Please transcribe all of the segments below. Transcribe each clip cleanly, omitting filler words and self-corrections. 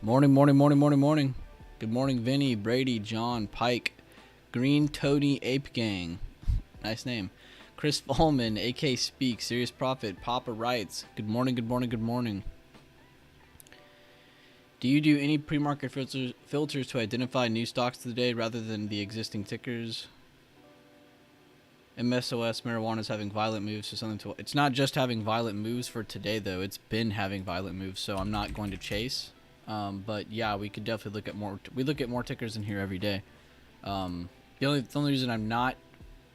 Morning, morning, morning, morning, morning. Good morning, Vinny, Brady, John, Pike, Green Toady Ape Gang. Nice name. Chris Fallman, AK Speak, Serious Prophet, Papa Writes. Good morning, good morning, good morning. Do you do any pre-market filters to identify new stocks today rather than the existing tickers? MSOS marijuana is having violent moves, so something to. It's not just having violent moves for today though. It's been having violent moves, so I'm not going to chase. But yeah, we could definitely look at more. We look at more tickers in here every day. The only reason I'm not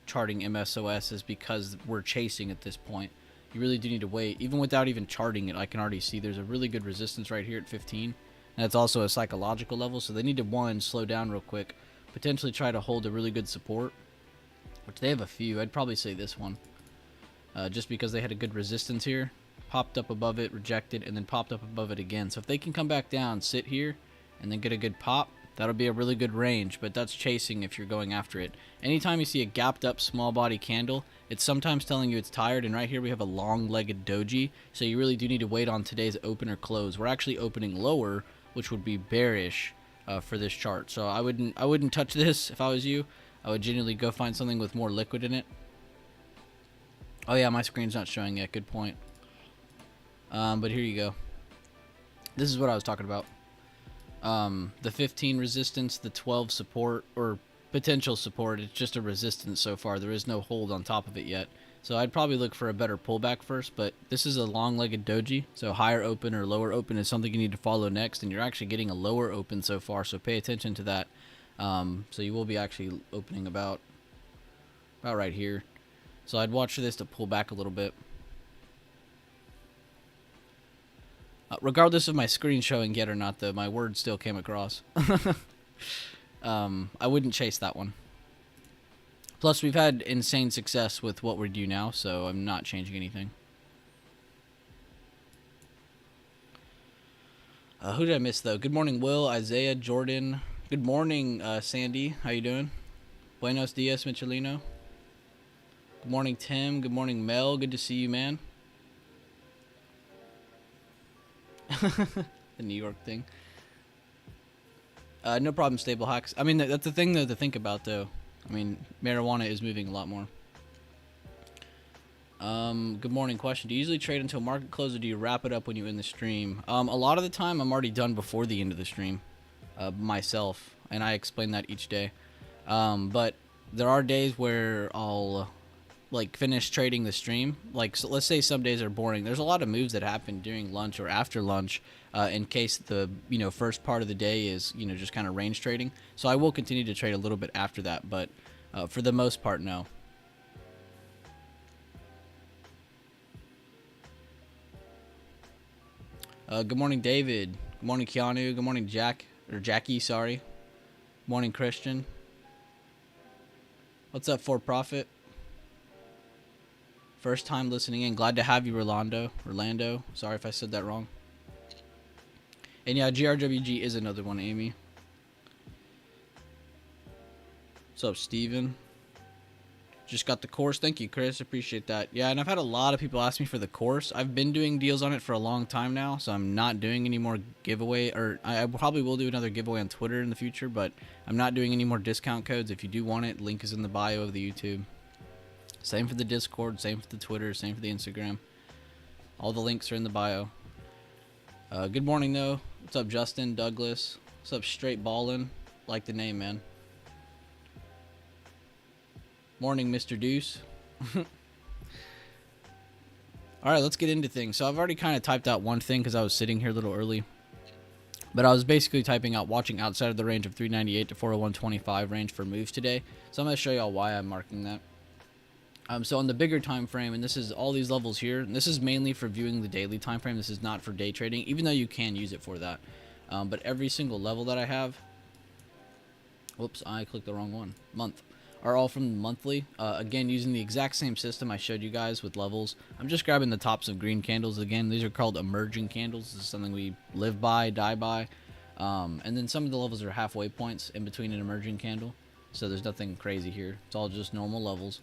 charting MSOS is because we're chasing at this point. You really do need to wait. Even without even charting it, I can already see there's a really good resistance right here at 15. And that's also a psychological level, so they need to, one, slow down real quick. Potentially try to hold a really good support, which they have a few. I'd probably say this one. Just because they had a good resistance here. Popped up above it, rejected, and then popped up above it again. So if they can come back down, sit here, and then get a good pop, that'll be a really good range, but that's chasing if you're going after it. Anytime you see a gapped up small body candle, it's sometimes telling you it's tired, and right here we have a long-legged doji, so you really do need to wait on today's open or close. We're actually opening lower, which would be bearish for this chart. So I wouldn't touch this if I was you. I would genuinely go find something with more liquid in it. Oh yeah, my screen's not showing yet. Good point. But here you go. This is what I was talking about. The 15 resistance, the 12 support, or potential support. It's just a resistance so far. There is no hold on top of it yet. So I'd probably look for a better pullback first, but this is a long-legged doji, so higher open or lower open is something you need to follow next, and you're actually getting a lower open so far, so pay attention to that. So you will be actually opening about right here. So I'd watch for this to pull back a little bit. Regardless of my screen showing yet or not, though, my words still came across. I wouldn't chase that one. Plus, we've had insane success with what we do now, so I'm not changing anything. Who did I miss, though? Good morning, Will, Isaiah, Jordan. Good morning, Sandy. How you doing? Buenos dias, Michelino. Good morning, Tim. Good morning, Mel. Good to see you, man. The New York thing. No problem, Stable Hacks. I mean, that's the thing, though, to think about, though. I mean, marijuana is moving a lot more. Good morning. Question: do you usually trade until market close, or do you wrap it up when you end the stream? A lot of the time, I'm already done before the end of the stream, myself, and I explain that each day. But there are days where I'll like finish trading the stream. Like, so let's say some days are boring. There's a lot of moves that happen during lunch or after lunch, in case the first part of the day is just kind of range trading. So I will continue to trade a little bit after that, but for the most part, no. Good morning, David. Good morning, Keanu. Good morning, Jackie. Sorry. Good morning, Christian. What's up, For Profit? First time listening in. Glad to have you, Rolando. Sorry if I said that wrong. And yeah, GRWG is another one, Amy. What's up, Steven? Just got the course. Thank you, Chris. Appreciate that. Yeah, and I've had a lot of people ask me for the course. I've been doing deals on it for a long time now, so I'm not doing any more giveaway. Or I probably will do another giveaway on Twitter in the future, but I'm not doing any more discount codes. If you do want it, link is in the bio of the YouTube. Same for the Discord, same for the Twitter, same for the Instagram. All the links are in the bio. Good morning, though. What's up, Justin, Douglas? What's up, Straight Ballin'? Like the name, man. Morning, Mr. Deuce. Alright, let's get into things. So I've already kind of typed out one thing because I was sitting here a little early. But I was basically typing out watching outside of the range of 398 to 401.25 range for moves today. So I'm going to show y'all why I'm marking that. So on the bigger time frame, and this is all these levels here, and this is mainly for viewing the daily time frame. This is not for day trading, even though you can use it for that. But every single level that I have, whoops, I clicked the wrong one, month, are all from the monthly. Again, using the exact same system I showed you guys with levels. I'm just grabbing the tops of green candles. Again, these are called emerging candles. This is something we live by, die by. And then some of the levels are halfway points in between an emerging candle. So there's nothing crazy here. It's all just normal levels.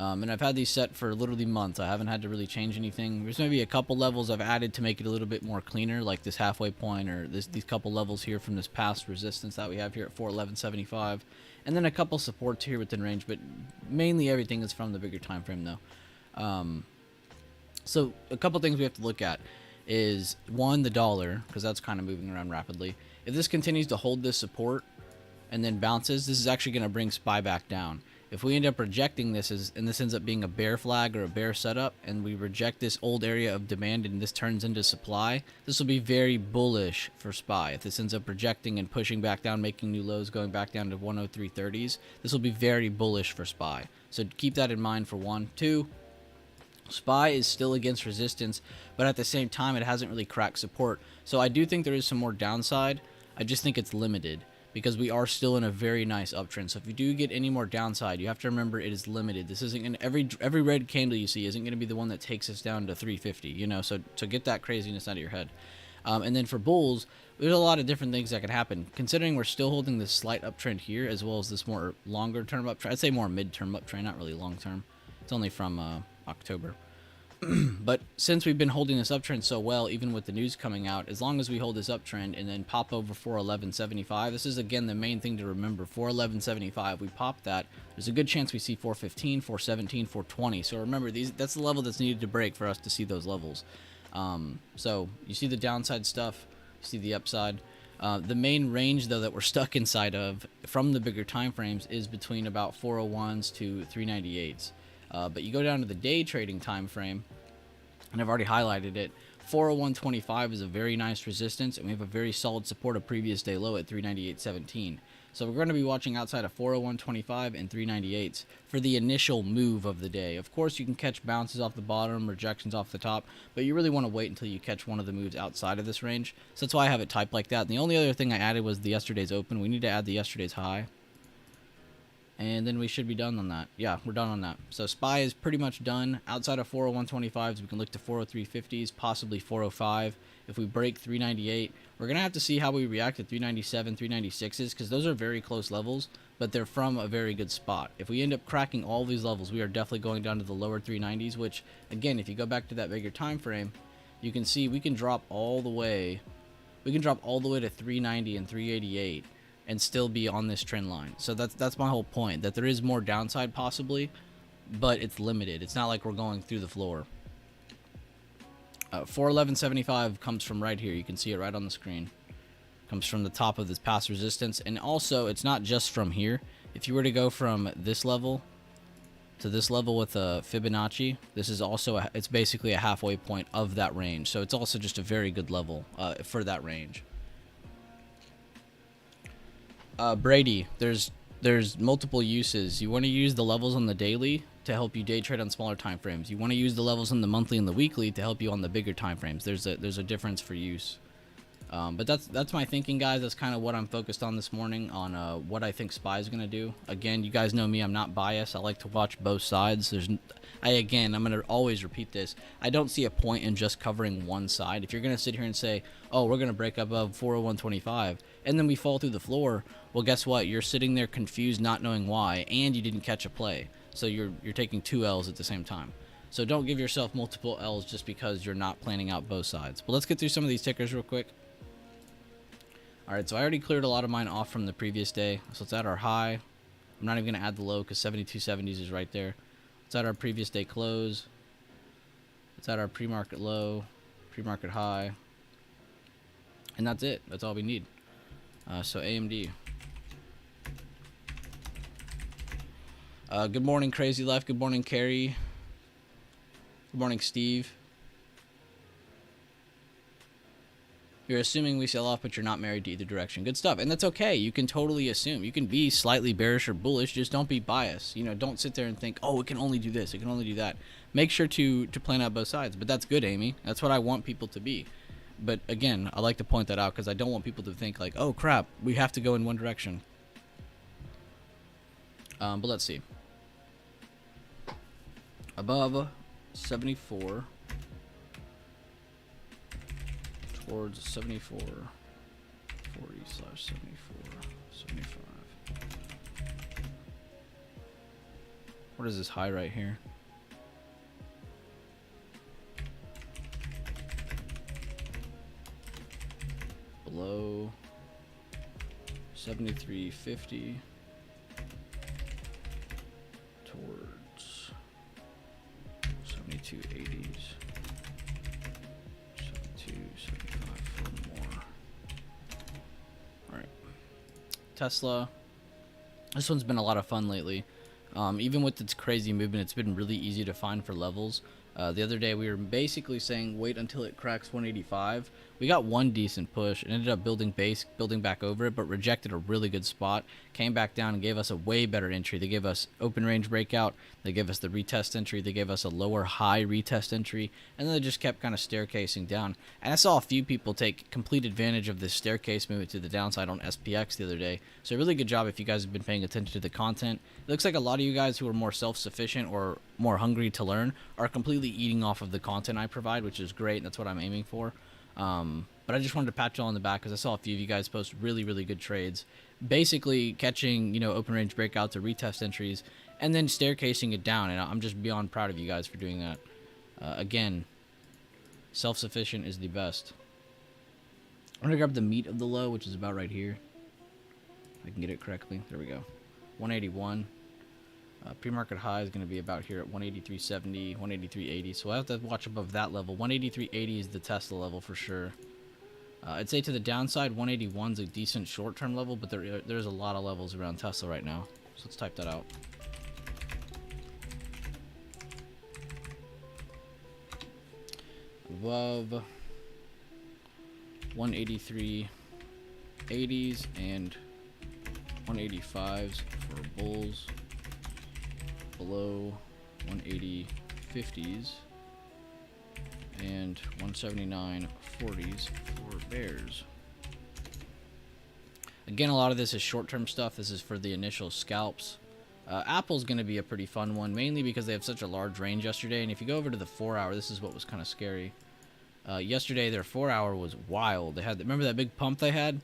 And I've had these set for literally months. I haven't had to really change anything. There's maybe a couple levels I've added to make it a little bit more cleaner, like this halfway point or these couple levels here from this past resistance that we have here at 411.75, and then a couple supports here within range. But mainly everything is from the bigger time frame, though. So a couple things we have to look at is, one, the dollar, because that's kind of moving around rapidly. If this continues to hold this support and then bounces, this is actually going to bring SPY back down. If we end up rejecting this and this ends up being a bear flag or a bear setup, and we reject this old area of demand and this turns into supply, this will be very bullish for SPY. If this ends up rejecting and pushing back down, making new lows, going back down to 103.30s, this will be very bullish for SPY. So keep that in mind for one. Two, SPY is still against resistance, but at the same time, it hasn't really cracked support. So I do think there is some more downside. I just think it's limited, because we are still in a very nice uptrend. So if you do get any more downside, you have to remember it is limited. This isn't going to, every red candle you see isn't going to be the one that takes us down to 350, you know, so get that craziness out of your head. And then for bulls, there's a lot of different things that can happen. Considering we're still holding this slight uptrend here, as well as this more longer term uptrend, I'd say more mid-term uptrend, not really long term. It's only from October. But since we've been holding this uptrend so well, even with the news coming out, as long as we hold this uptrend and then pop over 411.75, this is again the main thing to remember. 411.75, we pop that, there's a good chance we see 415, 417, 420. So remember, that's the level that's needed to break for us to see those levels. So you see the downside stuff, you see the upside. The main range, though, that we're stuck inside of from the bigger time frames is between about 401s to 398s. But you go down to the day trading time frame, and I've already highlighted it. 401.25 is a very nice resistance, and we have a very solid support of previous day low at 398.17. So we're going to be watching outside of 401.25 and 398s for the initial move of the day. Of course, you can catch bounces off the bottom, rejections off the top, but you really want to wait until you catch one of the moves outside of this range. So that's why I have it typed like that. And the only other thing I added was the yesterday's open. We need to add the yesterday's high. And then we should be done on that. Yeah, we're done on that. So SPY is pretty much done. Outside of 401.25s, we can look to 403.50s, possibly 405. If we break 398, we're going to have to see how we react to 397, 396s, because those are very close levels, but they're from a very good spot. If we end up cracking all these levels, we are definitely going down to the lower 390s, which, again, if you go back to that bigger time frame, you can see we can drop all the way. We can drop all the way to 390 and 388. And still be on this trend line. So that's my whole point, that there is more downside possibly, but it's limited. It's not like we're going through the floor. 411.75 comes from right here. You can see it right on the screen. Comes from the top of this past resistance, and also it's not just from here. If you were to go from this level to this level with a Fibonacci, this is also it's basically a halfway point of that range. So it's also just a very good level for that range. Brady, there's multiple uses. You want to use the levels on the daily to help you day trade on smaller time frames. You want to use the levels on the monthly and the weekly to help you on the bigger time frames. There's a difference for use. But that's my thinking, guys. That's kind of what I'm focused on this morning, on what I think SPY is going to do. Again, you guys know me, I'm not biased. I like to watch both sides. I'm going to always repeat this. I don't see a point in just covering one side. If you're going to sit here and say, oh, we're going to break above 401.25, and then we fall through the floor, well, guess what? You're sitting there confused, not knowing why, and you didn't catch a play. So you're taking 2 L's at the same time. So don't give yourself multiple L's just because you're not planning out both sides. But let's get through some of these tickers real quick. Alright, so I already cleared a lot of mine off from the previous day. So let's add our high. I'm not even going to add the low because 72.70s is right there. Let's add our previous day close. Let's add our pre-market low, pre-market high. And that's it. That's all we need. So AMD. Good morning, Crazy Life. Good morning, Carrie. Good morning, Steve. You're assuming we sell off, but you're not married to either direction. Good stuff. And that's okay. You can totally assume. You can be slightly bearish or bullish. Just don't be biased. You know, don't sit there and think, oh, it can only do this. It can only do that. Make sure to plan out both sides. But that's good, Amy. That's what I want people to be. But again, I like to point that out because I don't want people to think like, oh, crap, we have to go in one direction. But let's see. Above 74. Towards 74, 40/74, 75. What is this high right here? Below 73.50 towards 72.80s. 72.75 for more. All right. Tesla. This one's been a lot of fun lately. Even with its crazy movement, it's been really easy to find for levels. The other day, we were basically saying wait until it cracks 185. We got one decent push and ended up building back over it, but rejected a really good spot. Came back down and gave us a way better entry. They gave us open range breakout. They gave us the retest entry. They gave us a lower high retest entry, and then they just kept kind of staircasing down. And I saw a few people take complete advantage of this staircase movement to the downside on SPX the other day. So really good job if you guys have been paying attention to the content. It looks like a lot of you guys who are more self-sufficient or more hungry to learn are completely eating off of the content I provide, which is great, and that's what I'm aiming for. But I just wanted to pat you all on the back because I saw a few of you guys post really, really good trades. Basically catching, you know, open range breakouts or retest entries and then staircasing it down. And I'm just beyond proud of you guys for doing that. Again, self-sufficient is the best. I'm going to grab the meat of the low, which is about right here. If I can get it correctly. There we go. 181. Pre-market high is going to be about here at 183.70, 183.80. So I have to watch above that level. 183.80 is the Tesla level for sure. I'd say to the downside, 181 is a decent short-term level, but there's a lot of levels around Tesla right now. So let's type that out. Above 183.80s and 185s for bulls. Below 180.50s and 179.40s for bears. Again, a lot of this is short-term stuff. This is for the initial scalps. Apple's going to be a pretty fun one, mainly because they have such a large range yesterday. And if you go over to the 4-hour, this is what was kind of scary. Yesterday, their 4-hour was wild. They had, remember that big pump they had,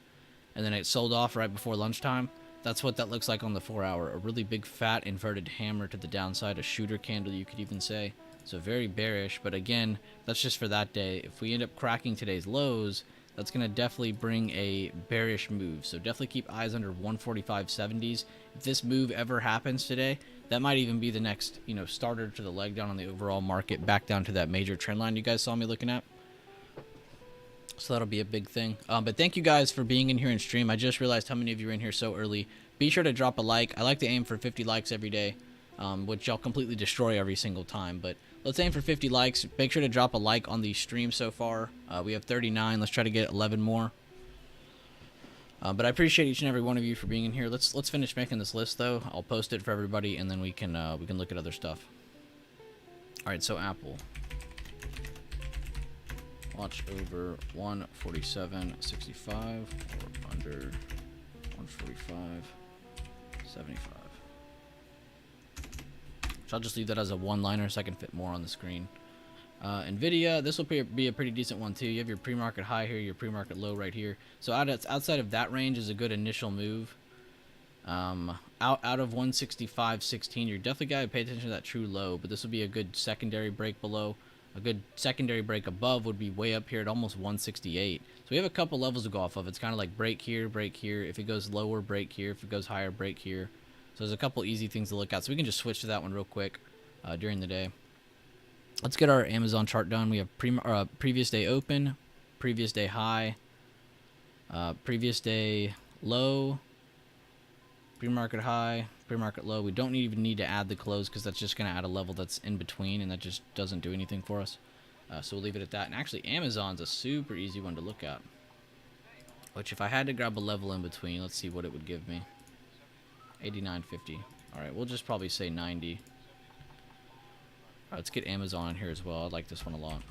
and then it sold off right before lunchtime. That's what that looks like on the 4-hour. A really big fat inverted hammer to the downside, a shooter candle you could even say. So very bearish, but again, that's just for that day. If we end up cracking today's lows, that's going to definitely bring a bearish move. So definitely keep eyes under 145.70s. If this move ever happens today, that might even be the next, you know, starter to the leg down on the overall market, back down to that major trend line you guys saw me looking at. So that'll be a big thing. But thank you guys for being in here and stream. I just realized how many of you are in here so early. Be sure to drop a like. I like to aim for 50 likes every day, which I'll completely destroy every single time. But let's aim for 50 likes. Make sure to drop a like on the stream so far. We have 39. Let's try to get 11 more. But I appreciate each and every one of you for being in here. Let's finish making this list though. I'll post it for everybody, and then we can look at other stuff. All right, so Apple. Watch over 147.65 or under 145.75. So I'll just leave that as a one-liner so I can fit more on the screen. Nvidia, this will be a pretty decent one too. You have your pre-market high here, your pre-market low right here. So outside of that range is a good initial move. Out of 165.16, you're definitely got to pay attention to that true low, but this will be a good secondary break below. A good secondary break above would be way up here at almost 168. So we have a couple levels to go off of. It's kind of like break here, break here. If it goes lower, break here. If it goes higher, break here. So there's a couple easy things to look at. So we can just switch to that one real quick during the day. Let's get our Amazon chart done. We have previous day open, previous day high, previous day low, pre-market high, pre-market low. We don't even need to add the close because that's just going to add a level that's in between, and that just doesn't do anything for us. So we'll leave it at that. And actually, Amazon's a super easy one to look at. Which, if I had to grab a level in between, let's see what it would give me. 89.50. All right, we'll just probably say 90. All right, let's get Amazon in here as well. I like this one a lot.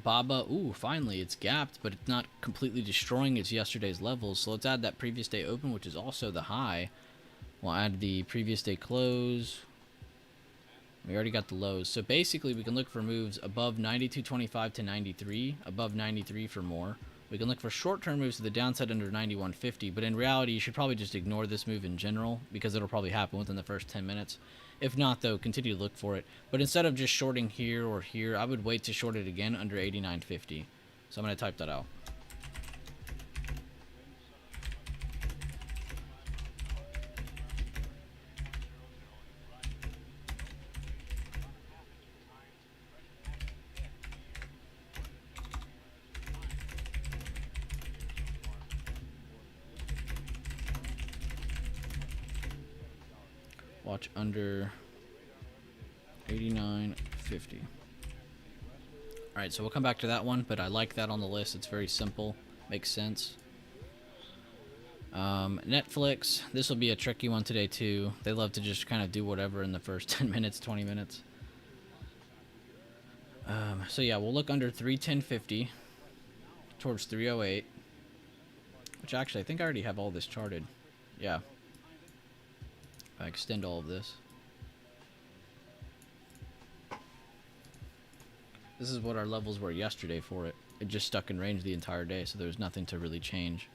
Baba, ooh, finally, it's gapped, but it's not completely destroying its yesterday's levels. So let's add that previous day open, which is also the high. We'll add the previous day close. We already got the lows. So basically, we can look for moves above 92.25 to 93, above 93 for more. We can look for short-term moves to the downside under 91.50, but in reality, you should probably just ignore this move in general because it'll probably happen within the first 10 minutes. If not, though, continue to look for it. But instead of just shorting here or here, I would wait to short it again under 89.50. So I'm going to type that out. Watch under 89.50. Alright, so we'll come back to that one, but I like that on the list. It's very simple. Makes sense. Netflix. This will be a tricky one today, too. They love to just kind of do whatever in the first 10 minutes, 20 minutes. So, yeah, we'll look under 310.50 towards 308. Which, actually, I think I already have all this charted. Yeah. I extend all of this. This is what our levels were yesterday for it. It just stuck in range the entire day, so there was nothing to really change.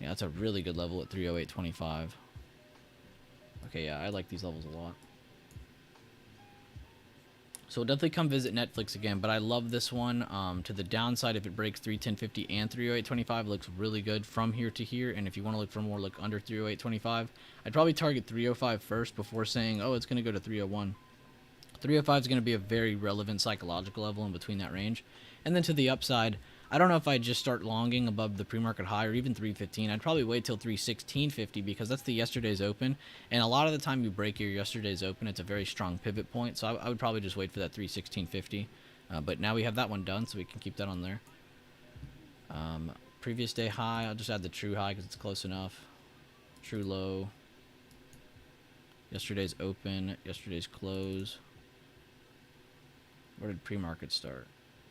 Yeah, that's a really good level at 308.25. Okay, yeah, I like these levels a lot. So we'll definitely come visit Netflix again, but I love this one. To the downside, if it breaks 310.50 and 308.25, it looks really good from here to here. And if you want to look for more, look under 308.25. I'd probably target 305 first before saying, oh, it's going to go to 301. 305 is going to be a very relevant psychological level in between that range. And then to the upside, I don't know if I'd just start longing above the pre-market high or even 315. I'd probably wait till 316.50 because that's the yesterday's open. And a lot of the time you break your yesterday's open, it's a very strong pivot point. So I would probably just wait for that 316.50. But now we have that one done, so we can keep that on there. Previous day high, I'll just add the true high because it's close enough. True low. Yesterday's open, yesterday's close. Where did pre-market start?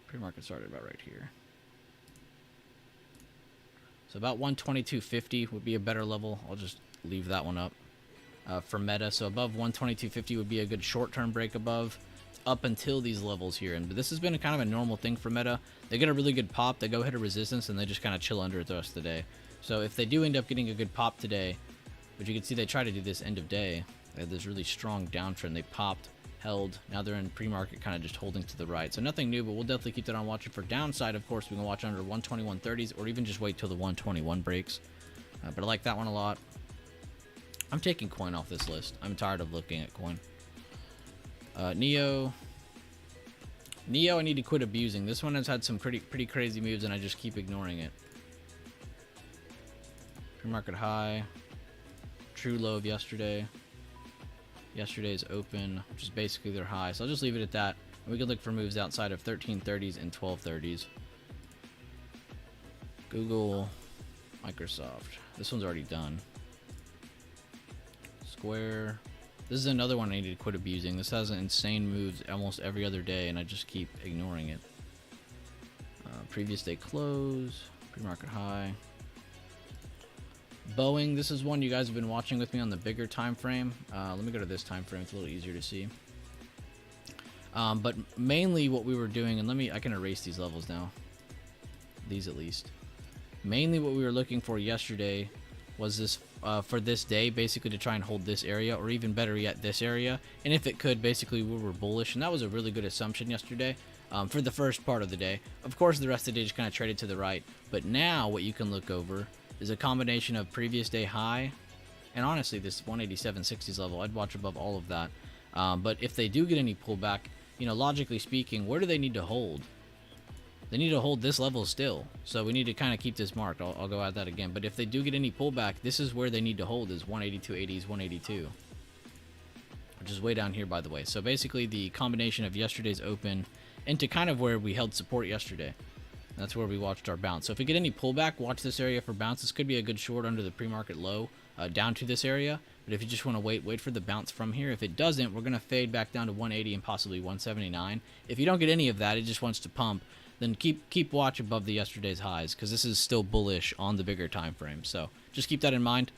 Pre-market started about right here. So about 122.50 would be a better level. I'll just leave that one up for Meta. So above 122.50 would be a good short-term break above up until these levels here. And this has been a kind of a normal thing for Meta. They get a really good pop. They go hit a resistance, and they just kind of chill under it the rest of the day. So if they do end up getting a good pop today, which you can see they try to do this end of day, they had this really strong downtrend. They popped, held. Now they're in pre-market kind of just holding to the right. So nothing new, but we'll definitely keep that on watching. For downside, of course, we can watch under 121.30s or even just wait till the 121 breaks. But I like that one a lot. I'm taking coin off this list. I'm tired of looking at coin. Neo, I need to quit abusing. This one has had some pretty crazy moves, and I just keep ignoring it. Pre-market high. True low of yesterday. Yesterday's open, which is basically their high. So I'll just leave it at that. We can look for moves outside of 1330s and 1230s. Google, Microsoft. This one's already done. Square. This is another one I need to quit abusing. This has insane moves almost every other day, and I just keep ignoring it. Previous day close. Pre-market high. Boeing, this is one you guys have been watching with me on the bigger time frame. Let me go to this time frame. It's a little easier to see. But mainly what we were doing, and I can erase these levels now. These at least. Mainly what we were looking for yesterday was this for this day, basically to try and hold this area, or even better yet, this area. And if it could, basically we were bullish, and that was a really good assumption yesterday. For the first part of the day. Of course, the rest of the day just kind of traded to the right. But now what you can look over is a combination of previous day high, and honestly, this 187.60s level, I'd watch above all of that. But if they do get any pullback, you know, logically speaking, where do they need to hold? They need to hold this level still. So we need to kind of keep this marked. I'll go at that again. But if they do get any pullback, this is where they need to hold, is 182.80s, 182. Which is way down here, by the way. So basically the combination of yesterday's open into kind of where we held support yesterday. That's where we watched our bounce. So if we get any pullback, watch this area for bounce. This could be a good short under the pre-market low down to this area. But if you just want to wait for the bounce from here. If it doesn't, we're going to fade back down to 180 and possibly 179. If you don't get any of that, it just wants to pump, then keep watch above the yesterday's highs, because this is still bullish on the bigger time frame. So just keep that in mind.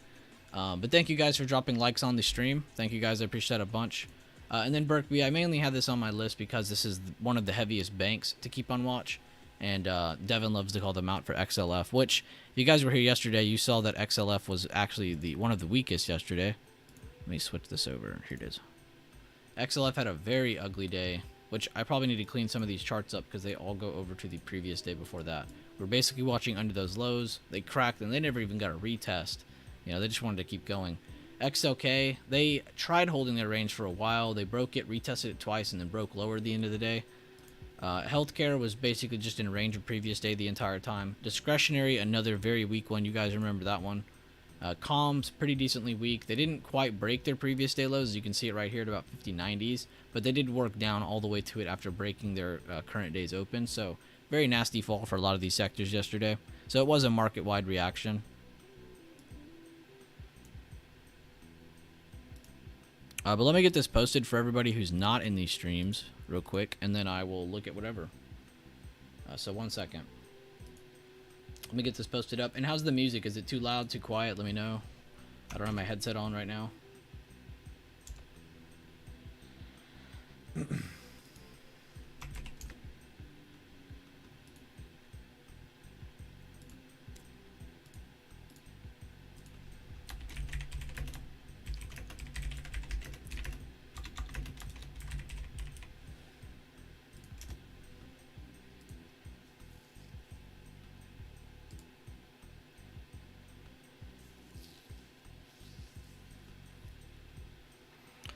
But thank you guys for dropping likes on the stream. Thank you guys. I appreciate that a bunch. And then Berkby, I mainly have this on my list because this is one of the heaviest banks to keep on watch. And Devin loves to call them out for XLF, which, if you guys were here yesterday, you saw that XLF was actually one of the weakest yesterday. Let me switch this over. Here it is. XLF had a very ugly day, which I probably need to clean some of these charts up because they all go over to the previous day before that. We're basically watching under those lows. They cracked, and they never even got a retest. You know, they just wanted to keep going. XLK, they tried holding their range for a while. They broke it, retested it twice, and then broke lower at the end of the day. Healthcare was basically just in range of previous day the entire time. Discretionary, another very weak one. You guys remember that one. Comms, pretty decently weak. They didn't quite break their previous day lows. As you can see it right here at about 50.90s. But they did work down all the way to it after breaking their current day's open. So, very nasty fall for a lot of these sectors yesterday. So, it was a market-wide reaction. But let me get this posted for everybody who's not in these streams real quick, and then I will look at whatever. So 1 second. Let me get this posted up. And how's the music? Is it too loud, too quiet? Let me know. I don't have my headset on right now.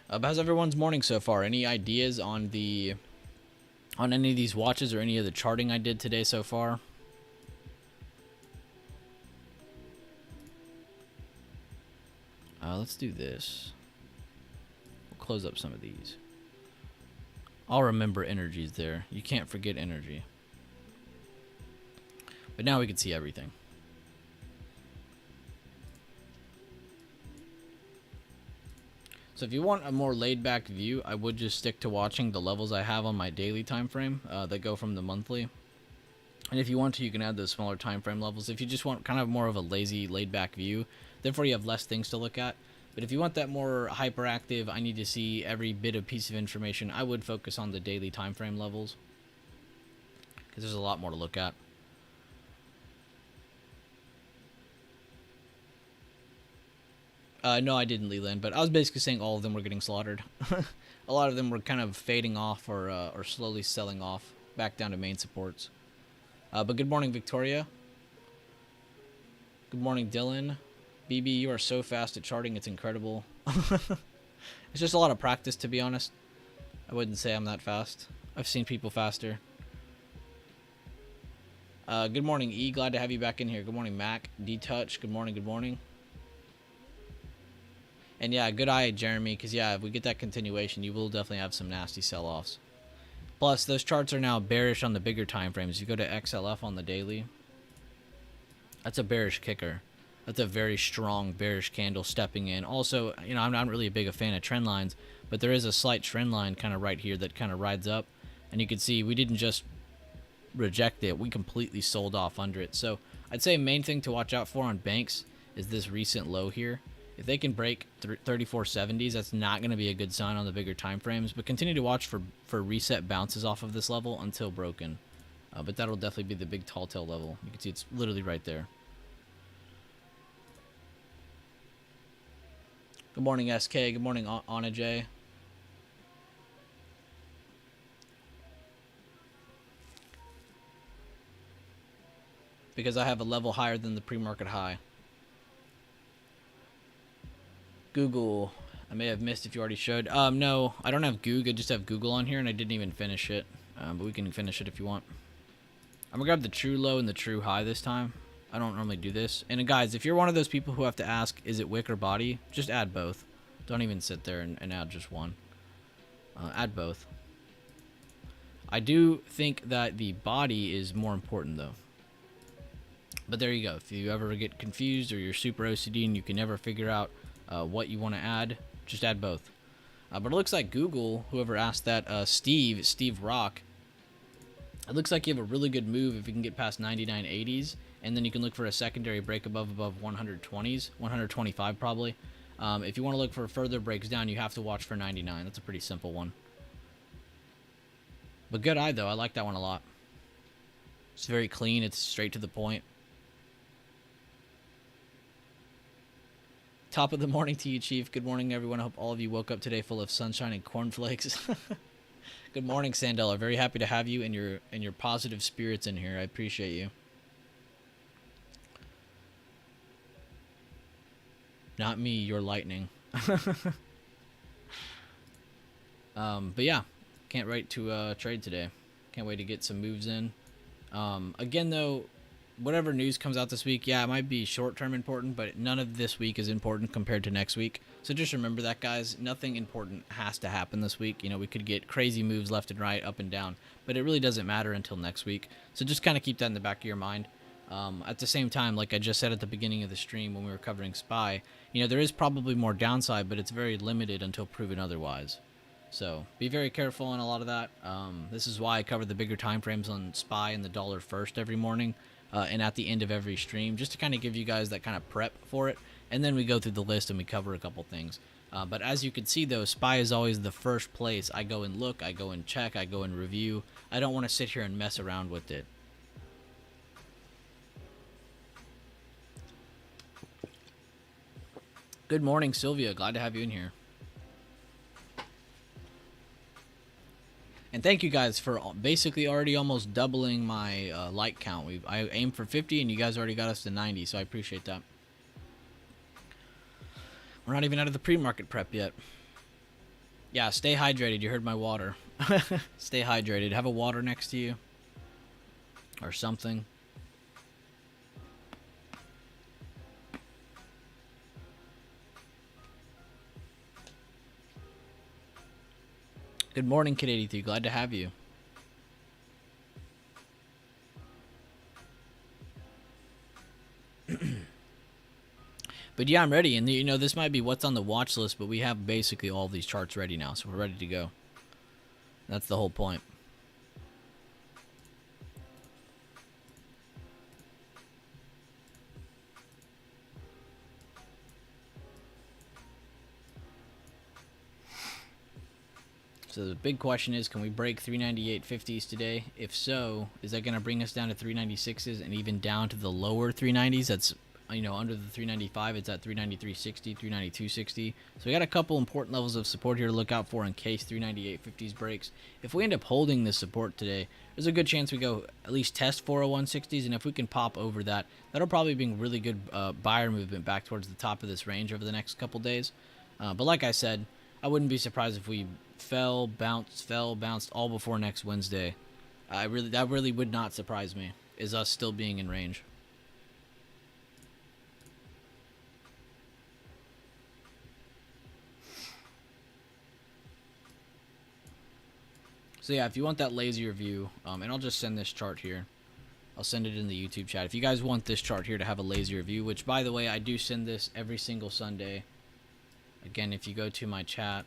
But how's everyone's morning so far? Any ideas on any of these watches or any of the charting I did today so far? Let's do this. We'll close up some of these. I'll remember energies there. You can't forget energy. But now we can see everything. So if you want a more laid-back view, I would just stick to watching the levels I have on my daily time frame that go from the monthly. And if you want to, you can add those smaller time frame levels. If you just want kind of more of a lazy, laid-back view, therefore you have less things to look at. But if you want that more hyperactive, I need to see every bit of piece of information, I would focus on the daily time frame levels, because there's a lot more to look at. No, I didn't, Leland, but I was basically saying all of them were getting slaughtered. A lot of them were kind of fading off or slowly selling off back down to main supports. But good morning, Victoria. Good morning, Dylan. BB, you are so fast at charting, it's incredible. It's just a lot of practice, to be honest. I wouldn't say I'm that fast. I've seen people faster. Good morning, E. Glad to have you back in here. Good morning, Mac. D-Touch. Good morning, good morning. And yeah, good eye, Jeremy, because yeah, if we get that continuation, you will definitely have some nasty sell-offs. Plus, those charts are now bearish on the bigger time frames. You go to XLF on the daily. That's a bearish kicker. That's a very strong bearish candle stepping in. Also, you know, I'm not really a big fan of trend lines, but there is a slight trend line kind of right here that kind of rides up. And you can see we didn't just reject it. We completely sold off under it. So I'd say main thing to watch out for on banks is this recent low here. If they can break 3470s, that's not going to be a good sign on the bigger time frames. But continue to watch for reset bounces off of this level until broken. But that'll definitely be the big tall tail level. You can see it's literally right there. Good morning, SK. Good morning, Anna J. Because I have a level higher than the pre-market high. Google. I may have missed if you already showed. No, I don't have Goog. I just have Google on here, and I didn't even finish it. But we can finish it if you want. I'm going to grab the true low and the true high this time. I don't normally do this. And guys, if you're one of those people who have to ask, is it wick or body? Just add both. Don't even sit there and add just one. Add both. I do think that the body is more important, though. But there you go. If you ever get confused or you're super OCD and you can never figure out what you want to add, just add both. But it looks like Google, whoever asked that, Steve Rock, it looks like you have a really good move if you can get past 99.80s, and then you can look for a secondary break above 120s, 125 probably. If you want to look for further breaks down, you have to watch for 99. That's a pretty simple one. But good eye, though. I like that one a lot. It's very clean. It's straight to the point. Top of the morning to you, Chief. Good morning, everyone. I hope all of you woke up today full of sunshine and cornflakes. Good morning, Sandella. Very happy to have you and your positive spirits in here. I appreciate you. Not me, you're lightning. But yeah, can't wait to trade today. Can't wait to get some moves in. Again, though, whatever news comes out this week, yeah, it might be short-term important, but none of this week is important compared to next week. So just remember that, guys. Nothing important has to happen this week. You know, we could get crazy moves left and right, up and down, but it really doesn't matter until next week. So just kind of keep that in the back of your mind. At the same time, like I just said at the beginning of the stream when we were covering SPY, you know, there is probably more downside, but it's very limited until proven otherwise. So be very careful on a lot of that. This is why I cover the bigger time frames on SPY and the dollar first every morning and at the end of every stream, just to kind of give you guys that kind of prep for it. And then we go through the list and we cover a couple things. But as you can see, though, SPY is always the first place I go and look, I go and check, I go and review. I don't want to sit here and mess around with it. Good morning, Sylvia. Glad to have you in here. And thank you guys for basically already almost doubling my like count. I aimed for 50 and you guys already got us to 90, so I appreciate that. We're not even out of the pre-market prep yet. Yeah, stay hydrated. You heard my water. Stay hydrated. Have a water next to you or something. Good morning, Kid 83. Glad to have you. But yeah, I'm ready. And you know, this might be what's on the watch list, but we have basically all these charts ready now, so we're ready to go. That's the whole point. So the big question is, can we break 398.50s today? If so, is that going to bring us down to 396s and even down to the lower 390s? That's, you know, under the 395, it's at 393.60, 392.60. So we got a couple important levels of support here to look out for in case 398.50s breaks. If we end up holding this support today, there's a good chance we go at least test 401.60s, and if we can pop over that, that'll probably be really good buyer movement back towards the top of this range over the next couple days. But like I said, I wouldn't be surprised if we fell, bounced all before next Wednesday. That really would not surprise me, is us still being in range. So yeah, if you want that lazier view, and I'll just send this chart here. I'll send it in the YouTube chat. If you guys want this chart here to have a lazier view, which by the way, I do send this every single Sunday. Again, if you go to my chat,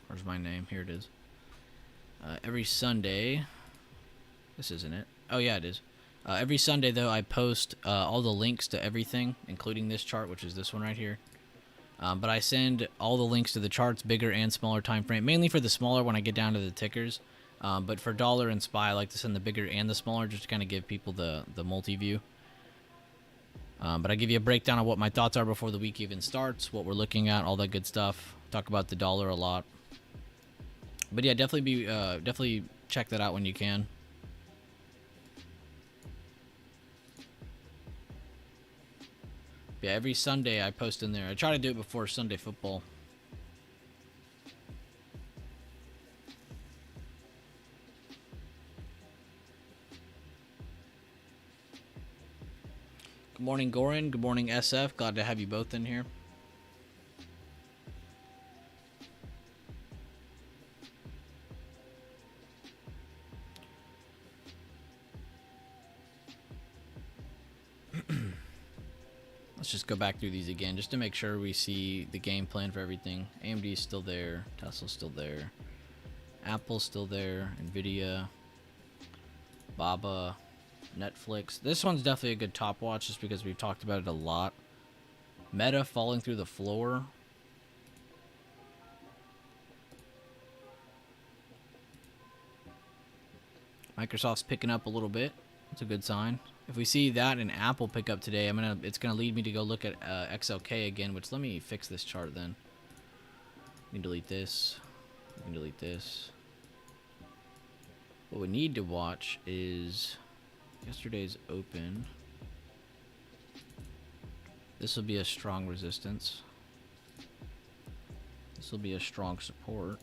where's my name? Here it is. Every Sunday, this isn't it. Oh yeah, it is. Every Sunday though, I post all the links to everything, including this chart, which is this one right here. But I send all the links to the charts, bigger and smaller time frame, mainly for the smaller when I get down to the tickers. But for dollar and SPY, I like to send the bigger and the smaller just to kind of give people the multi-view. But I give you a breakdown of what my thoughts are before the week even starts, what we're looking at, all that good stuff. Talk about the dollar a lot. But yeah, definitely check that out when you can. Yeah, every Sunday I post in there. I try to do it before Sunday football. Good morning, Goran. Good morning, SF. Glad to have you both in here. Let's just go back through these again just to make sure we see the game plan for everything. AMD is still there. Tesla's still there. Apple's still there. Nvidia. Baba. Netflix. This one's definitely a good top watch just because we've talked about it a lot. Meta falling through the floor. Microsoft's picking up a little bit. That's a good sign. If we see that and Apple pick up today, it's gonna lead me to go look at XLK again. Which, let me fix this chart then. We can delete this. We can delete this. What we need to watch is yesterday's open. This will be a strong resistance. This will be a strong support.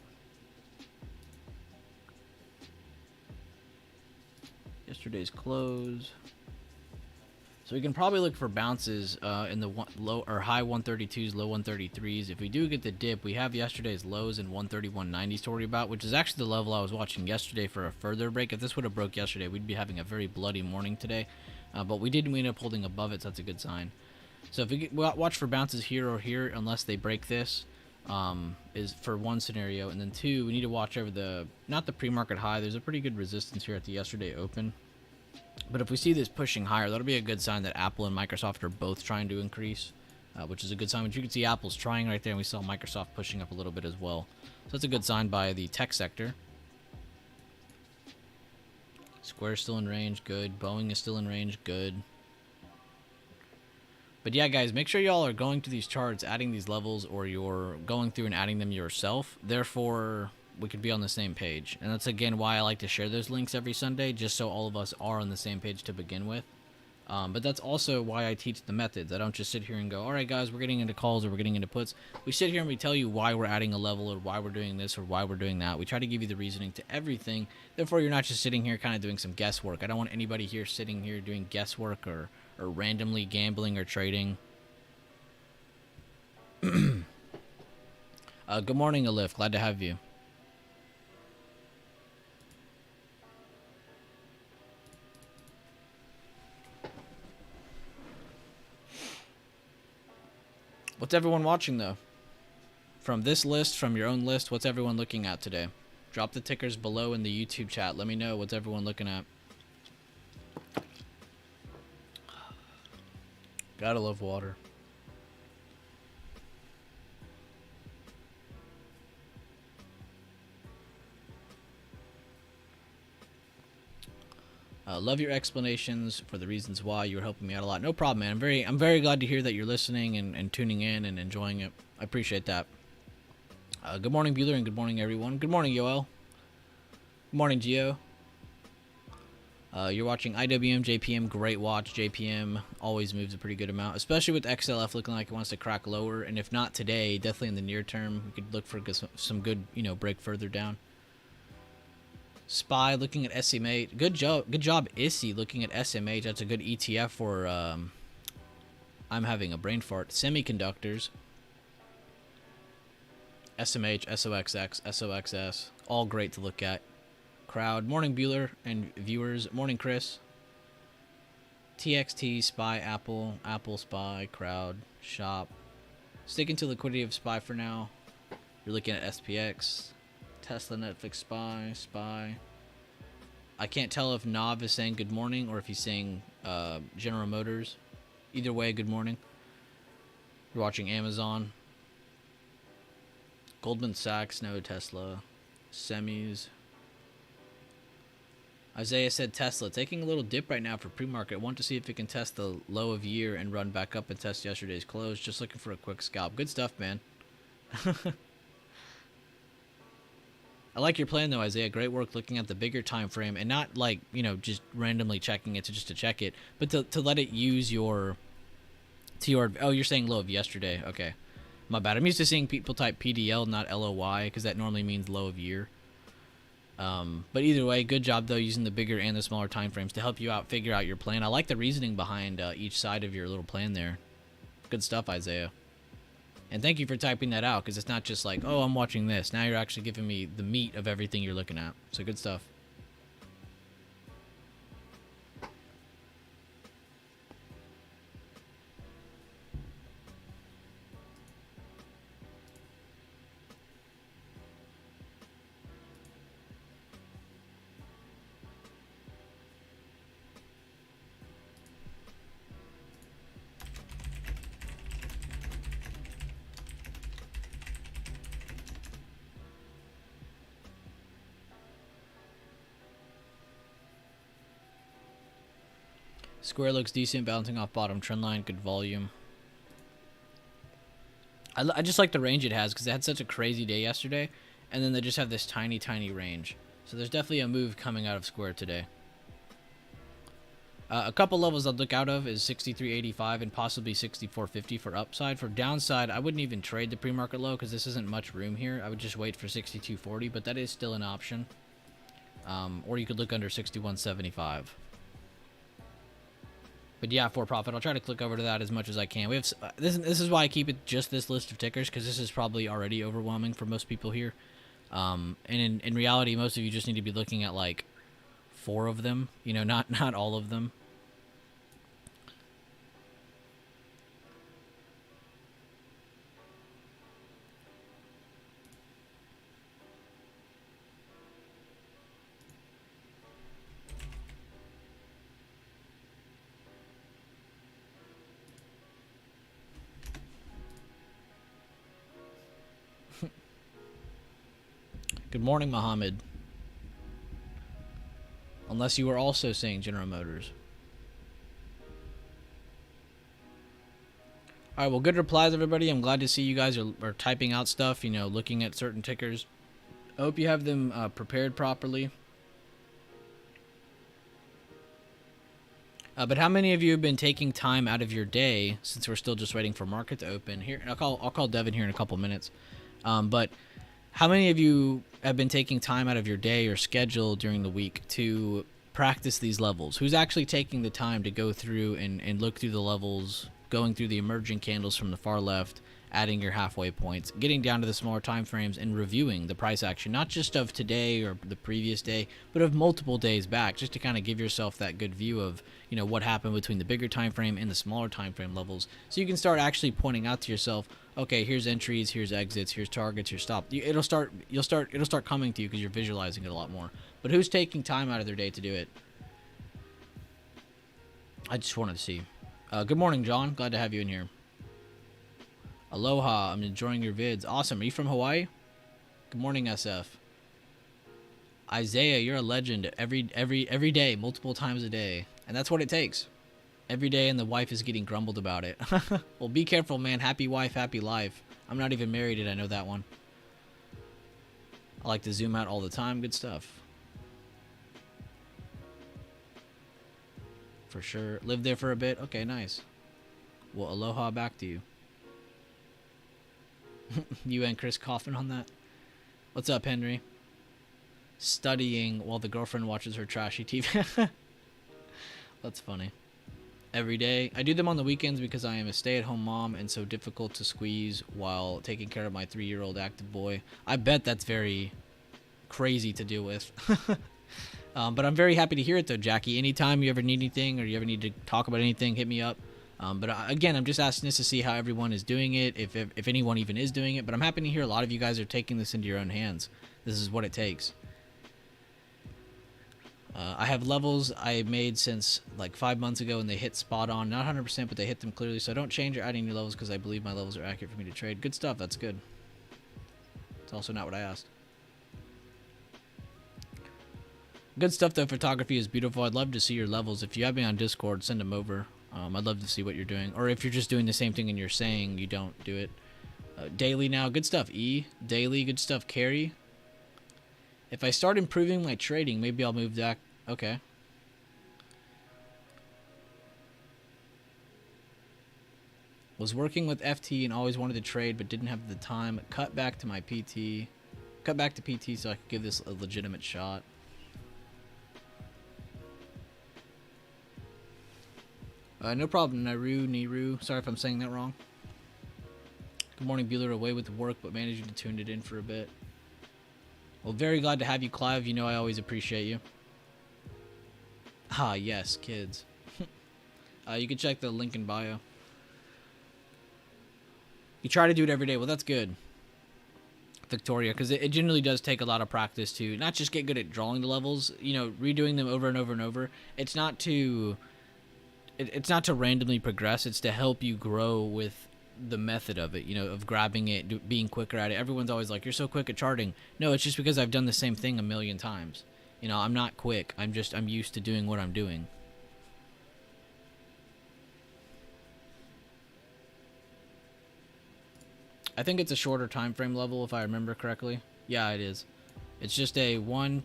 Yesterday's close. So we can probably look for bounces in the low or high 132s, low 133s. If we do get the dip, we have yesterday's lows in 131.90s to worry about, which is actually the level I was watching yesterday for a further break. If this would have broke yesterday, we'd be having a very bloody morning today. But we didn't end up holding above it, so that's a good sign. So if we watch for bounces here or here, unless they break this, is for one scenario. And then two, we need to watch over not the pre-market high. There's a pretty good resistance here at the yesterday open. But if we see this pushing higher, that'll be a good sign that Apple and Microsoft are both trying to increase, which is a good sign. But you can see Apple's trying right there, and we saw Microsoft pushing up a little bit as well. So that's a good sign by the tech sector. Square's still in range, good. Boeing is still in range, good. But yeah, guys, make sure y'all are going to these charts, adding these levels, or you're going through and adding them yourself. Therefore, we could be on the same page. And that's, again, why I like to share those links every Sunday, just so all of us are on the same page to begin with. But that's also why I teach the methods. I don't just sit here and go, all right, guys, we're getting into calls or we're getting into puts. We sit here and we tell you why we're adding a level or why we're doing this or why we're doing that. We try to give you the reasoning to everything. Therefore, you're not just sitting here kind of doing some guesswork. I don't want anybody here sitting here doing guesswork or randomly gambling or trading. Good morning, Alif. Glad to have you. What's everyone watching, though? From this list, from your own list, what's everyone looking at today? Drop the tickers below in the YouTube chat. Let me know what's everyone looking at. Gotta love water. Love your explanations for the reasons why. You're helping me out a lot. No problem, man. I'm very glad to hear that you're listening and tuning in and enjoying it. I appreciate that. Good morning, Bueller, and good morning, everyone. Good morning, Yoel. Good morning, Gio. You're watching IWM, JPM. Great watch. JPM always moves a pretty good amount, especially with XLF looking like it wants to crack lower. And if not today, definitely in the near term, we could look for some good, break further down. SPY looking at SMH. Good job, ISI looking at SMH. That's a good ETF for. I'm having a brain fart. Semiconductors. SMH, SOXX, SOXS, all great to look at. Crowd. Morning, Bueller and viewers. Morning, Chris. TXT, SPY, Apple, SPY, Crowd, Shop. Sticking to liquidity of SPY for now. You're looking at SPX. Tesla, Netflix, SPY. I can't tell if Nav is saying good morning or if he's saying General Motors. Either way, good morning. You're watching Amazon. Goldman Sachs, no Tesla. Semis. Isaiah said Tesla. Taking a little dip right now for pre-market. I want to see if it can test the low of year and run back up and test yesterday's close. Just looking for a quick scalp. Good stuff, man. I like your plan, though, Isaiah. Great work looking at the bigger time frame and not like, just randomly checking it to check it, but to let it use your oh, you're saying low of yesterday. Okay. My bad. I'm used to seeing people type PDL, not LOY, because that normally means low of year. But either way, good job, though, using the bigger and the smaller time frames to help you out, figure out your plan. I like the reasoning behind each side of your little plan there. Good stuff, Isaiah. And thank you for typing that out, because it's not just like, oh, I'm watching this. Now you're actually giving me the meat of everything you're looking at. So good stuff. Square looks decent, bouncing off bottom trend line, good volume. I just like the range it has because it had such a crazy day yesterday, and then they just have this tiny, tiny range. So there's definitely a move coming out of Square today. A couple levels I'd look out of is 63.85 and possibly 64.50 for upside. For downside, I wouldn't even trade the pre-market low because this isn't much room here. I would just wait for 62.40, but that is still an option. Or you could look under 61.75. But yeah, for profit, I'll try to click over to that as much as I can. We have this is why I keep it just this list of tickers, because this is probably already overwhelming for most people here. And in reality, most of you just need to be looking at like 4 of them. You know, not all of them. Good morning, Mohammed. Unless you were also saying General Motors. Alright, well, good replies, everybody. I'm glad to see you guys are typing out stuff, you know, looking at certain tickers. I hope you have them prepared properly. But how many of you have been taking time out of your day, since we're still just waiting for market to open here? I'll call Devin here in a couple minutes. But how many of you have been taking time out of your day or schedule during the week to practice these levels? Who's actually taking the time to go through and look through the levels, going through the emerging candles from the far left, adding your halfway points, getting down to the smaller time frames, and reviewing the price action, not just of today or the previous day, but of multiple days back, just to kind of give yourself that good view of, you know, what happened between the bigger time frame and the smaller time frame levels, so you can start actually pointing out to yourself, okay, here's entries, here's exits, here's targets, here's stop. It'll start coming to you because you're visualizing it a lot more. But who's taking time out of their day to do it? I just wanted to see. Good morning, John. Glad to have you in here. Aloha. I'm enjoying your vids. Awesome. Are you from Hawaii? Good morning, SF. Isaiah, you're a legend. Every day, multiple times a day, and that's what it takes. Every day, and the wife is getting grumbled about it. Well, be careful, man. Happy wife, happy life. I'm not even married yet. I know that one. I like to zoom out all the time. Good stuff. For sure. Lived there for a bit. Okay, nice. Well, aloha back to you. You and Chris coughing on that. What's up, Henry? Studying while the girlfriend watches her trashy TV. That's funny. Every day. I do them on the weekends because I am a stay-at-home mom and so difficult to squeeze while taking care of my 3-year-old active boy. I bet that's very crazy to deal with. But I'm very happy to hear it, though, Jackie. Anytime you ever need anything or you ever need to talk about anything, hit me up. But again, I'm just asking this to see how everyone is doing it, if anyone even is doing it. But I'm happy to hear a lot of you guys are taking this into your own hands. This is what it takes. I have levels I made since like 5 months ago, and they hit spot on. Not 100%, but they hit them clearly. So I don't change or add any new levels because I believe my levels are accurate for me to trade. Good stuff. That's good. It's also not what I asked. Good stuff, though. Photography is beautiful. I'd love to see your levels. If you have me on Discord, send them over. I'd love to see what you're doing. Or if you're just doing the same thing and you're saying you don't do it. Daily now. Good stuff, E. Daily. Good stuff, Carrie. If I start improving my trading, maybe I'll move back. Okay. Was working with FT and always wanted to trade but didn't have the time. Cut back to my PT. Cut back to PT so I could give this a legitimate shot. No problem, Niru. Sorry if I'm saying that wrong. Good morning, Bueller. Away with work, but managing to tune it in for a bit. Well, very glad to have you, Clive. You know I always appreciate you. Ah, yes, kids. You can check the link in bio. You try to do it every day. Well, that's good, Victoria, because it generally does take a lot of practice to not just get good at drawing the levels, you know, redoing them over and over and over. It's not to randomly progress. It's to help you grow with the method of it, you know, of grabbing it, being quicker at it. Everyone's always like, you're so quick at charting. No, it's just because I've done the same thing a million times. You know, I'm not quick. I'm used to doing what I'm doing. I think it's a shorter time frame level if I remember correctly. Yeah, it is. It's just a 4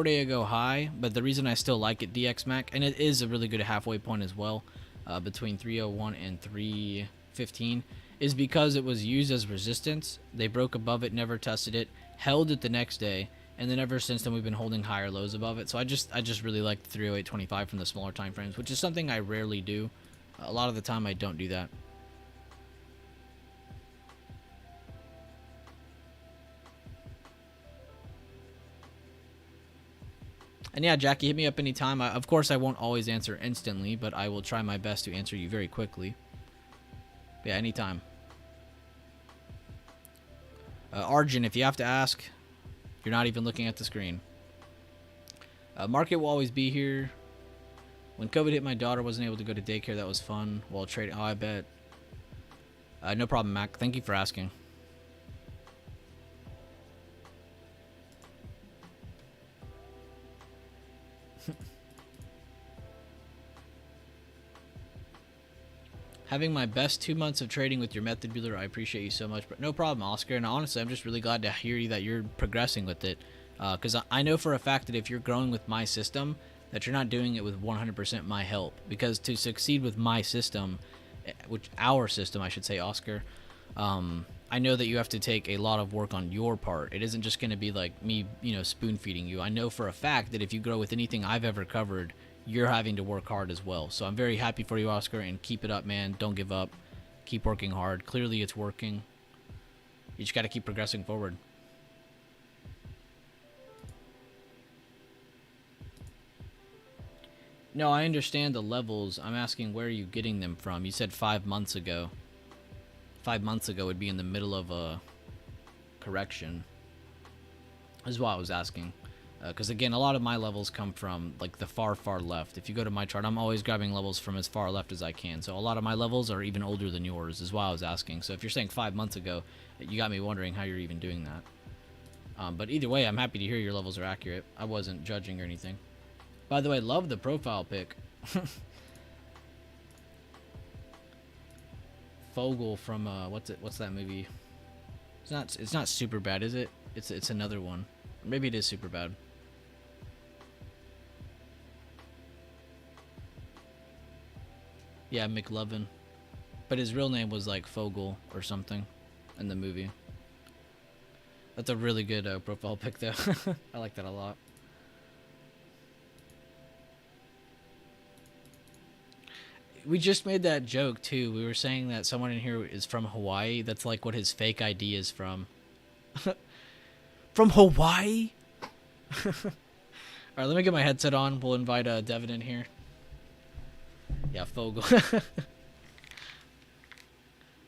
day ago high, but the reason I still like it DX Mac, and it is a really good halfway point as well, between 301 and 315, is because it was used as resistance. They broke above it, never tested it, held it the next day, and then ever since then we've been holding higher lows above it. So I just really like the 308.25 from the smaller time frames, which is something I rarely do. A lot of the time I don't do that. And yeah, Jackie, hit me up anytime. Of course, I won't always answer instantly, but I will try my best to answer you very quickly. But yeah, anytime. Arjun, if you have to ask, you're not even looking at the screen. Market will always be here. When COVID hit, my daughter wasn't able to go to daycare. That was fun. While trading, oh, I bet. No problem, Mac. Thank you for asking. Having my best 2 months of trading with your method, Bueller. I appreciate you so much. But no problem, Oscar. And honestly, I'm just really glad to hear you that you're progressing with it. Because I know for a fact that if you're growing with my system, that you're not doing it with 100% my help. Because to succeed with my system, which our system, I should say, Oscar, I know that you have to take a lot of work on your part. It isn't just going to be like me, spoon feeding you. I know for a fact that if you grow with anything I've ever covered, you're having to work hard as well. So I'm very happy for you, Oscar, and keep it up, man. Don't give up. Keep working hard. Clearly it's working. You just got to keep progressing forward. No, I understand the levels. I'm asking where are you getting them from? You said 5 months ago. 5 months ago would be in the middle of a correction. This is why I was asking. Because again, a lot of my levels come from like the far left. If you go to my chart, I'm always grabbing levels from as far left as I can. So a lot of my levels are even older than yours, is why I was asking. So if you're saying 5 months ago, you got me wondering how you're even doing that. But either way, I'm happy to hear your levels are accurate. I wasn't judging or anything. By the way, love the profile pic. Fogel from what's that movie? It's not super bad, is it? It's another one. Maybe it is super bad. Yeah, McLovin. But his real name was like Fogel or something in the movie. That's a really good profile pic though. I like that a lot. We just made that joke too. We were saying that someone in here is from Hawaii. That's like what his fake ID is from. From Hawaii? Alright, let me get my headset on. We'll invite Devin in here. Yeah, Fogel.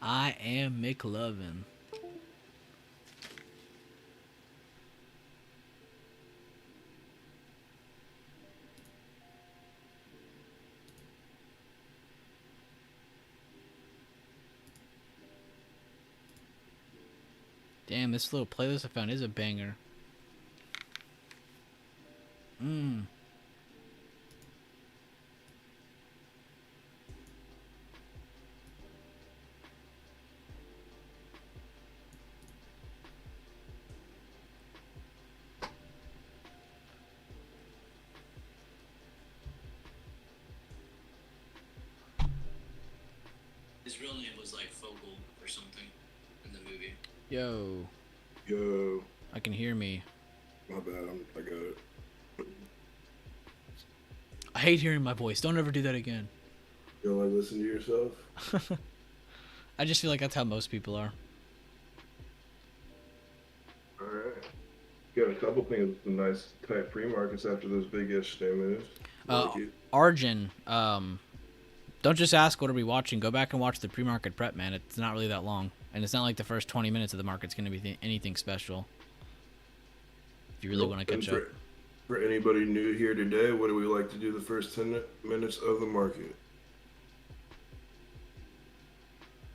I am McLovin. Damn, this little playlist I found is a banger. His real name was like Fogel or something in the movie. Yo. Yo. I can hear me. My bad, I got it. I hate hearing my voice. Don't ever do that again. You don't like listen to yourself? I just feel like that's how most people are. Alright. Got a couple things with some nice tight free markets after those big yesterday moves. Arjun, don't just ask what are we watching. Go back and watch the pre-market prep, man. It's not really that long. And it's not like the first 20 minutes of the market's going to be anything special. If you really want to catch up. For anybody new here today, what do we like to do the first 10 minutes of the market?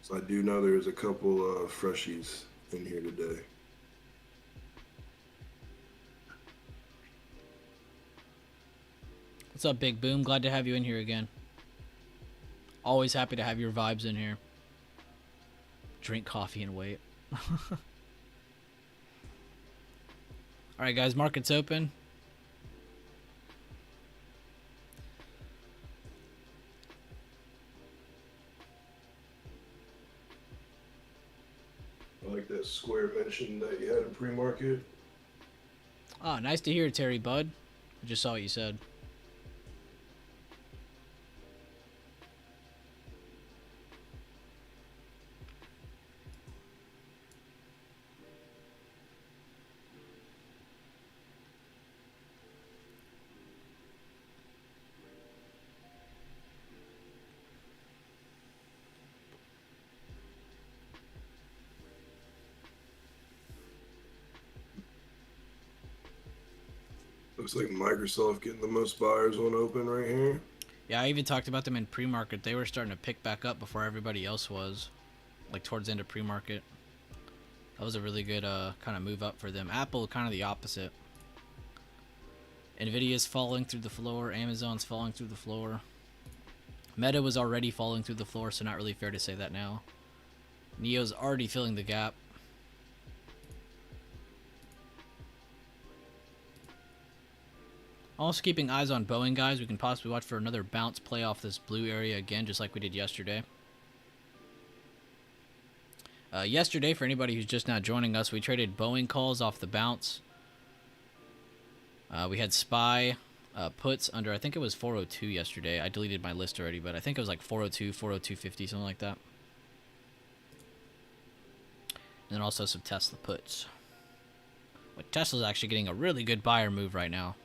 So I do know there's a couple of freshies in here today. What's up, Big Boom? Glad to have you in here again. Always happy to have your vibes in here. drink coffee and wait. Alright guys, market's open. I like that square mention that you had in pre-market. Oh, nice to hear, Terry Bud. I just saw what you said. Looks like Microsoft getting the most buyers on open right here. Yeah, I even talked about them in pre-market. They were starting to pick back up before everybody else was. Like towards the end of pre-market. That was a really good kind of move up for them. Apple, kind of the opposite. Nvidia's falling through the floor. Amazon's falling through the floor. Meta was already falling through the floor, so not really fair to say that now. Neo's already filling the gap. Also keeping eyes on Boeing, guys. We can possibly watch for another bounce play off this blue area again, just like we did yesterday. Yesterday, for anybody who's just now joining us, we traded Boeing calls off the bounce. We had SPY puts under, I think it was 402 yesterday. I deleted my list already, but I think it was like 402, 402.50, something like that. And then also some Tesla puts. But Tesla's actually getting a really good buyer move right now.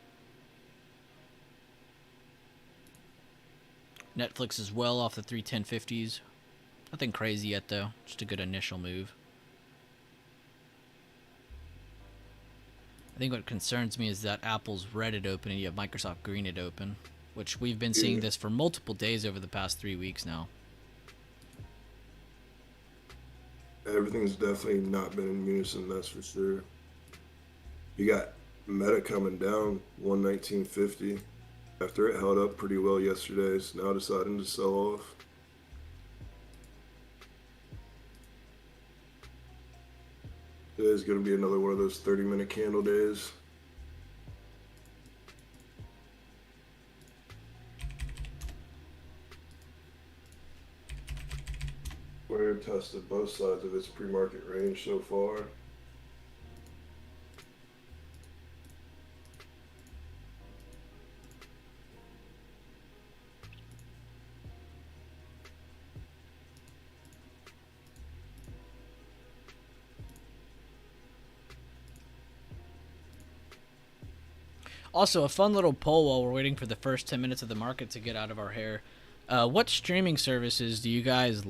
Netflix as well off the 310.50s. Nothing crazy yet though, just a good initial move. I think what concerns me is that Apple's red it open and you have Microsoft green it open, which we've been seeing this for multiple days over the past 3 weeks now. Everything's definitely not been in unison, that's for sure. You got Meta coming down 119.50 after it held up pretty well yesterday. It's now deciding to sell off. Today's going to be another one of those 30-minute candle days. We're tested both sides of its pre-market range so far. Also, a fun little poll while we're waiting for the first 10 minutes of the market to get out of our hair. What streaming services do you guys...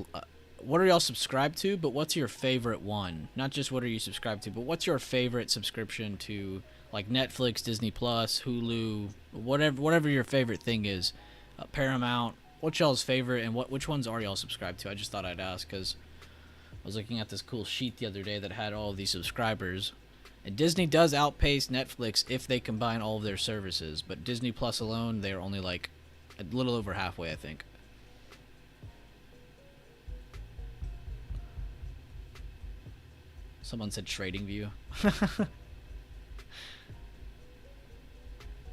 what are y'all subscribed to, but what's your favorite one? Not just what are you subscribed to, but what's your favorite subscription to, like Netflix, Disney Plus, Hulu, whatever your favorite thing is. Paramount. What's y'all's favorite, and which ones are y'all subscribed to? I just thought I'd ask, because I was looking at this cool sheet the other day that had all of these subscribers. And Disney does outpace Netflix if they combine all of their services, but Disney Plus alone, they're only like a little over halfway, I think. Someone said Trading View.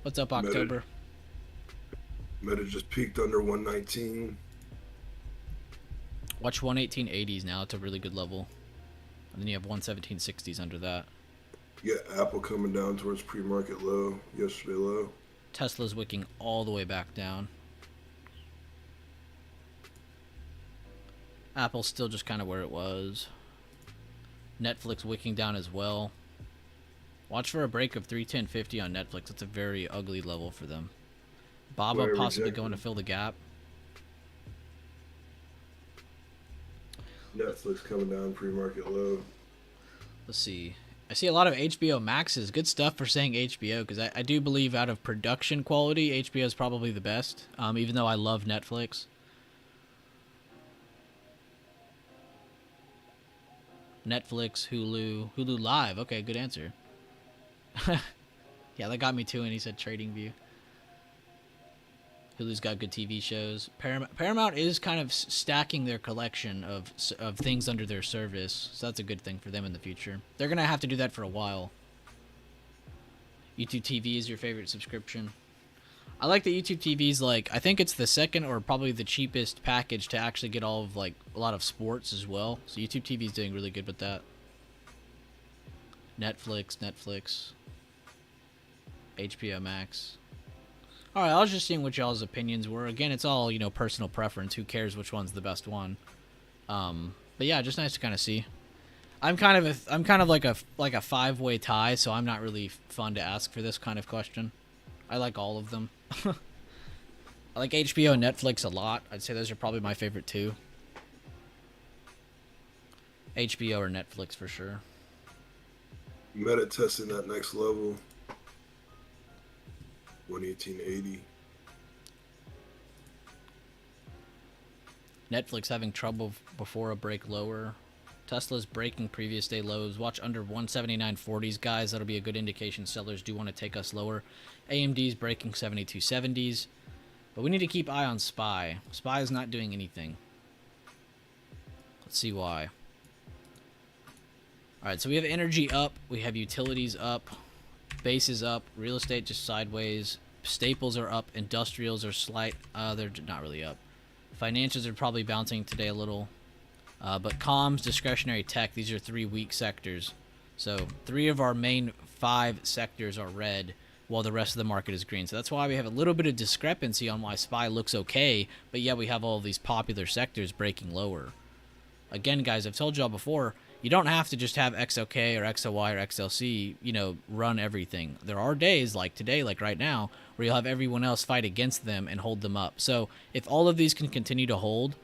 What's up, October? Meta just peaked under 119. Watch 118.80s now. It's a really good level. And then you have 117.60s under that. You got Apple coming down towards pre-market low, yesterday low. Tesla's wicking all the way back down. Apple's still just kind of where it was. Netflix wicking down as well. Watch for a break of 310.50 on Netflix. It's a very ugly level for them. Baba possibly going to fill the gap. Netflix coming down pre-market low. Let's see. I see a lot of HBO Maxes. Good stuff for saying HBO, because I do believe out of production quality, HBO is probably the best, even though I love Netflix. Netflix, Hulu Live. Okay, good answer. Yeah, that got me too, and he said Trading View. Hulu's got good TV shows. Paramount is kind of stacking their collection of things under their service, so that's a good thing for them in the future. They're gonna have to do that for a while. YouTube TV is your favorite subscription. I like that YouTube TV's like, I think it's the second or probably the cheapest package to actually get all of like a lot of sports as well. So YouTube TV's doing really good with that. Netflix, HBO Max. All right, I was just seeing what y'all's opinions were. Again, it's all, you know, personal preference. Who cares which one's the best one? But yeah, just nice to kind of see. I'm kind of like a five-way tie, so I'm not really fun to ask for this kind of question. I like all of them. I like HBO and Netflix a lot. I'd say those are probably my favorite two. HBO or Netflix for sure. Meta testing that next level. 118.80. Netflix having trouble before a break lower. Tesla's breaking previous day lows. Watch under 179.40s, guys. That'll be a good indication sellers do want to take us lower. AMD's breaking 72.70s. But we need to keep eye on SPY. SPY is not doing anything. Let's see why. Alright, so we have energy up. We have utilities up. Base is up. Real estate just sideways. Staples are up. Industrials are slight. They're not really up. Financials are probably bouncing today a little. But comms, discretionary, tech, these are three weak sectors. So 3 of our main 5 sectors are red, while the rest of the market is green. So that's why we have a little bit of discrepancy on why SPY looks okay, but yet we have all of these popular sectors breaking lower. Again, guys, I've told y'all before, you don't have to just have XOK or XOY or XLC, you know, run everything. There are days like today, like right now, where you'll have everyone else fight against them and hold them up. So if all of these can continue to hold,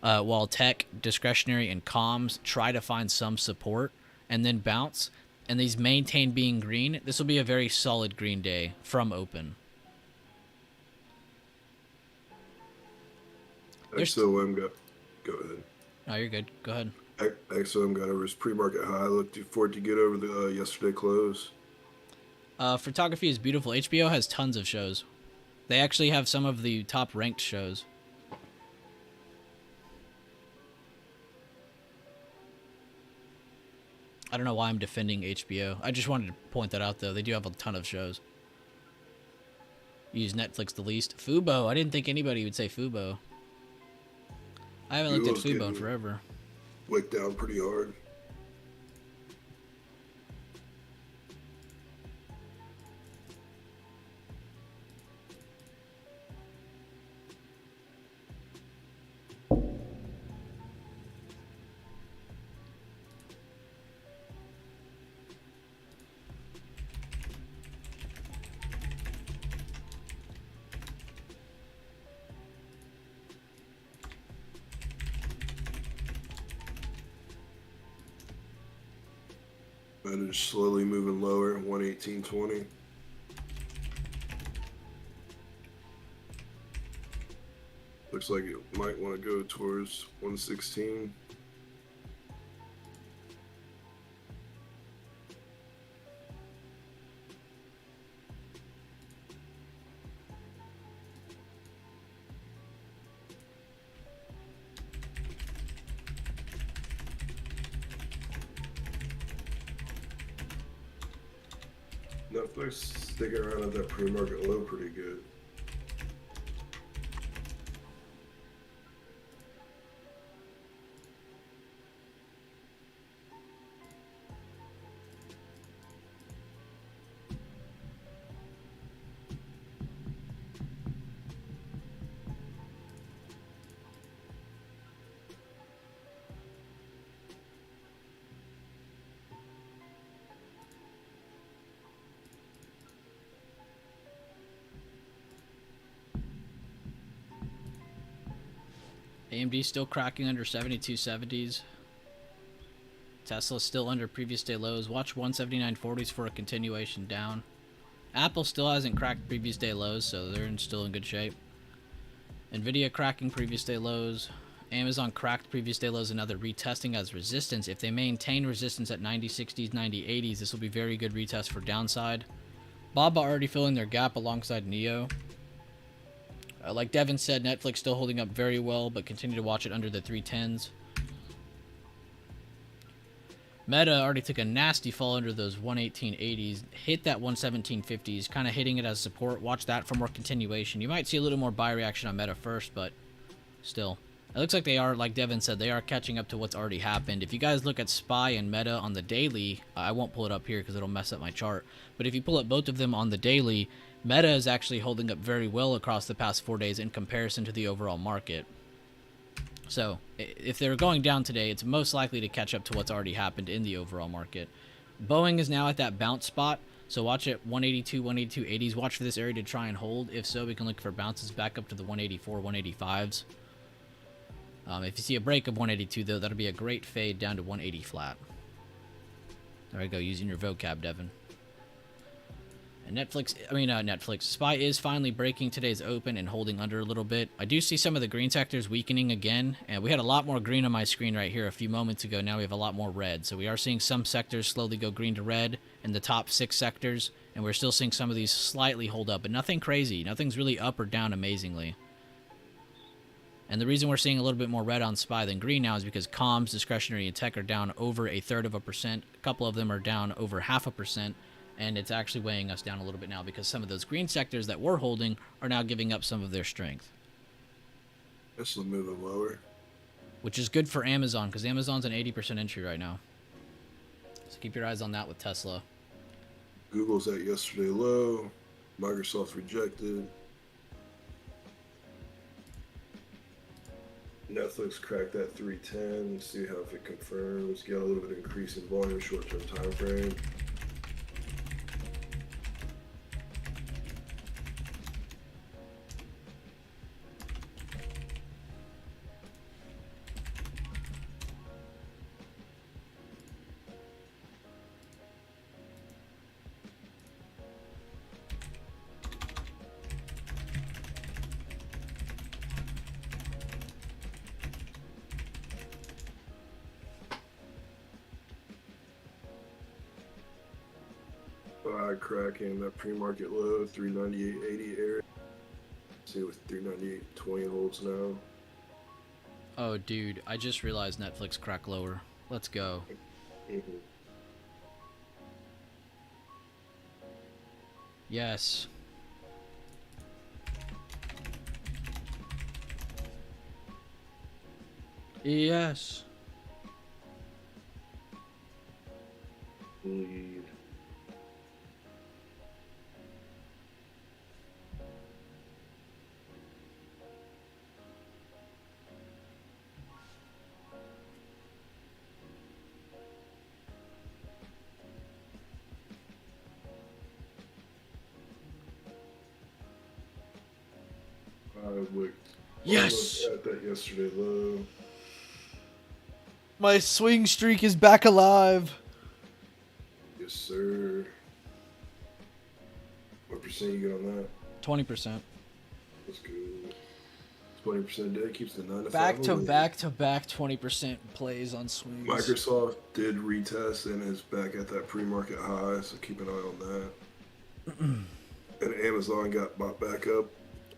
while tech, discretionary, and comms try to find some support and then bounce, and these maintain being green, this will be a very solid green day from open. XOM got, go ahead. Oh, you're good. Go ahead. XOM got over his pre-market high. Looked for it to get over the yesterday close. Photography is beautiful. HBO has tons of shows. They actually have some of the top ranked shows. I don't know why I'm defending HBO. I just wanted to point that out, though. They do have a ton of shows. Use Netflix the least. Fubo. I didn't think anybody would say Fubo. I haven't looked at Fubo in forever. Wicked down pretty hard. And it's slowly moving lower, 118.20. Looks like it might want to go towards 116. Netflix sticking around at that pre-market low pretty good. AMD still cracking under 72.70s. Tesla still under previous day lows. Watch 179.40s for a continuation down. Apple still hasn't cracked previous day lows, so they're still in good shape. Nvidia cracking previous day lows. Amazon cracked previous day lows and now they're retesting as resistance. If they maintain resistance at 90.60s, 90.80s, this will be very good retest for downside. Baba already filling their gap alongside Neo. Like Devin said, Netflix still holding up very well, but continue to watch it under the 310s. Meta already took a nasty fall under those 118.80s, hit that 117.50s, kind of hitting it as support. Watch that for more continuation. You might see a little more buy reaction on Meta first, but still. It looks like they are, like Devin said, they are catching up to what's already happened. If you guys look at SPY and Meta on the daily, I won't pull it up here because it'll mess up my chart, but if you pull up both of them on the daily, Meta is actually holding up very well across the past 4 days in comparison to the overall market. So, if they're going down today, it's most likely to catch up to what's already happened in the overall market. Boeing is now at that bounce spot, so watch it 182, 182.80s. Watch for this area to try and hold. If so, we can look for bounces back up to the 184, 185s. If you see a break of 182, though, that'll be a great fade down to 180 flat. There we go, using your vocab, Devin. And Netflix. SPY is finally breaking today's open and holding under a little bit. I do see some of the green sectors weakening again, and we had a lot more green on my screen right here a few moments ago. Now we have a lot more red. So we are seeing some sectors slowly go green to red in the top 6 sectors, and we're still seeing some of these slightly hold up, but nothing crazy. Nothing's really up or down amazingly. And the reason we're seeing a little bit more red on SPY than green now is because comms, discretionary, and tech are down over 1/3%. A couple of them are down over 0.5%. And it's actually weighing us down a little bit now because some of those green sectors that we're holding are now giving up some of their strength. This is moving lower. Which is good for Amazon because Amazon's an 80% entry right now. So keep your eyes on that with Tesla. Google's at yesterday low. Microsoft rejected. Netflix cracked that 310. See how if it confirms. Get a little bit of increase in volume, short-term time frame. Cracking that pre-market low, 398.80 area. See what 398.20 holds now. Oh, dude, I just realized Netflix cracked lower. Let's go. Yes. Yes. Lead. Yes. I looked at that yesterday low. My swing streak is back alive. Yes, sir. What percent you get on that? 20%. That's good. 20% day keeps the 9 to 5. Back to back 20% plays on swings. Microsoft did retest and is back at that pre-market high, so keep an eye on that. And Amazon got bought back up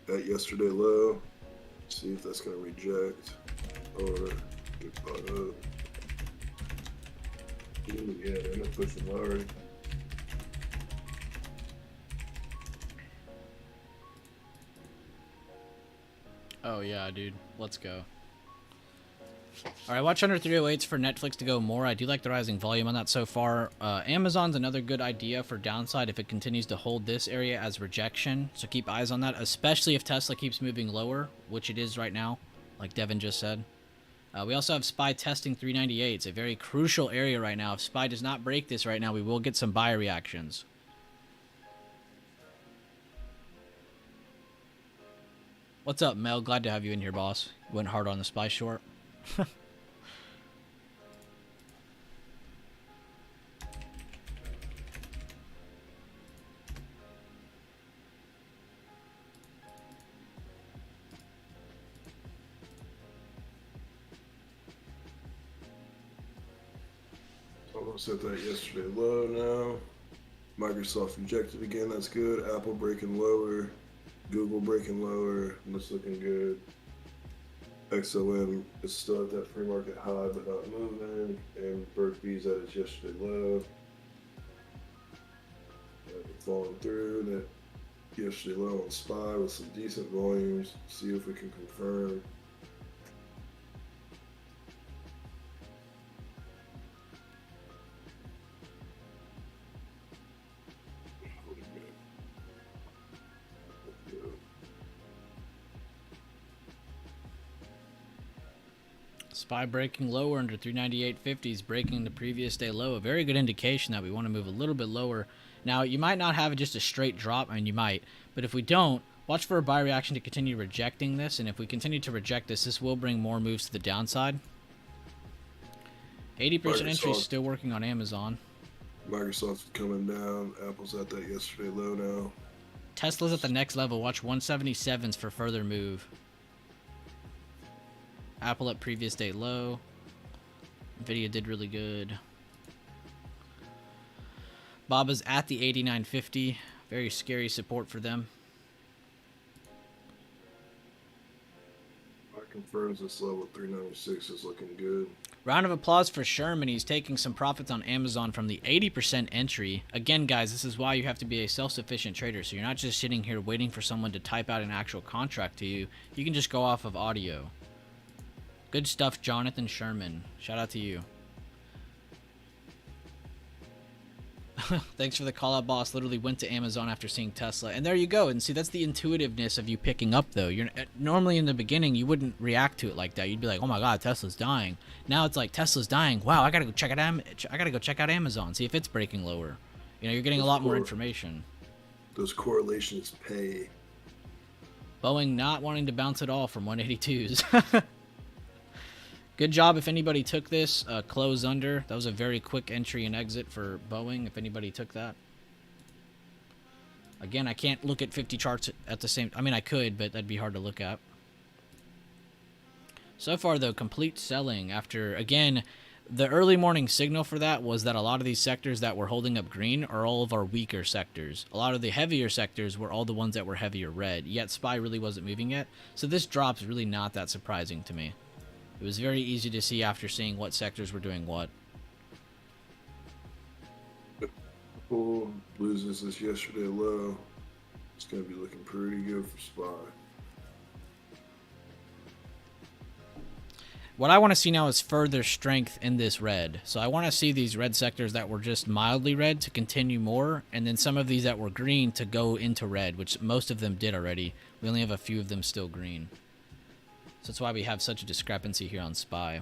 at yesterday low. See if that's going to reject or get bought up. Ooh, yeah, they're pushing lower. Oh yeah, dude. Let's go. Alright, watch under 308s for Netflix to go more. I do like the rising volume on that so far. Amazon's another good idea for downside if it continues to hold this area as rejection. So keep eyes on that, especially if Tesla keeps moving lower, which it is right now, like Devin just said. We also have SPY testing 398. It's a very crucial area right now. If SPY does not break this right now, we will get some buy reactions. What's up, Mel? Glad to have you in here, boss. Went hard on the SPY short. Almost at that yesterday low now. Microsoft rejected again. That's good. Apple breaking lower. Google breaking lower. That's looking good. XOM is still at that pre-market high, but not moving. And Berkey's at its yesterday low. Falling through that yesterday low on SPY with some decent volumes. See if we can confirm. SPY breaking lower under 398.50s, breaking the previous day low. A very good indication that we want to move a little bit lower. Now, you might not have just a straight drop. I mean, you might. But if we don't, watch for a buy reaction to continue rejecting this. And if we continue to reject this, this will bring more moves to the downside. 80% entry is still working on Amazon. Microsoft's coming down. Apple's at that yesterday low now. Tesla's at the next level. Watch 177s for further move. Apple at previous day low. Nvidia did really good. Baba's at the 89.50. Very scary support for them. That confirms this level 396 is looking good. Round of applause for Sherman. He's taking some profits on Amazon from the 80% entry. Again, guys, this is why you have to be a self-sufficient trader. So you're not just sitting here waiting for someone to type out an actual contract to you. You can just go off of audio. Good stuff, Jonathan Sherman. Shout out to you. Thanks for the call out, boss. Literally went to Amazon after seeing Tesla. And there you go. And see, that's the intuitiveness of you picking up, though. You're normally in the beginning, you wouldn't react to it like that. You'd be like, oh my God, Tesla's dying. Now it's like, Tesla's dying. Wow, I got to go check out Amazon. See if it's breaking lower. You know, you're getting a lot more information. Those correlations pay. Boeing not wanting to bounce at all from 182s. Good job if anybody took this. Close under. That was a very quick entry and exit for Boeing if anybody took that. Again, I can't look at 50 charts at the same... I mean, I could, but that'd be hard to look at. So far, though, complete selling after... Again, the early morning signal for that was that a lot of these sectors that were holding up green are all of our weaker sectors. A lot of the heavier sectors were all the ones that were heavier red, yet SPY really wasn't moving yet. So this drop's really not that surprising to me. It was very easy to see after seeing what sectors were doing what. Apple loses this yesterday low. It's going to be looking pretty good for SPY. What I want to see now is further strength in this red. So I want to see these red sectors that were just mildly red to continue more, and then some of these that were green to go into red, which most of them did already. We only have a few of them still green. So that's why we have such a discrepancy here on SPY.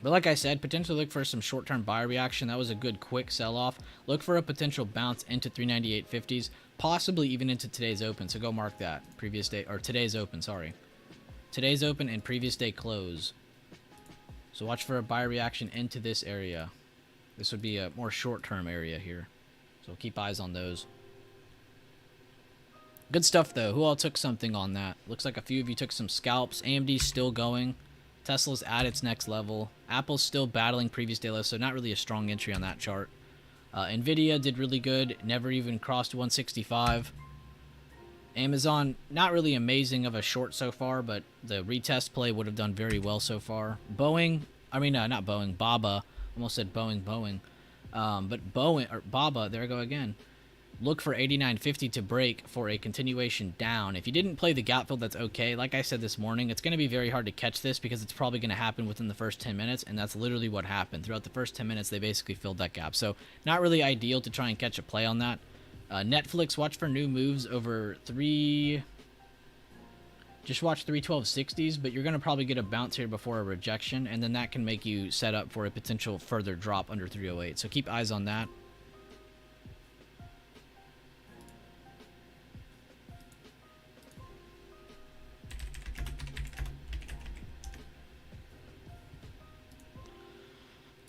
But like I said, potentially look for some short-term buy reaction. That was a good quick sell-off. Look for a potential bounce into 398.50s, possibly even into today's open. So go mark that. Previous day, or today's open, sorry. Today's open and previous day close. So watch for a buy reaction into this area. This would be a more short-term area here. So keep eyes on those. Good stuff, though. Who all took something on that? Looks like a few of you took some scalps. AMD's still going. Tesla's at its next level. Apple's still battling previous day low, so not really a strong entry on that chart. Nvidia did really good. Never even crossed 165. Amazon, not really amazing of a short so far, but the retest play would have done very well so far. Boeing, I mean, not Boeing, Baba. Almost said Boeing. But Boeing, or Baba, there I go again. Look for 89.50 to break for a continuation down. If you didn't play the gap fill, that's okay. Like I said this morning, it's going to be very hard to catch this because it's probably going to happen within the first 10 minutes, and that's literally what happened. Throughout the first 10 minutes, they basically filled that gap. So not really ideal to try and catch a play on that. Netflix, watch for new moves over just watch 312.60s, but you're going to probably get a bounce here before a rejection, and then that can make you set up for a potential further drop under 308. So keep eyes on that.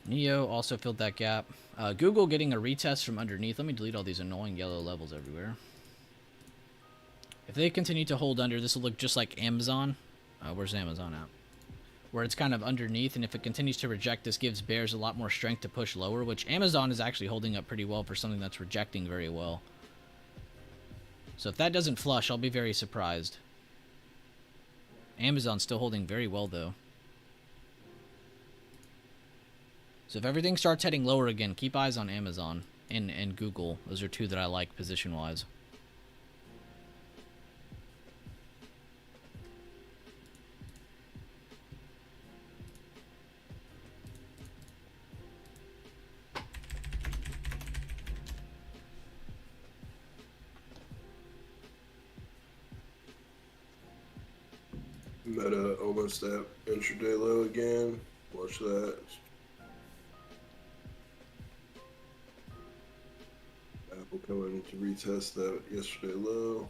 Neo also filled that gap. Google getting a retest from underneath. Let me delete all these annoying yellow levels everywhere. If they continue to hold under, this will look just like Amazon. Where's Amazon at? Where it's kind of underneath, and if it continues to reject, this gives bears a lot more strength to push lower, which Amazon is actually holding up pretty well for something that's rejecting very well. So if that doesn't flush, I'll be very surprised. Amazon's still holding very well, though. So if everything starts heading lower again, keep eyes on Amazon and Google. Those are two that I like position-wise. Meta almost at intraday low again. Watch that. Apple coming to retest that yesterday low.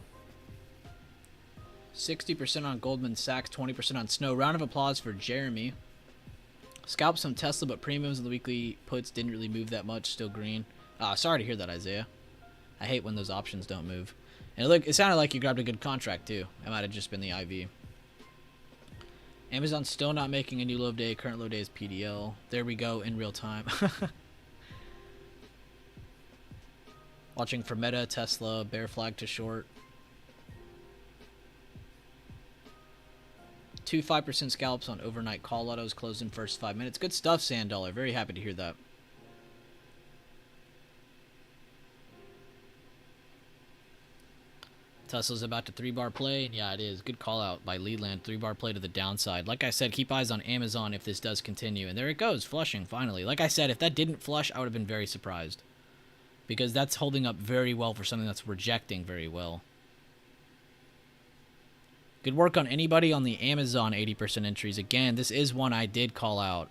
60% on Goldman Sachs, 20% on Snow. Round of applause for Jeremy. Scalped some Tesla, but premiums in the weekly puts didn't really move that much. Still green. Sorry to hear that, Isaiah. I hate when those options don't move. And look, it sounded like you grabbed a good contract, too. It might have just been the IV. Amazon's still not making a new low of day. Current low day is PDL. There we go, in real time. Watching for Meta, Tesla, bear flag to short. 2 5% scalps on overnight call autos closed in first 5 minutes. Good stuff, Sand Dollar. Very happy to hear that. Tesla's about to 3-bar play. Yeah, it is. Good call out by Leland. 3-bar play to the downside. Like I said, keep eyes on Amazon if this does continue. And there it goes, flushing finally. Like I said, if that didn't flush, I would have been very surprised. Because that's holding up very well for something that's rejecting very well. Good work on anybody on the Amazon 80% entries. Again, this is one I did call out.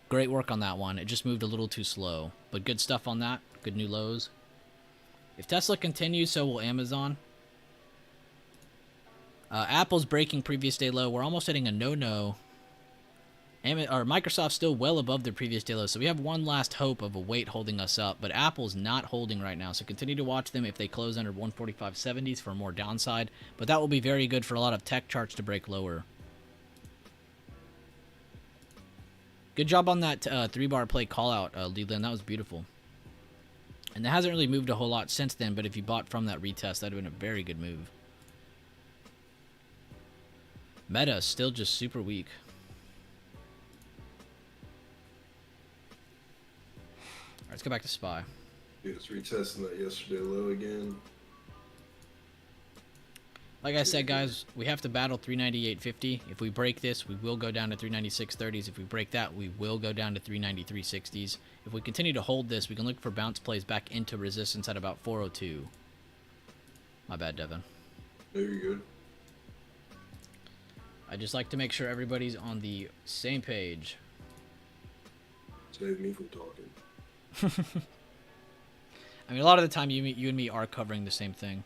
Great work on that one. It just moved a little too slow. But good stuff on that. Good new lows. If Tesla continues, so will Amazon. Apple's breaking previous day low. We're almost hitting a no-no. Microsoft's still well above their previous day low, so we have one last hope of a weight holding us up. But Apple's not holding right now, so continue to watch them if they close under 145.70s for more downside. But that will be very good for a lot of tech charts to break lower. Good job on that 3-bar play call-out, Leland. That was beautiful. And that hasn't really moved a whole lot since then, but if you bought from that retest, that would have been a very good move. Meta still just super weak. Alright, let's go back to SPY. Yeah, it's retesting that yesterday low again. Like I said, guys, we have to battle 398.50. If we break this, we will go down to 396.30s. If we break that, we will go down to 393.60s. If we continue to hold this, we can look for bounce plays back into resistance at about 402. My bad, Devin. There you go. I just like to make sure everybody's on the same page. Save me from talking. I mean, a lot of the time, you and me are covering the same thing.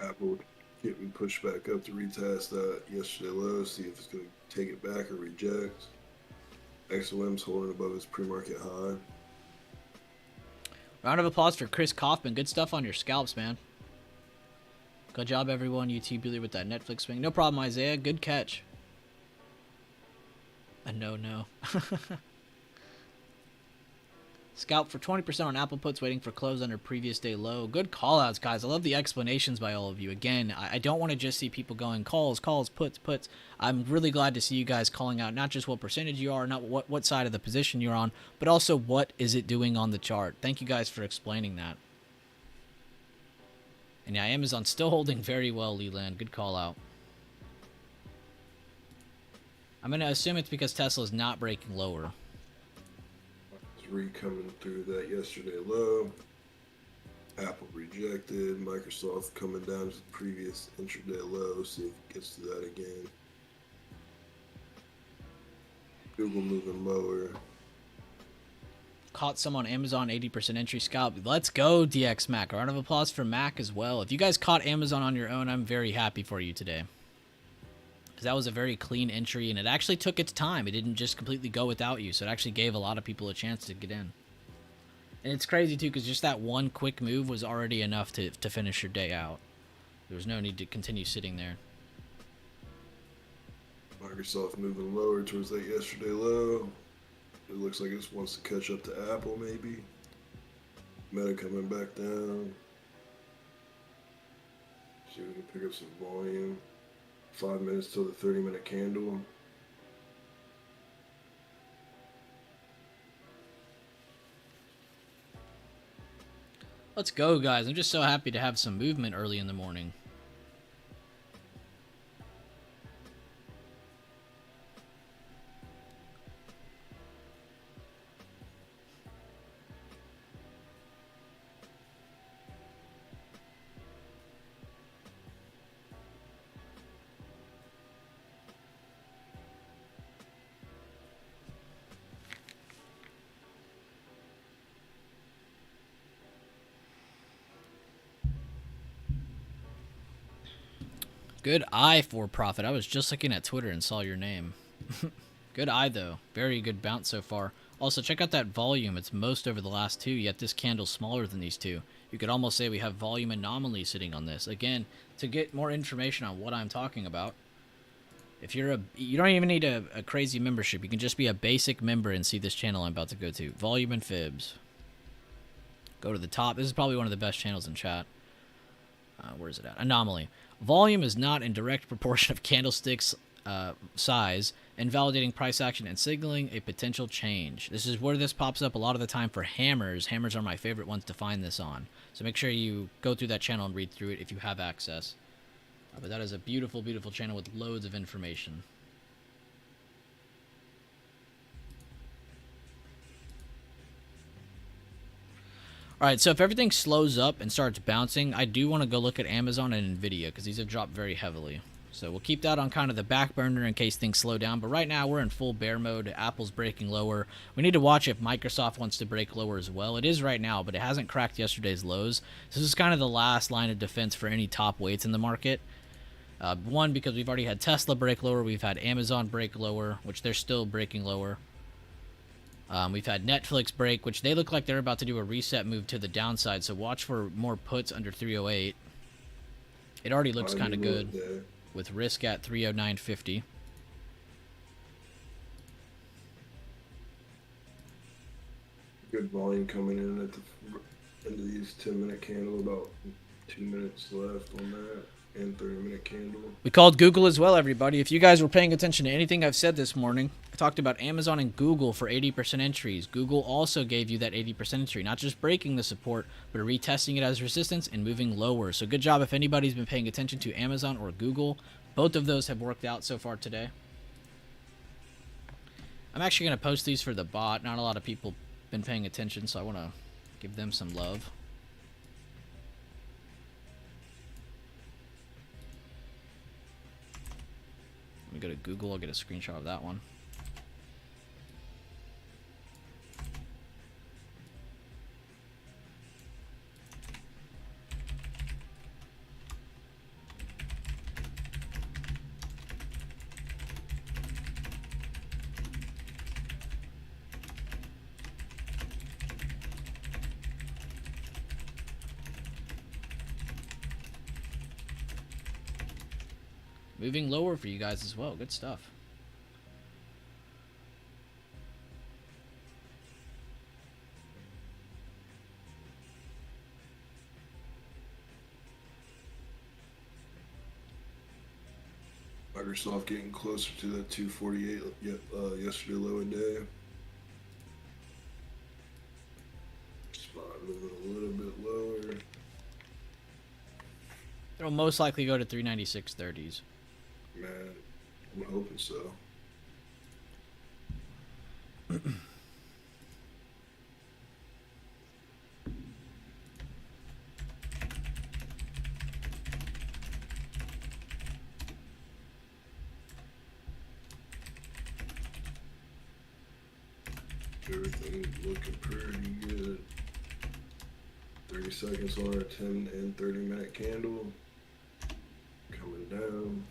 Apple getting pushed back up to retest that yesterday low, see if it's going to take it back or reject. XOM's holding above its pre-market high. Round of applause for Chris Kaufman. Good stuff on your scalps, man. Good job, everyone. UT Bueller with that Netflix swing. No problem, Isaiah. Good catch. A no. Scalp for 20% on Apple puts, waiting for close under previous day low. Good call-outs, guys. I love the explanations by all of you. Again, I don't want to just see people going calls, puts. I'm really glad to see you guys calling out not just what percentage you are, not what side of the position you're on, but also what is it doing on the chart. Thank you guys for explaining that. And yeah, Amazon's still holding very well, Leland. Good call-out. I'm going to assume it's because Tesla's not breaking lower. Coming through that yesterday low. Apple rejected. Microsoft coming down to the previous intraday low. See if it gets to that again. Google moving lower. Caught some on Amazon 80% entry scalp. Let's go, DX Mac. A round of applause for Mac as well. If you guys caught Amazon on your own, I'm very happy for you today. That was a very clean entry, and it actually took its time. It didn't just completely go without you, so it actually gave a lot of people a chance to get in. And it's crazy, too, because just that one quick move was already enough to finish your day out. There was no need to continue sitting there. Microsoft moving lower towards that yesterday low. It looks like it wants to catch up to Apple, maybe. Meta coming back down. See if we can pick up some volume. 5 minutes till the 30-minute candle. Let's go, guys. I'm just so happy to have some movement early in the morning. Good eye for profit. I was just looking at Twitter and saw your name. Good eye, though. Very good bounce so far. Also, check out that volume. It's most over the last two, yet this candle's smaller than these two. You could almost say we have volume anomaly sitting on this. Again, to get more information on what I'm talking about, if you're you don't even need a crazy membership. You can just be a basic member and see this channel I'm about to go to. Volume and fibs. Go to the top. This is probably one of the best channels in chat. Where is it at? Anomaly. Volume is not in direct proportion of candlesticks size, invalidating price action and signaling a potential change. This is where this pops up a lot of the time for hammers. Hammers are my favorite ones to find this on. So make sure you go through that channel and read through it if you have access. But that is a beautiful, beautiful channel with loads of information. Alright, so if everything slows up and starts bouncing, I do want to go look at Amazon and Nvidia, because these have dropped very heavily. So we'll keep that on kind of the back burner in case things slow down. But right now, we're in full bear mode. Apple's breaking lower. We need to watch if Microsoft wants to break lower as well. It is right now, but it hasn't cracked yesterday's lows. So this is kind of the last line of defense for any top weights in the market. One, because we've already had Tesla break lower. We've had Amazon break lower, which they're still breaking lower. We've had Netflix break, which they look like they're about to do a reset move to the downside, so watch for more puts under 308. It already looks kind of good with risk at 309.50. Good volume coming in at the end of these 10-minute candle, about 2 minutes left on that. And 30-minute candle. We called Google as well, everybody. If you guys were paying attention to anything I've said this morning, I talked about Amazon and Google for 80% entries. Google also gave you that 80% entry, not just breaking the support, but retesting it as resistance and moving lower. So good job if anybody's been paying attention to Amazon or Google. Both of those have worked out so far today. I'm actually going to post these for the bot. Not a lot of people have been paying attention, so I want to give them some love. Let me go to Google. I'll get a screenshot of that one. Moving lower for you guys as well. Good stuff. Microsoft getting closer to that 248 yesterday low and day. Spot moving a little bit lower. It'll most likely go to 396.30s. Man, I'm hoping so. Everything's looking pretty good. 30 seconds on our 10 and 30-minute candle. Coming down.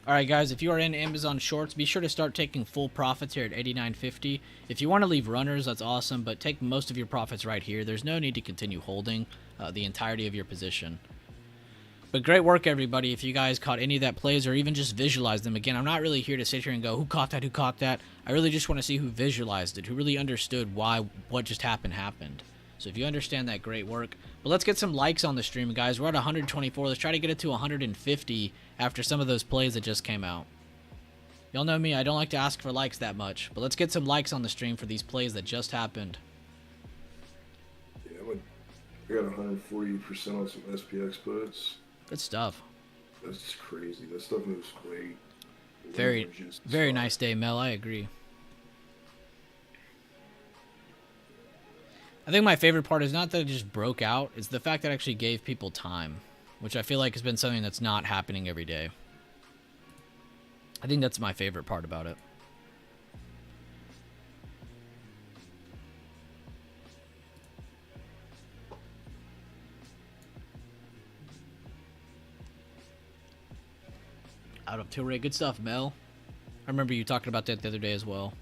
Alright guys, if you are in Amazon shorts, be sure to start taking full profits here at 89.50. If you want to leave runners, that's awesome, but take most of your profits right here. There's no need to continue holding the entirety of your position. But great work, everybody. If you guys caught any of that plays or even just visualized them. Again, I'm not really here to sit here and go, who caught that, who caught that? I really just want to see who visualized it, who really understood why what just happened. So if you understand that, great work. But let's get some likes on the stream, guys. We're at 124. Let's try to get it to 150 after some of those plays that just came out. Y'all know me. I don't like to ask for likes that much. But let's get some likes on the stream for these plays that just happened. Yeah, I got 140% on some SPX puts. Good stuff. That's just crazy. That stuff moves great. Very nice day, Mel. I agree. I think my favorite part is not that it just broke out. It's the fact that it actually gave people time, which I feel like has been something that's not happening every day. I think that's my favorite part about it. Out of Tilray. Good stuff, Mel. I remember you talking about that the other day as well.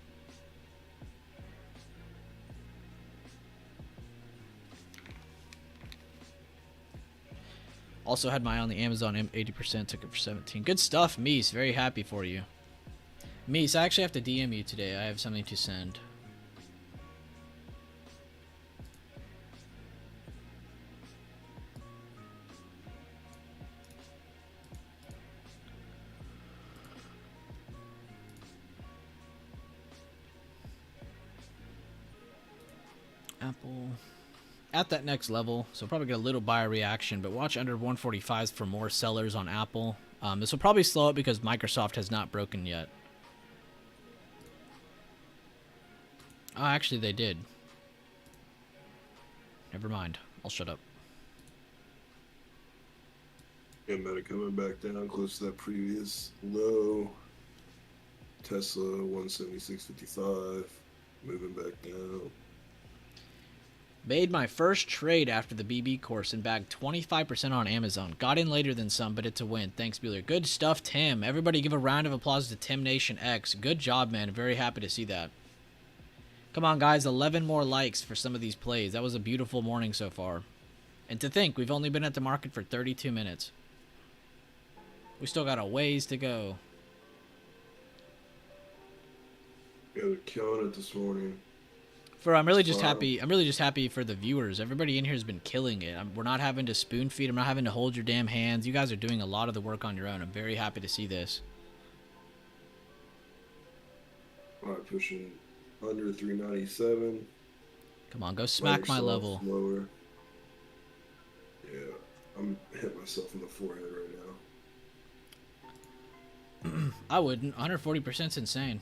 Also had my eye on the Amazon 80%, took it for 17. Good stuff, Meese. Very happy for you. Meese, I actually have to DM you today. I have something to send. Apple at that next level, so probably get a little buyer reaction, but watch under 145s for more sellers on Apple. This will probably slow up because Microsoft has not broken yet. Oh, actually they did. Never mind. I'll shut up. Yeah, Meta coming back down close to that previous low. Tesla 176.55, moving back down. Made my first trade after the BB course and bagged 25% on Amazon. Got in later than some, but it's a win. Thanks, Bueller. Good stuff, Tim. Everybody give a round of applause to Tim Nation X. Good job, man. Very happy to see that. Come on, guys. 11 more likes for some of these plays. That was a beautiful morning so far. And to think, we've only been at the market for 32 minutes. We still got a ways to go. Yeah, they're killing it this morning. I'm really just happy. I'm really just happy for the viewers. Everybody in here has been killing it. We're not having to spoon feed. I'm not having to hold your damn hands. You guys are doing a lot of the work on your own. I'm very happy to see this. All right, pushing under 397. Come on, go smack my level. Lower. Yeah, I'm hitting myself in the forehead right now. I wouldn't. 140% is insane.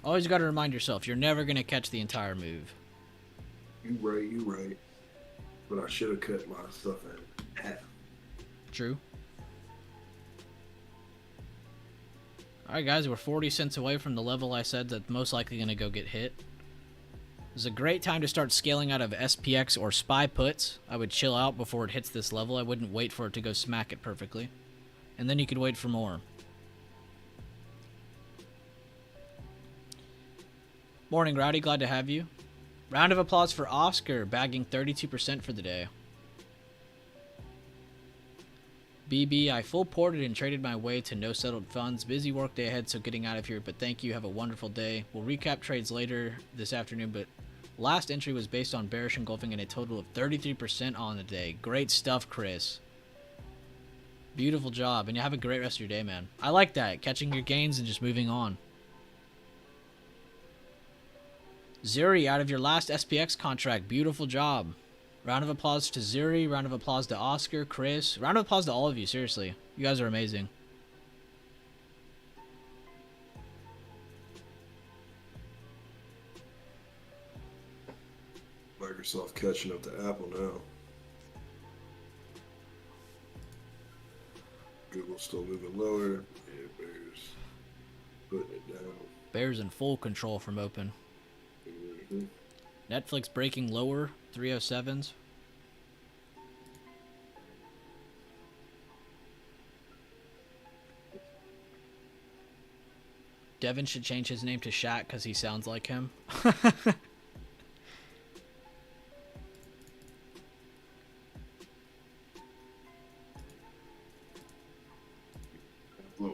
Always got to remind yourself, you're never going to catch the entire move. You right. But I should have cut my stuff in half. True. Alright guys, we're 40 cents away from the level I said that's most likely going to go get hit. This is a great time to start scaling out of SPX or SPY puts. I would chill out before it hits this level. I wouldn't wait for it to go smack it perfectly. And then you could wait for more. Morning, Rowdy. Glad to have you. Round of applause for Oscar, bagging 32% for the day. BB, I full ported and traded my way to no settled funds. Busy work day ahead, so getting out of here, but thank you. Have a wonderful day. We'll recap trades later this afternoon, but last entry was based on bearish engulfing and a total of 33% on the day. Great stuff, Chris. Beautiful job, and you have a great rest of your day, man. I like that, catching your gains and just moving on. Zuri, out of your last SPX contract, beautiful job. Round of applause to Zuri, round of applause to Oscar, Chris. Round of applause to all of you, seriously. You guys are amazing. Microsoft catching up to Apple now. Google's still moving lower. Yeah, Bears putting it down. Bears in full control from open. Mm-hmm. Netflix breaking lower, 307s. Devin should change his name to Shaq because he sounds like him.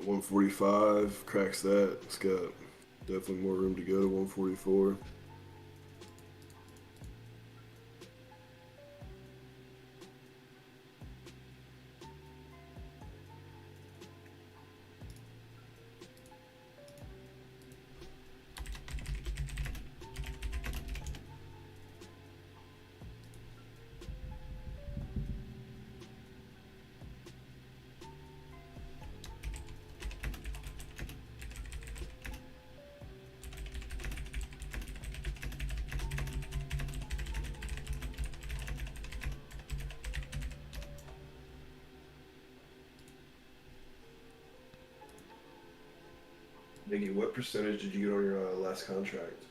145 cracks that. It's got definitely more room to go to 144. Nikki, what percentage did you get on your last contract?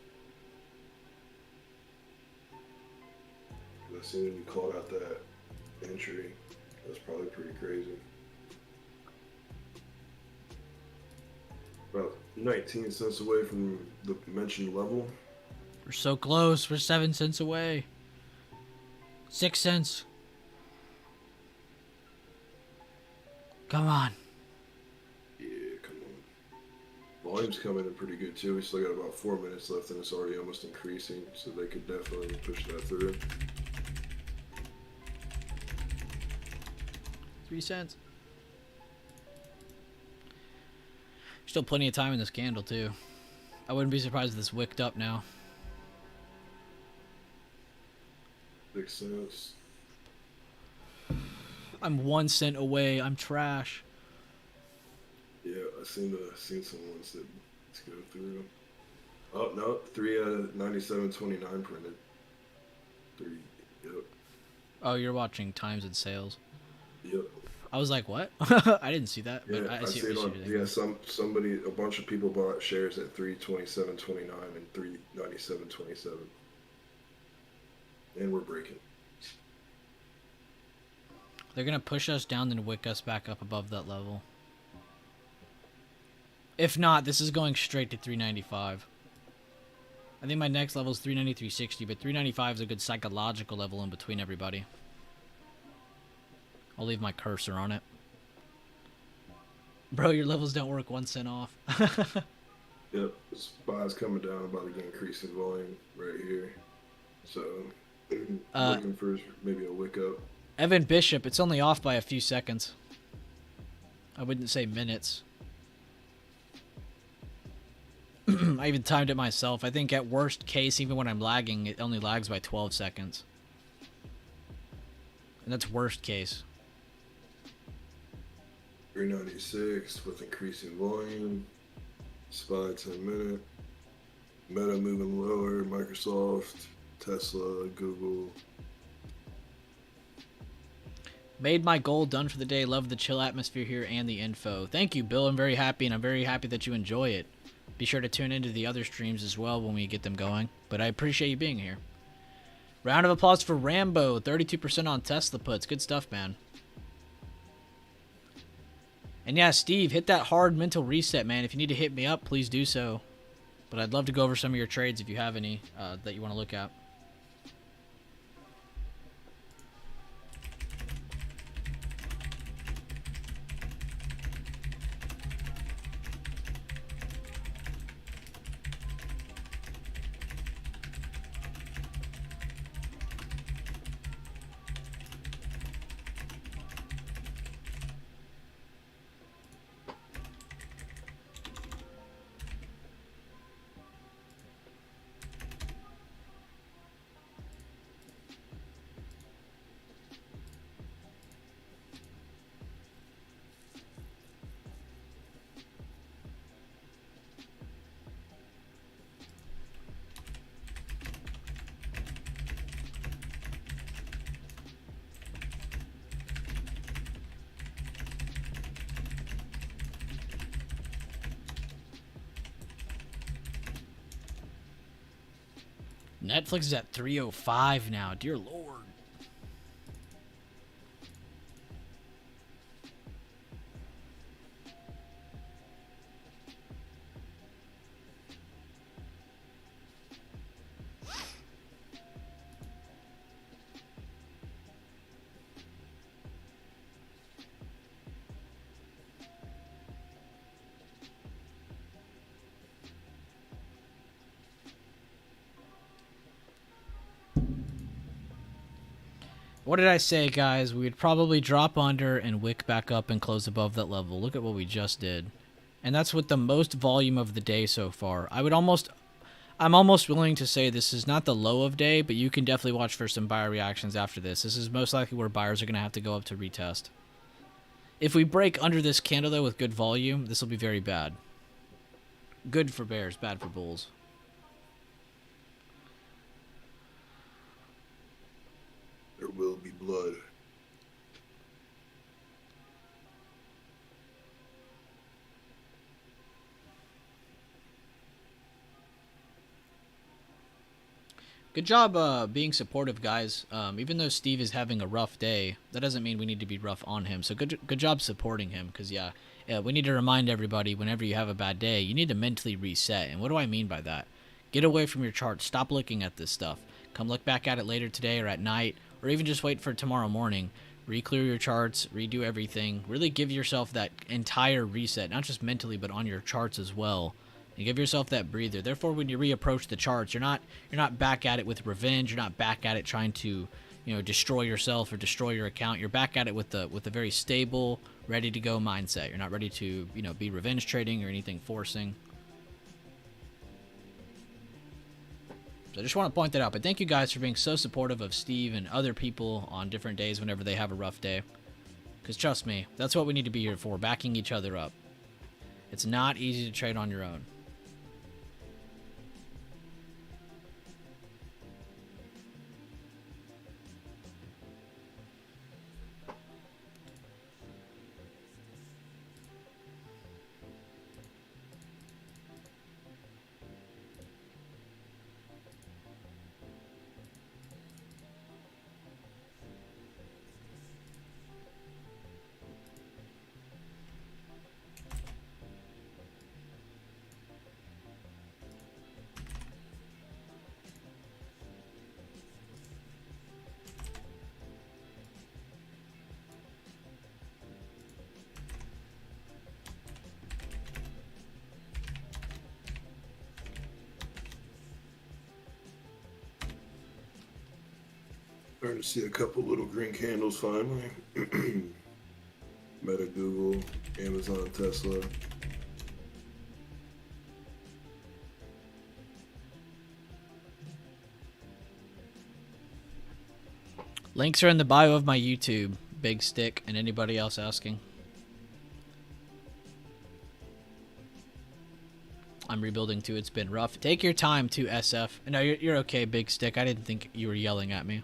I seen when you called out that entry. That's probably pretty crazy. About 19 cents away from the mentioned level. We're so close. We're 7 cents away. 6 cents. Come on. Yeah, come on. Volume's coming in pretty good too. We still got about 4 minutes left and it's already almost increasing, so they could definitely push that through. 3 cents. Still plenty of time in this candle too. I wouldn't be surprised if this wicked up now. 6 cents. I'm 1 cent away. I'm trash. Yeah, I seen some ones that let's go through. Oh no, 3 out of 97.29 printed. 3. Yep. Oh, you're watching times and sales. Yep. I was like, what? I didn't see that. But Yeah, I see see it what on, you're yeah, a bunch of people bought shares at 327.29 and 397.27. And we're breaking. They're gonna push us down and wick us back up above that level. If not, this is going straight to 395. I think my next level is 390, 360, but 395 is a good psychological level in between everybody. I'll leave my cursor on it. Bro, your levels don't work 1 cent off. Yep, SPY's coming down, about to get increasing volume right here. So, looking for maybe a wick up. Evan Bishop, it's only off by a few seconds. I wouldn't say minutes. I even timed it myself. I think at worst case, even when I'm lagging, it only lags by 12 seconds. And that's worst case. 396 with increasing volume. SPY 10 minute. Meta moving lower. Microsoft, Tesla, Google. Made my goal, done for the day. Love the chill atmosphere here and the info. Thank you, Bill. I'm very happy, and I'm very happy that you enjoy it. Be sure to tune into the other streams as well when we get them going. But I appreciate you being here. Round of applause for Rambo. 32% on Tesla puts. Good stuff, man. And yeah, Steve, hit that hard mental reset, man. If you need to hit me up, please do so. But I'd love to go over some of your trades if you have any that you want to look at. Netflix is at 305 now. Dear Lord. What did I say, guys? We would probably drop under and wick back up and close above that level. Look at what we just did. And that's with the most volume of the day so far. I'm almost willing to say this is not the low of day, but you can definitely watch for some buyer reactions after this. This is most likely where buyers are going to have to go up to retest. If we break under this candle, though, with good volume, this will be very bad. Good for bears, bad for bulls. There will be blood. Good job being supportive, guys. Even though Steve is having a rough day, that doesn't mean we need to be rough on him. So good job supporting him, because, yeah, we need to remind everybody whenever you have a bad day, you need to mentally reset. And what do I mean by that? Get away from your chart. Stop looking at this stuff. Come look back at it later today or at night, or even just wait for tomorrow morning. Re-clear your charts, redo everything. Really give yourself that entire reset, not just mentally, but on your charts as well. And give yourself that breather. Therefore, when you reapproach the charts, you're not back at it with revenge. You're not back at it trying to, destroy yourself or destroy your account. You're back at it with a very stable, ready to go mindset. You're not ready to, be revenge trading or anything forcing. So I just want to point that out. But thank you guys for being so supportive of Steve and other people on different days whenever they have a rough day. Because trust me, that's what we need to be here for, backing each other up. It's not easy to trade on your own. Starting to see a couple little green candles finally. Meta, Google, Amazon, Tesla. Links are in the bio of my YouTube, Big Stick, and anybody else asking. I'm rebuilding too. It's been rough. Take your time too, SF. No, you're okay, Big Stick. I didn't think you were yelling at me.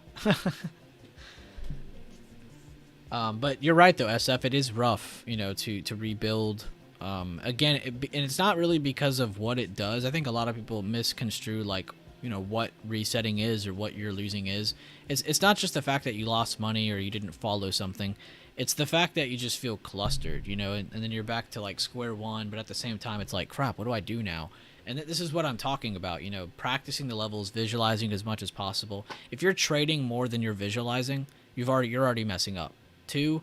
But you're right though, SF. It is rough, to rebuild. Again, and it's not really because of what it does. I think a lot of people misconstrue what resetting is or what you're losing is. It's not just the fact that you lost money or you didn't follow something. It's the fact that you just feel clustered, and then you're back to square one, but at the same time it's like, crap, what do I do now? And this is what I'm talking about, practicing the levels, visualizing as much as possible. If you're trading more than you're visualizing, you're already messing up. 2,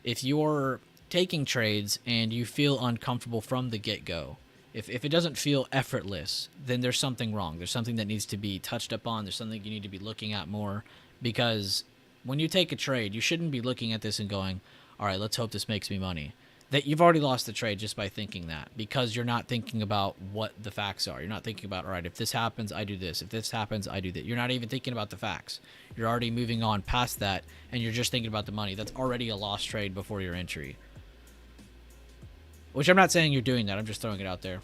if you're taking trades and you feel uncomfortable from the get-go, if it doesn't feel effortless, then there's something wrong. There's something that needs to be touched upon. There's something you need to be looking at more, because when you take a trade, you shouldn't be looking at this and going, all right, let's hope this makes me money. That you've already lost the trade just by thinking that, because you're not thinking about what the facts are. You're not thinking about, all right, if this happens, I do this. If this happens, I do that. You're not even thinking about the facts. You're already moving on past that, and you're just thinking about the money. That's already a lost trade before your entry. Which I'm not saying you're doing that. I'm just throwing it out there.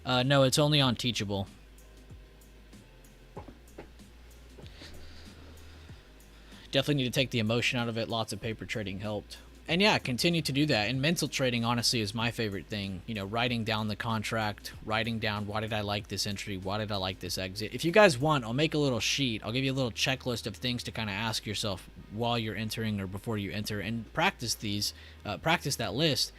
No, it's only on Teachable. Definitely need to take the emotion out of it. Lots of paper trading helped. And yeah, continue to do that. And mental trading, honestly, is my favorite thing. Writing down the contract, writing down, why did I like this entry? Why did I like this exit? If you guys want, I'll make a little sheet. I'll give you a little checklist of things to kind of ask yourself while you're entering or before you enter, and practice that list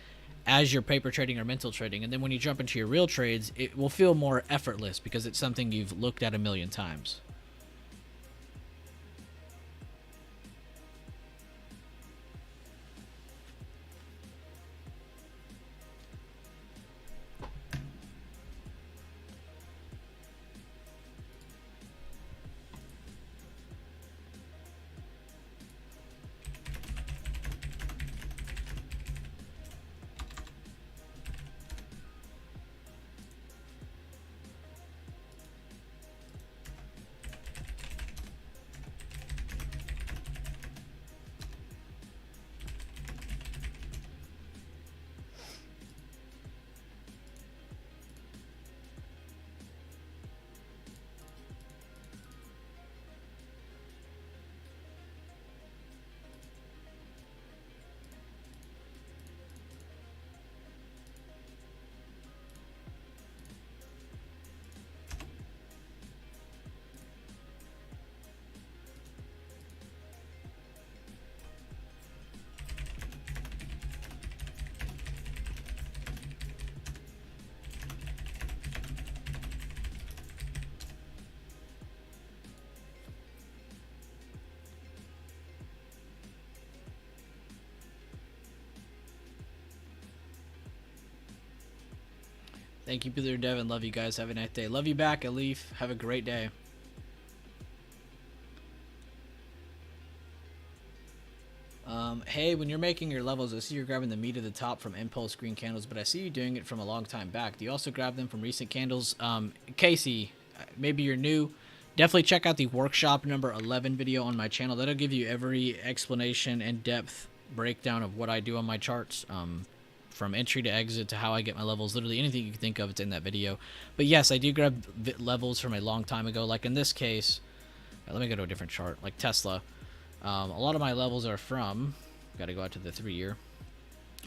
as you're paper trading or mental trading. And then when you jump into your real trades, it will feel more effortless because it's something you've looked at a million times. Thank you, Peter Devin. Love you guys. Have a nice day. Love you back, Alif. Have a great day. Hey, when you're making your levels, I see you're grabbing the meat of the top from impulse green candles, but I see you doing it from a long time back. Do you also grab them from recent candles? Casey, maybe you're new. Definitely check out the workshop number 11 video on my channel. That'll give you every explanation and depth breakdown of what I do on my charts. From entry to exit to how I get my levels, literally anything you can think of, it's in that video. But yes, I do grab levels from a long time ago. Like in this case, let me go to a different chart, like Tesla. A lot of my levels are from, got to go out to the 3-year.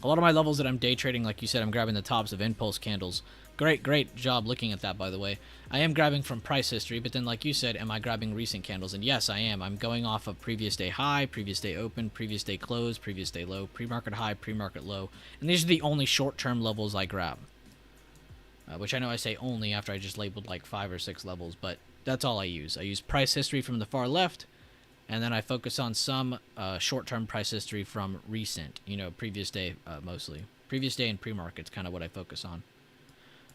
A lot of my levels that I'm day trading, like you said, I'm grabbing the tops of impulse candles. Great job looking at that, by the way. I am grabbing from price history, but then like you said, am I grabbing recent candles? And yes, I am. I'm going off of previous day high, previous day open, previous day close, previous day low, pre-market high, pre-market low. And these are the only short-term levels I grab. Which I know I say only after I just labeled like 5 or 6 levels, but that's all I use. I use price history from the far left, and then I focus on some short-term price history from recent, previous day mostly. Previous day and pre-market's kind of what I focus on.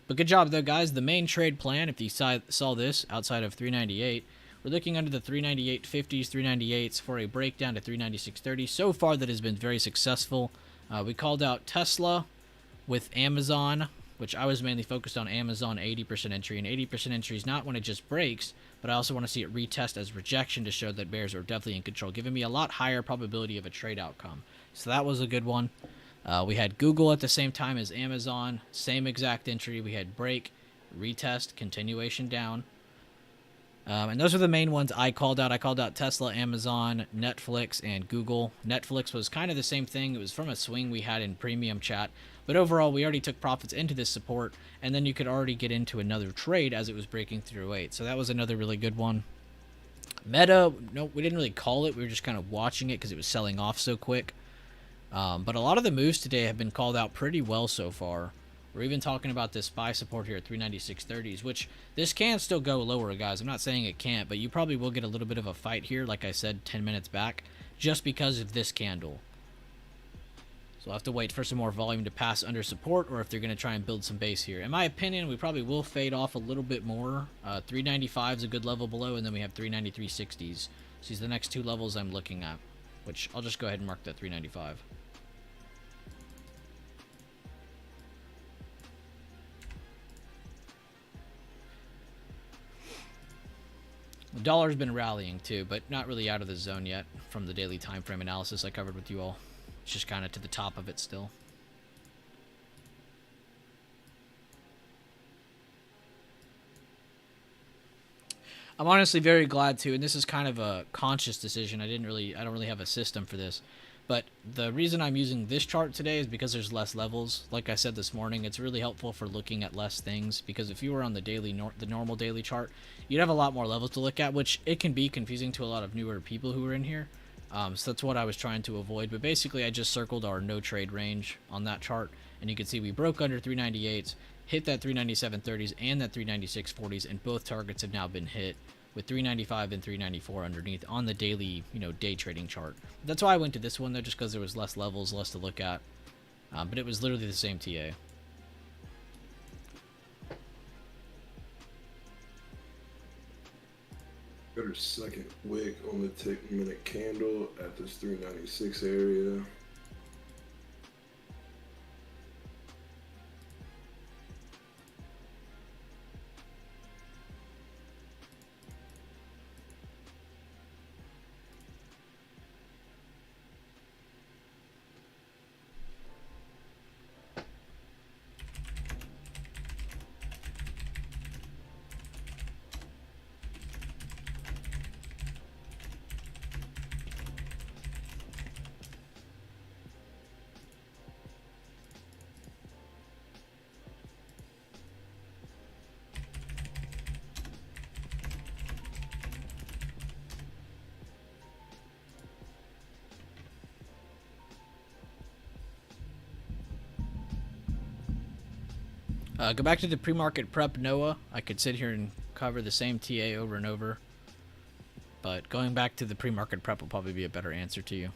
But good job, though, guys. The main trade plan, if you saw this outside of 398, we're looking under the 398.50s, 398s for a breakdown to 396.30. So far, that has been very successful. We called out Tesla with Amazon, which I was mainly focused on Amazon 80% entry. And 80% entry is not when it just breaks, but I also want to see it retest as rejection to show that bears are definitely in control, giving me a lot higher probability of a trade outcome. So that was a good one. We had Google at the same time as Amazon, same exact entry. We had break, retest, continuation down. And those are the main ones I called out. I called out Tesla, Amazon, Netflix, and Google. Netflix was kind of the same thing. It was from a swing we had in premium chat. But overall, we already took profits into this support, and then you could already get into another trade as it was breaking through 8. So that was another really good one. Meta, no, we didn't really call it. We were just kind of watching it because it was selling off so quick. But a lot of the moves today have been called out pretty well so far. We're even talking about this buy support here at 396.30s, which this can still go lower, guys. I'm not saying it can't, but you probably will get a little bit of a fight here, like I said 10 minutes back, just because of this candle. So we'll have to wait for some more volume to pass under support, or if they're going to try and build some base here. In my opinion, we probably will fade off a little bit more. 395 is a good level below, and then we have 393.60s. So these are the next 2 levels I'm looking at, which I'll just go ahead and mark that 395. The dollar's been rallying too, but not really out of the zone yet from the daily time frame analysis I covered with you all. It's just kind of to the top of it still. I'm honestly very glad to, and this is kind of a conscious decision. I don't really have a system for this. But the reason I'm using this chart today is because there's less levels. Like I said this morning, it's really helpful for looking at less things, because if you were on the normal daily chart, you'd have a lot more levels to look at, which it can be confusing to a lot of newer people who are in here. So that's what I was trying to avoid. But basically, I just circled our no trade range on that chart, and you can see we broke under 398s, hit that 397.30s and that 396.40s, and both targets have now been hit, with 395 and 394 underneath on the daily, day trading chart. That's why I went to this one, though, just because there was less levels, less to look at. But it was literally the same TA. Got our second wick on the tick minute candle at this 396 area. Go back to the pre-market prep, Noah. I could sit here and cover the same TA over and over, but going back to the pre-market prep will probably be a better answer to you.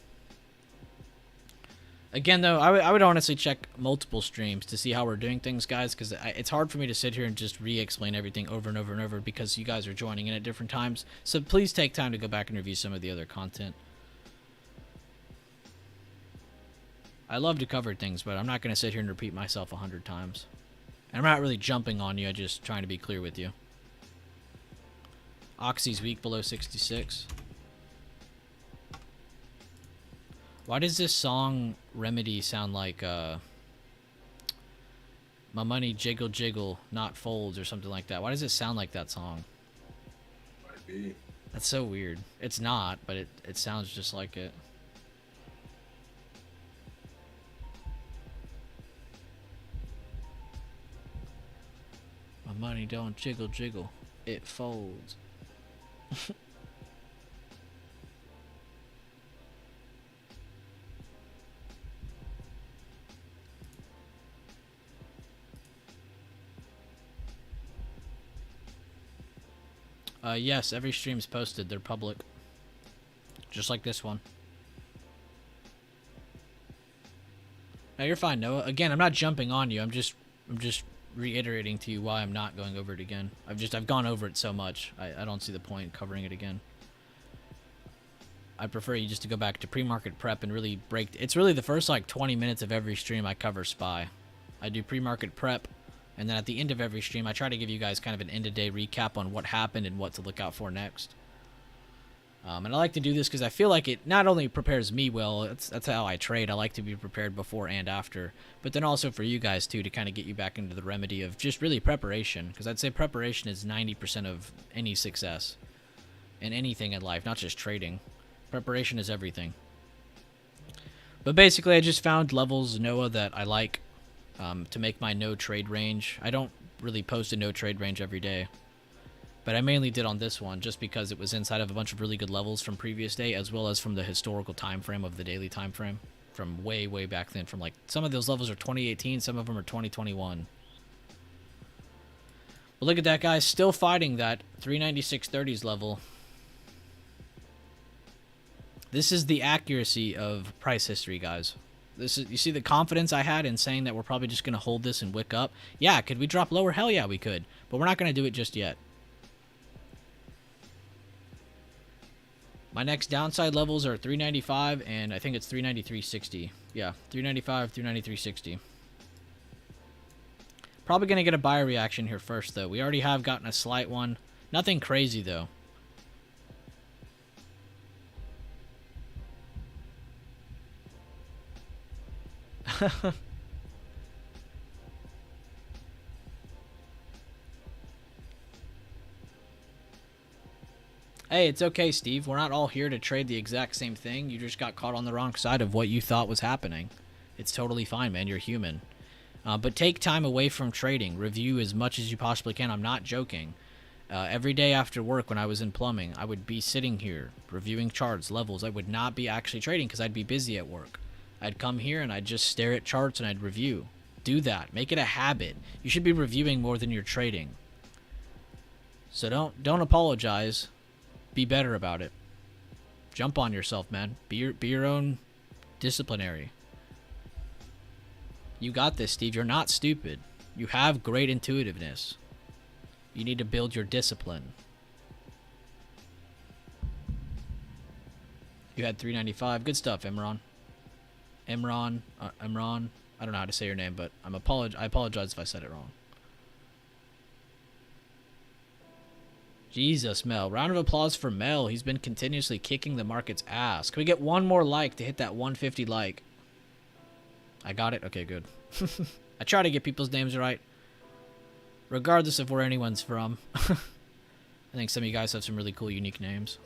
Again, though, I would honestly check multiple streams to see how we're doing things, guys, because it's hard for me to sit here and just re-explain everything over and over and over because you guys are joining in at different times. So please take time to go back and review some of the other content. I love to cover things, but I'm not going to sit here and repeat myself 100 times. And I'm not really jumping on you, I'm just trying to be clear with you. Oxy's weak below 66. Why does this song Remedy sound like My Money Jiggle Jiggle Not Folds or something like that? Why does it sound like that song? Might be. That's so weird. It's not, but it sounds just like it. My money don't jiggle jiggle, it folds. Yes, every stream's posted. They're public. Just like this one. Now you're fine, Noah. Again, I'm not jumping on you. I'm just reiterating to you why I'm not going over it again. I've gone over it so much. I don't see the point covering it again. I prefer you just to go back to pre-market prep and really break. It's really the first like 20 minutes of every stream I cover SPY. I do pre-market prep, and then at the end of every stream, I try to give you guys kind of an end-of-day recap on what happened and what to look out for next. And I like to do this because I feel like it not only prepares me well, that's how I trade. I like to be prepared before and after, but then also for you guys too, to kind of get you back into the remedy of just really preparation, because I'd say preparation is 90% of any success in anything in life, not just trading. Preparation is everything. But basically, I just found levels, Noah, that I like to make my no trade range. I don't really post a no trade range every day, but I mainly did on this one just because it was inside of a bunch of really good levels from previous day, as well as from the historical time frame of the daily time frame from way back then. From like some of those levels are 2018, some of them are 2021. But look at that, guy, still fighting that 396.30s level. This is the accuracy of price history, guys. This is, you see the confidence I had in saying that we're probably just going to hold this and wick up? Yeah, could we drop lower? Hell yeah, we could. But we're not going to do it just yet. My next downside levels are 395 and I think it's 393.60. Yeah, 395, 393.60. Probably going to get a buyer reaction here first, though. We already have gotten a slight one. Nothing crazy, though. Hey, it's okay, Steve. We're not all here to trade the exact same thing. You just got caught on the wrong side of what you thought was happening. It's totally fine, man. You're human. But take time away from trading. Review as much as you possibly can. I'm not joking. Every day after work when I was in plumbing, I would be sitting here reviewing charts, levels. I would not be actually trading because I'd be busy at work. I'd come here and I'd just stare at charts and I'd review. Do that. Make it a habit. You should be reviewing more than you're trading. So don't apologize. Be better about it. Jump on yourself, man. Be your own disciplinary. You got this, Steve. You're not stupid. You have great intuitiveness. You need to build your discipline. You had 395. Good stuff, Imran. Imran. I don't know how to say your name, but I apologize if I said it wrong. Jesus, Mel. Round of applause for Mel. He's been continuously kicking the market's ass. Can we get one more like to hit that 150 like? I got it? Okay, good. I try to get people's names right, regardless of where anyone's from. I think some of you guys have some really cool, unique names.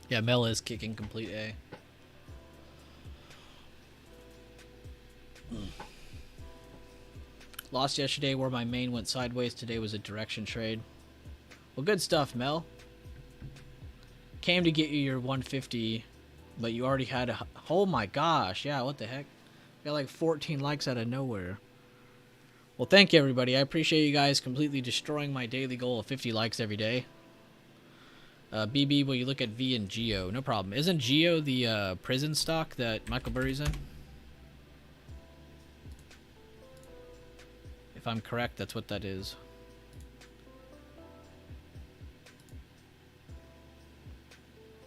Yeah, Mel is kicking complete A. Lost yesterday where my main went sideways. Today was a direction trade. Well, good stuff, Mel. Came to get you your 150, but you already had a... Oh my gosh, yeah, what the heck? Got like 14 likes out of nowhere. Well, thank you, everybody. I appreciate you guys completely destroying my daily goal of 50 likes every day. BB, will you look at V and Geo? No problem. Isn't Geo the prison stock that Michael Burry's in? If I'm correct, that's what that is.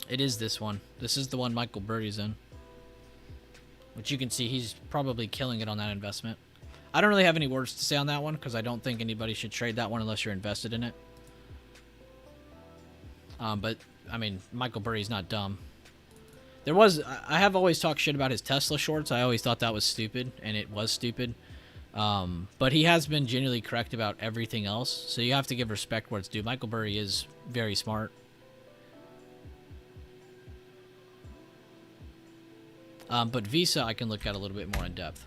It is this one. This is the one Michael Burry's in. Which you can see he's probably killing it on that investment. I don't really have any words to say on that one because I don't think anybody should trade that one unless you're invested in it. But, I mean, Michael Burry's not dumb. I have always talked shit about his Tesla shorts. I always thought that was stupid, and it was stupid. But he has been genuinely correct about everything else, so you have to give respect where it's due. Michael Burry is very smart. But Visa I can look at a little bit more in depth.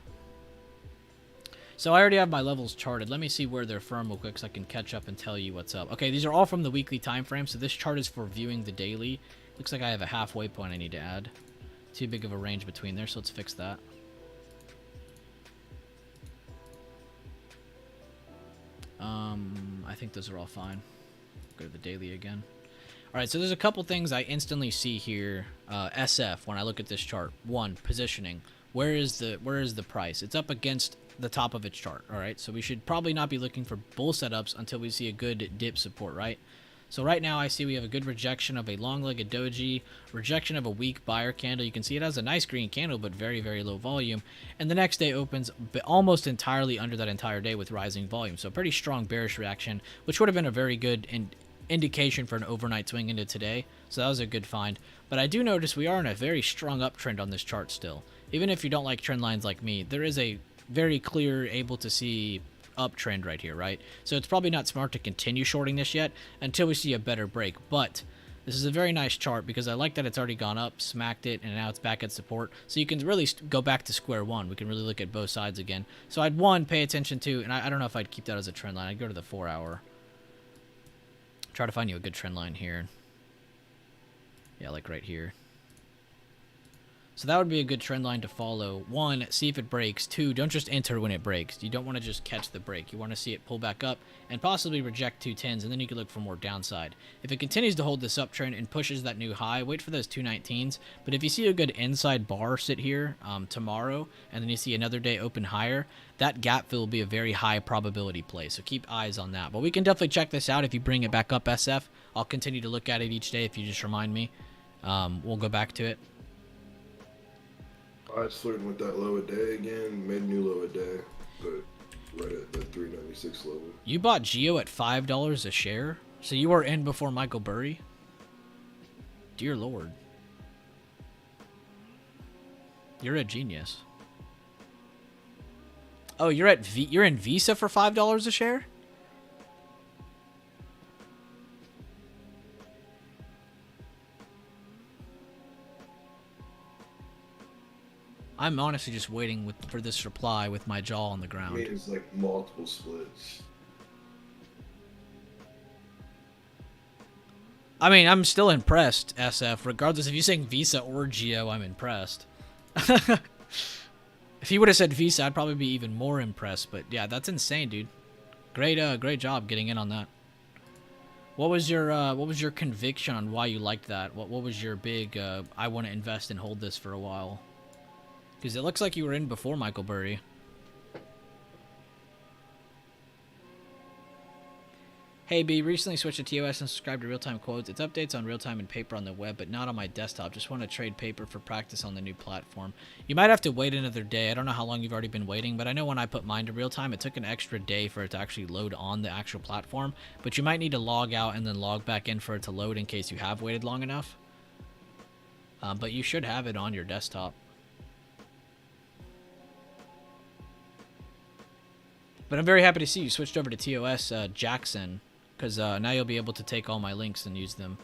So I already have my levels charted. Let me see where they're from real quick so I can catch up and tell you what's up. Okay, these are all from the weekly time frame, so this chart is for viewing the daily. Looks like I have a halfway point I need to add. Too big of a range between there, so let's fix that. I think those are all fine. Go to the daily again. Alright, so there's a couple things I instantly see here. SF, when I look at this chart. One, positioning. Where is the price? It's up against the top of its chart. Alright, so we should probably not be looking for bull setups until we see a good dip support, right? So right now I see we have a good rejection of a long-legged doji, rejection of a weak buyer candle. You can see it has a nice green candle, but very, very low volume. And the next day opens almost entirely under that entire day with rising volume. So pretty strong bearish reaction, which would have been a very good indication for an overnight swing into today. So that was a good find. But I do notice we are in a very strong uptrend on this chart still. Even if you don't like trend lines like me, there is a very clear, able to see uptrend right here, right? So it's probably not smart to continue shorting this yet until we see a better break. But this is a very nice chart because I like that it's already gone up, smacked it, and now it's back at support. So you can really go back to square one. We can really look at both sides again. So I'd, one, pay attention to, and I don't know if I'd keep that as a trend line. I'd go to the 4 hour. Try to find you a good trend line here. Yeah, like right here. So that would be a good trend line to follow. One, see if it breaks. Two, don't just enter when it breaks. You don't want to just catch the break. You want to see it pull back up and possibly reject 210s, and then you can look for more downside. If it continues to hold this uptrend and pushes that new high, wait for those 219s. But if you see a good inside bar sit here tomorrow, and then you see another day open higher, that gap fill will be a very high probability play. So keep eyes on that. But we can definitely check this out if you bring it back up, SF. I'll continue to look at it each day if you just remind me. We'll go back to it. I was flirting with that low a day again, made a new low a day, but right at the 396 level. You bought Geo at $5 a share? So you were in before Michael Burry? Dear Lord. You're a genius. Oh, you're in Visa for $5 a share? I'm honestly just waiting for this reply with my jaw on the ground. I mean, it's like multiple splits. I mean, I'm still impressed, SF. Regardless if you're saying Visa or Geo, I'm impressed. If you would have said Visa, I'd probably be even more impressed. But yeah, that's insane, dude. Great job getting in on that. What was your conviction on why you liked that? What was your big I want to invest and hold this for a while? Because it looks like you were in before Michael Burry. Hey B, recently switched to TOS and subscribed to real-time quotes. It's updates on real-time and paper on the web, but not on my desktop. Just want to trade paper for practice on the new platform. You might have to wait another day. I don't know how long you've already been waiting, but I know when I put mine to real-time, it took an extra day for it to actually load on the actual platform. But you might need to log out and then log back in for it to load in case you have waited long enough. But you should have it on your desktop. But I'm very happy to see you switched over to TOS Jackson, because now you'll be able to take all my links and use them.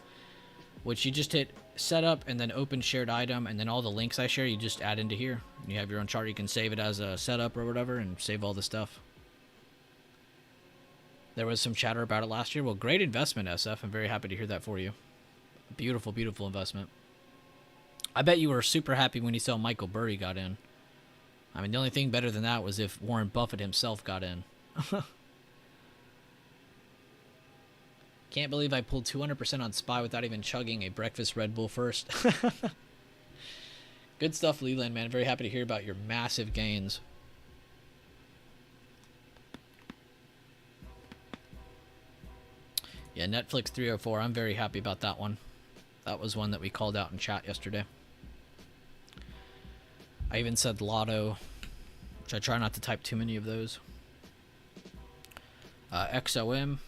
which you just hit setup and then open shared item, and then all the links I share you just add into here. You have your own chart. You can save it as a setup or whatever and save all the stuff. There was some chatter about it last year. Well, great investment, SF. I'm very happy to hear that for you. Beautiful, beautiful investment. I bet you were super happy when you saw Michael Burry got in. I mean, the only thing better than that was if Warren Buffett himself got in. Can't believe I pulled 200% on SPY without even chugging a breakfast Red Bull first. Good stuff, Leland, man. Very happy to hear about your massive gains. Yeah, Netflix 304. I'm very happy about that one. That was one that we called out in chat yesterday. I even said Lotto, which I try not to type too many of those. XOM.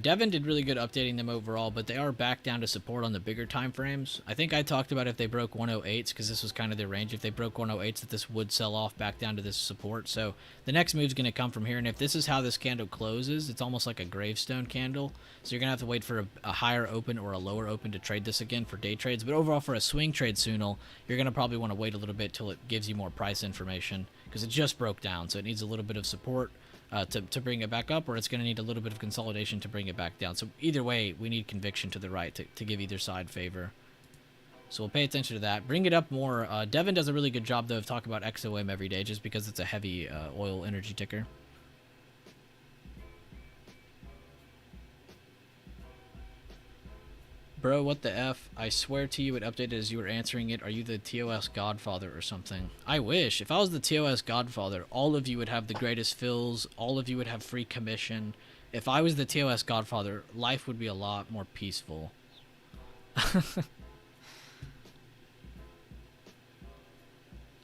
Devin did really good updating them overall, but they are back down to support on the bigger time frames. I think I talked about if they broke 108s, because this was kind of their range. If they broke 108s, that this would sell off back down to this support. So the next move is going to come from here, and if this is how this candle closes, it's almost like a gravestone candle. So you're going to have to wait for a higher open or a lower open to trade this again for day trades. But overall, for a swing trade Sunil, you're going to probably want to wait a little bit till it gives you more price information, because it just broke down, so it needs a little bit of support. To bring it back up, or it's going to need a little bit of consolidation to bring it back down. So either way, we need conviction to the right to give either side favor. So we'll pay attention to that. Bring it up more. Devin does a really good job, though, of talking about XOM every day, just because it's a heavy oil energy ticker. Bro, what the F? I swear to you it updated as you were answering it. Are you the TOS Godfather or something? I wish. If I was the TOS Godfather, all of you would have the greatest fills. All of you would have free commission. If I was the TOS Godfather, life would be a lot more peaceful.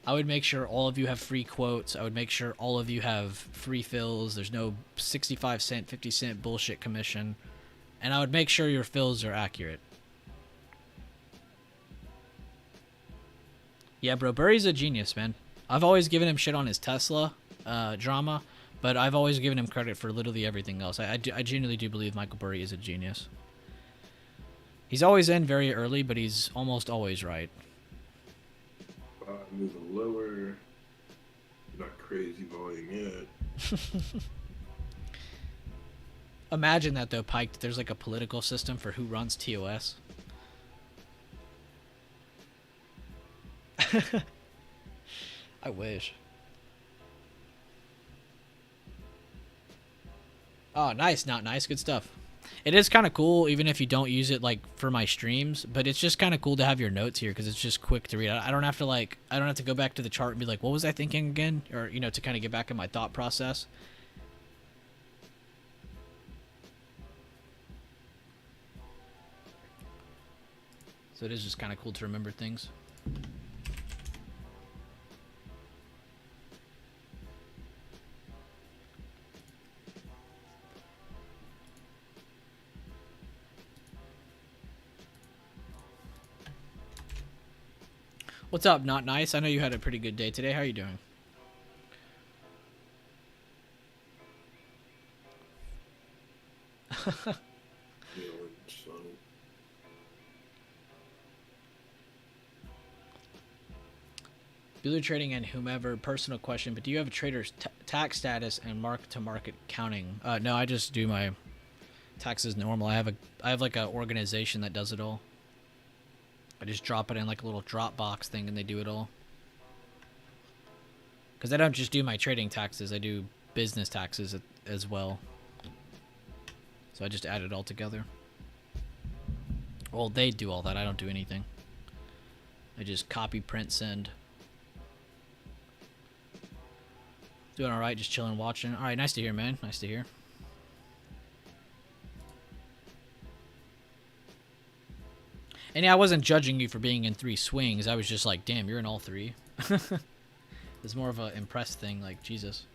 I would make sure all of you have free quotes. I would make sure all of you have free fills. There's no 65 cent, 50 cent bullshit commission. And I would make sure your fills are accurate. Yeah, bro, Burry's a genius, man. I've always given him shit on his Tesla drama, but I've always given him credit for literally everything else. I genuinely do believe Michael Burry is a genius. He's always in very early, but he's almost always right. Moving lower. Not crazy volume yet. Imagine that, though, Pike. There's like a political system for who runs TOS. I wish. Oh, nice, not nice. Good stuff. It is kind of cool, even if you don't use it like for my streams, but it's just kind of cool to have your notes here because it's just quick to read. I don't have to go back to the chart and be like, what was I thinking again? Or, you know, to kind of get back in my thought process. So it is just kind of cool to remember things. What's up, Not Nice? I know you had a pretty good day today. How are you doing? Bueller Trading and whomever, personal question, but do you have a trader's tax status and mark-to-market counting? No, I just do my taxes normal. I have like an organization that does it all. I just drop it in like a little Dropbox thing and they do it all. Because I don't just do my trading taxes, I do business taxes as well. So I just add it all together. Well, they do all that. I don't do anything. I just copy, print, send. Doing alright, just chilling, watching. Alright, nice to hear, man. Nice to hear. And yeah, I wasn't judging you for being in 3 swings. I was just like, damn, you're in all 3. It's more of an impressed thing, like, Jesus.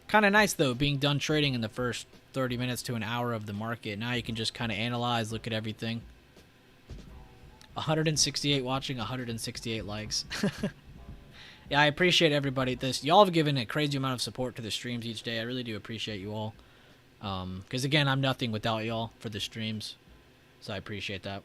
Kind of nice, though, being done trading in the first 30 minutes to an hour of the market. Now you can just kind of analyze, look at everything. 168 watching, 168 likes. Yeah, I appreciate everybody. Y'all have given a crazy amount of support to the streams each day. I really do appreciate you all. Because again, I'm nothing without y'all for the streams, so I appreciate that.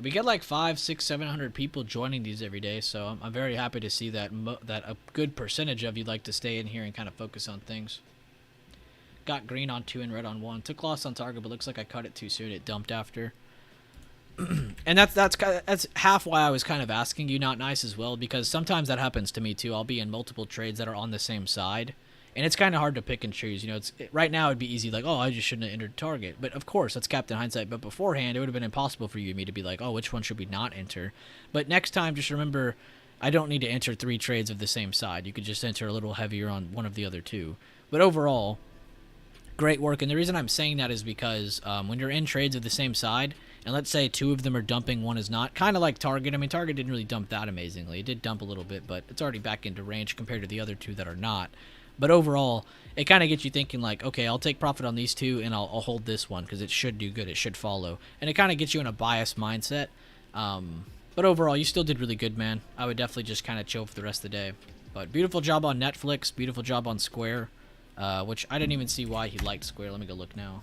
We get like 500, 600, 700 people joining these every day, so I'm very happy to see that that a good percentage of you like to stay in here and kind of focus on things. Got green on 2 and red on 1. Took loss on target, but looks like I cut it too soon. It dumped after. And that's half why I was kind of asking you not nice as well, because sometimes that happens to me too. I'll be in multiple trades that are on the same side, and it's kind of hard to pick and choose. You know, right now it'd be easy, like, oh, I just shouldn't have entered target. But of course, that's Captain Hindsight. But beforehand, it would have been impossible for you and me to be like, oh, which one should we not enter? But next time, just remember, I don't need to enter 3 trades of the same side. You could just enter a little heavier on one of the other 2. But overall, great work. And the reason I'm saying that is because when you're in trades of the same side, and let's say 2 of them are dumping, 1 is not, kind of like Target. I mean, Target didn't really dump that amazingly. It did dump a little bit, but it's already back into range compared to the other 2 that are not. But overall, it kind of gets you thinking like, okay, I'll take profit on these 2 and I'll hold this one because it should do good. It should follow. And it kind of gets you in a biased mindset. But overall, you still did really good, man. I would definitely just kind of chill for the rest of the day. But beautiful job on Netflix. Beautiful job on Square. Which I didn't even see why he liked Square. Let me go look now.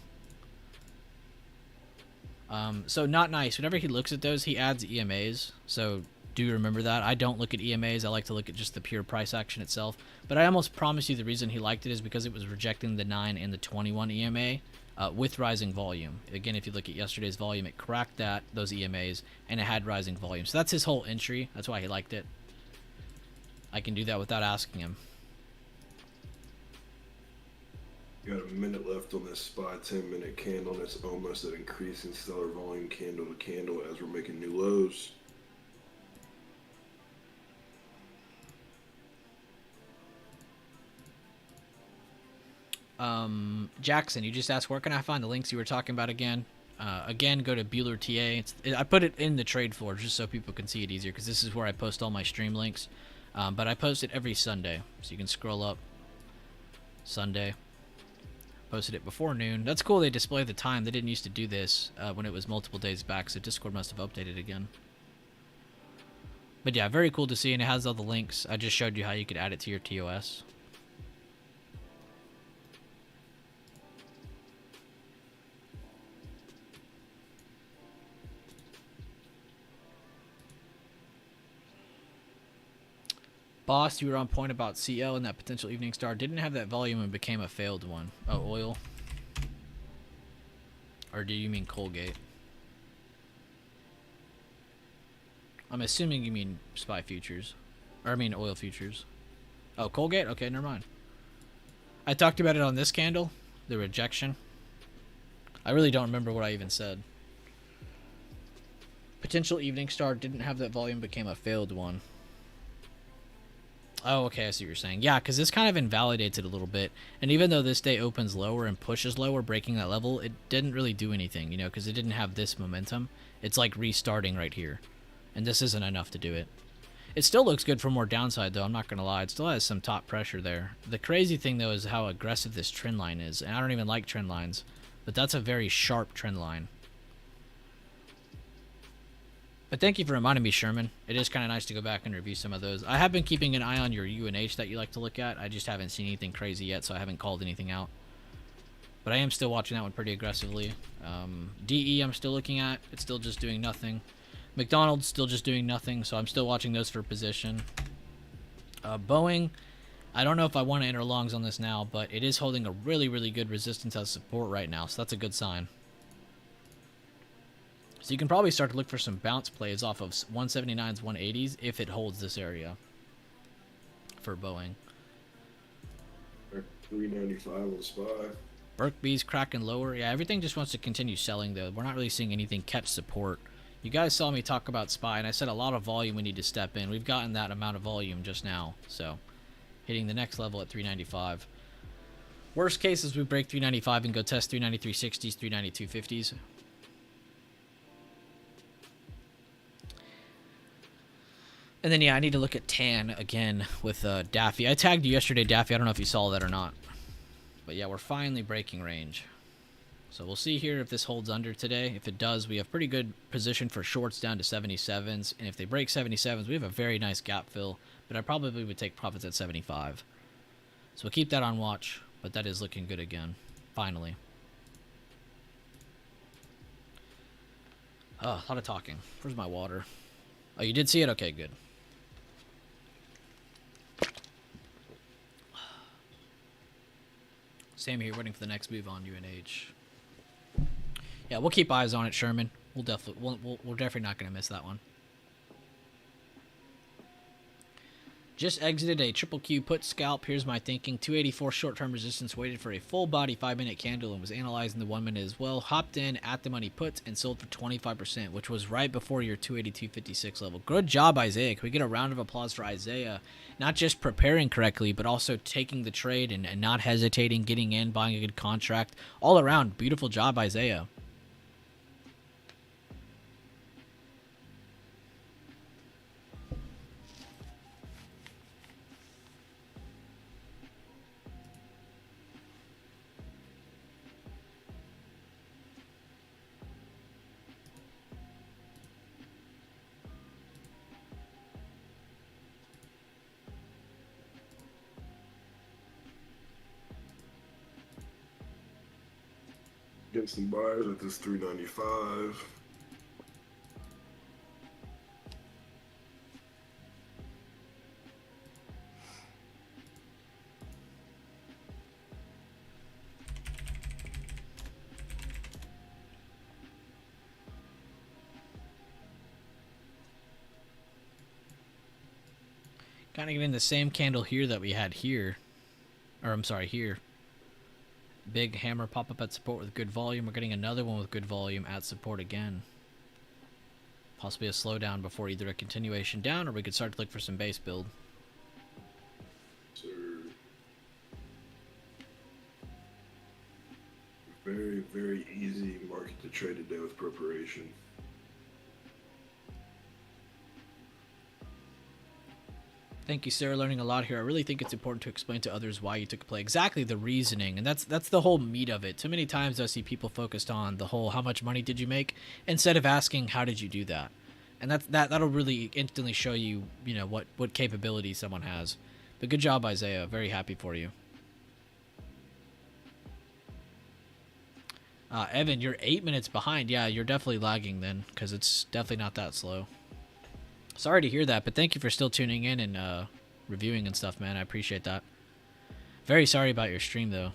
So not nice. Whenever he looks at those, he adds EMAs. So do remember that. I don't look at EMAs. I like to look at just the pure price action itself. But I almost promise you the reason he liked it is because it was rejecting the 9 and the 21 EMA with rising volume. Again, if you look at yesterday's volume, it cracked those EMAs, and it had rising volume. So that's his whole entry. That's why he liked it. I can do that without asking him. Got a minute left on this SPY 10-minute candle, and it's almost at increasing stellar volume candle to candle as we're making new lows. Jackson, you just asked where can I find the links you were talking about again? Again, go to Bueller TA. I put it in the trade floor just so people can see it easier because this is where I post all my stream links. But I post it every Sunday, so you can scroll up. Sunday. Posted it before noon. That's cool they display the time. They didn't used to do this when it was multiple days back, so Discord must have updated again. But yeah, very cool to see, and it has all the links. I just showed you how you could add it to your TOS. Boss, you were on point about CL and that potential evening star. Didn't have that volume and became a failed one. Oh, oil? Or do you mean Colgate? I'm assuming you mean SPY futures. Or I mean oil futures. Oh, Colgate? Okay, never mind. I talked about it on this candle. The rejection. I really don't remember what I even said. Potential evening star didn't have that volume, became a failed one. Oh, okay, I see what you're saying. Yeah, because this kind of invalidates it a little bit. And even though this day opens lower and pushes lower, breaking that level, it didn't really do anything, you know, because it didn't have this momentum. It's like restarting right here. And this isn't enough to do it. It still looks good for more downside, though. I'm not going to lie. It still has some top pressure there. The crazy thing, though, is how aggressive this trend line is. And I don't even like trend lines. But that's a very sharp trend line. But thank you for reminding me, Sherman. It is kind of nice to go back and review some of those. I have been keeping an eye on your UNH that you like to look at. I just haven't seen anything crazy yet, so I haven't called anything out. But I am still watching that one pretty aggressively. DE I'm still looking at. It's still just doing nothing. McDonald's still just doing nothing, so I'm still watching those for position. Boeing, I don't know if I want to enter longs on this now, but it is holding a really, really good resistance as support right now, so that's a good sign. So you can probably start to look for some bounce plays off of 179s, 180s if it holds this area for Boeing. 395 on SPY. Burke B's cracking lower. Yeah, everything just wants to continue selling, though. We're not really seeing anything catch support. You guys saw me talk about SPY, and I said a lot of volume we need to step in. We've gotten that amount of volume just now, so hitting the next level at 395. Worst case is we break 395 and go test 393.60s, 392.50s. And then, yeah, I need to look at TAN again with Daffy. I tagged you yesterday, Daffy. I don't know if you saw that or not. But, yeah, we're finally breaking range. So we'll see here if this holds under today. If it does, we have pretty good position for shorts down to 77s. And if they break 77s, we have a very nice gap fill. But I probably would take profits at 75. So we'll keep that on watch. But that is looking good again. Finally. Oh, a lot of talking. Where's my water? Oh, you did see it? Okay, good. Same here, waiting for the next move on UNH. Yeah, we'll keep eyes on it, Sherman. We're definitely not going to miss that one. Just exited a triple Q put scalp. Here's my thinking. 284 short-term resistance, waited for a full body 5-minute candle and was analyzing the 1 minute as well. Hopped in at the money puts and sold for 25%, which was right before your 282.56 level. Good job, Isaiah. Can we get a round of applause for Isaiah? Not just preparing correctly, but also taking the trade and not hesitating, getting in, buying a good contract. All around, beautiful job, Isaiah. Getting some buyers at this 395. Kind of getting the same candle here that we had here. Or, I'm sorry, here. Big hammer pop up at support with good volume. We're getting another one with good volume at support again. Possibly a slowdown before either a continuation down or we could start to look for some base build. So, very, very easy market to trade today with preparation. Thank you, Sarah. Learning a lot here. I really think it's important to explain to others why you took a play. Exactly the reasoning, and that's the whole meat of it. Too many times I see people focused on the whole how much money did you make instead of asking how did you do that. And that'll really instantly show you, you know, what capability someone has. But good job, Isaiah. Very happy for you. Evan, you're 8 minutes behind. Yeah, you're definitely lagging then, because it's definitely not that slow. Sorry to hear that, but thank you for still tuning in and reviewing and stuff, man. I appreciate that. Very sorry about your stream, though.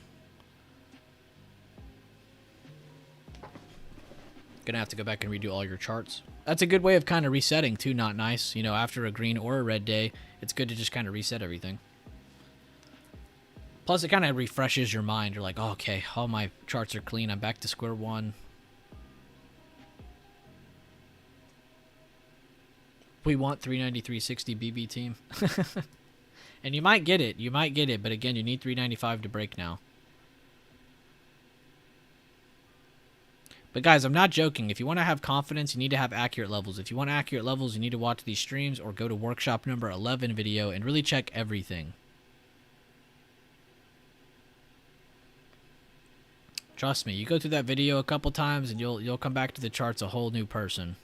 Gonna have to go back and redo all your charts. That's a good way of kind of resetting, too. Not nice. You know, after a green or a red day, it's good to just kind of reset everything. Plus, it kind of refreshes your mind. You're like, oh, okay, all my charts are clean. I'm back to square one. We want 393.60 BB team. And you might get it. You might get it. But again, you need 395 to break now. But guys, I'm not joking. If you want to have confidence, you need to have accurate levels. If you want accurate levels, you need to watch these streams or go to workshop number 11 video and really check everything. Trust me, you go through that video a couple times and you'll come back to the charts a whole new person.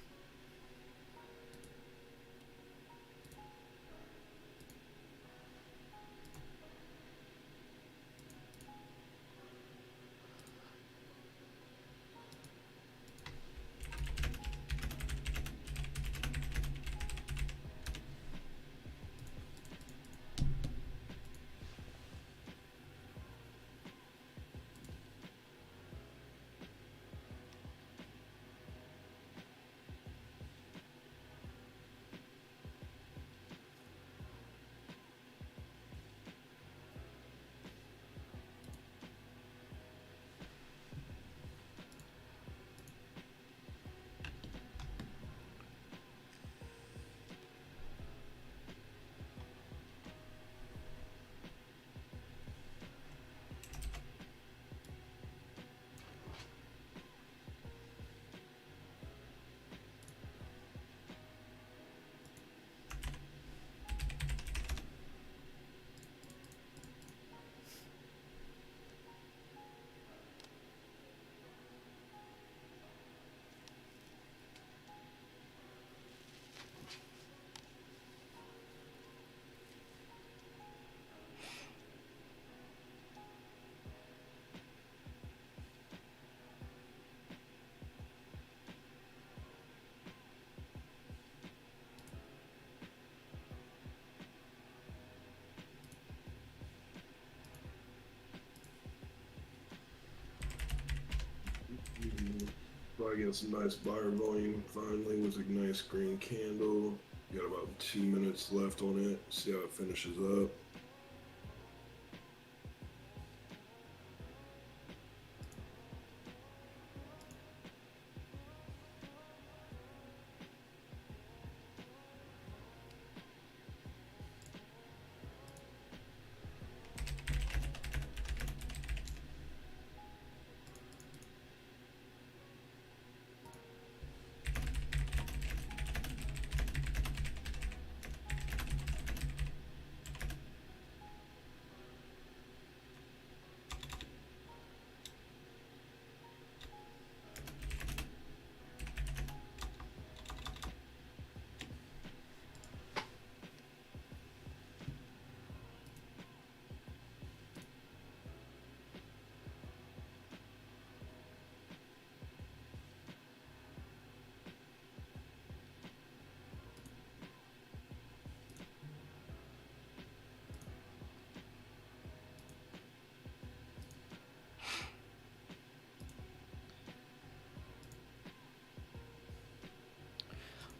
Probably getting some nice buyer volume finally with a nice green candle. Got about 2 minutes left on it. See how it finishes up.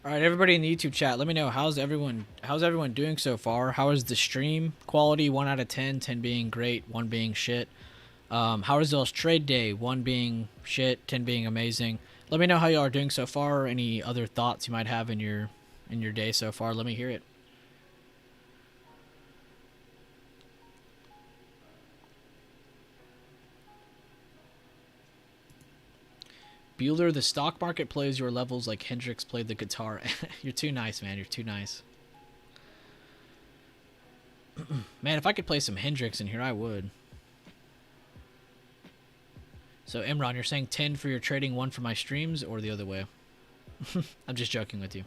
All right, everybody in the YouTube chat, let me know how's everyone doing so far. How is the stream quality? 1 out of 10, 10 being great, 1 being shit. How is y'all's trade day? 1 being shit, 10 being amazing. Let me know how y'all are doing so far. Any other thoughts you might have in your day so far? Let me hear it. Bueller, the stock market plays your levels like Hendrix played the guitar. You're too nice, man. You're too nice. Man, if I could play some Hendrix in here, I would. So, Imran, you're saying 10 for your trading, 1 for my streams, or the other way? I'm just joking with you.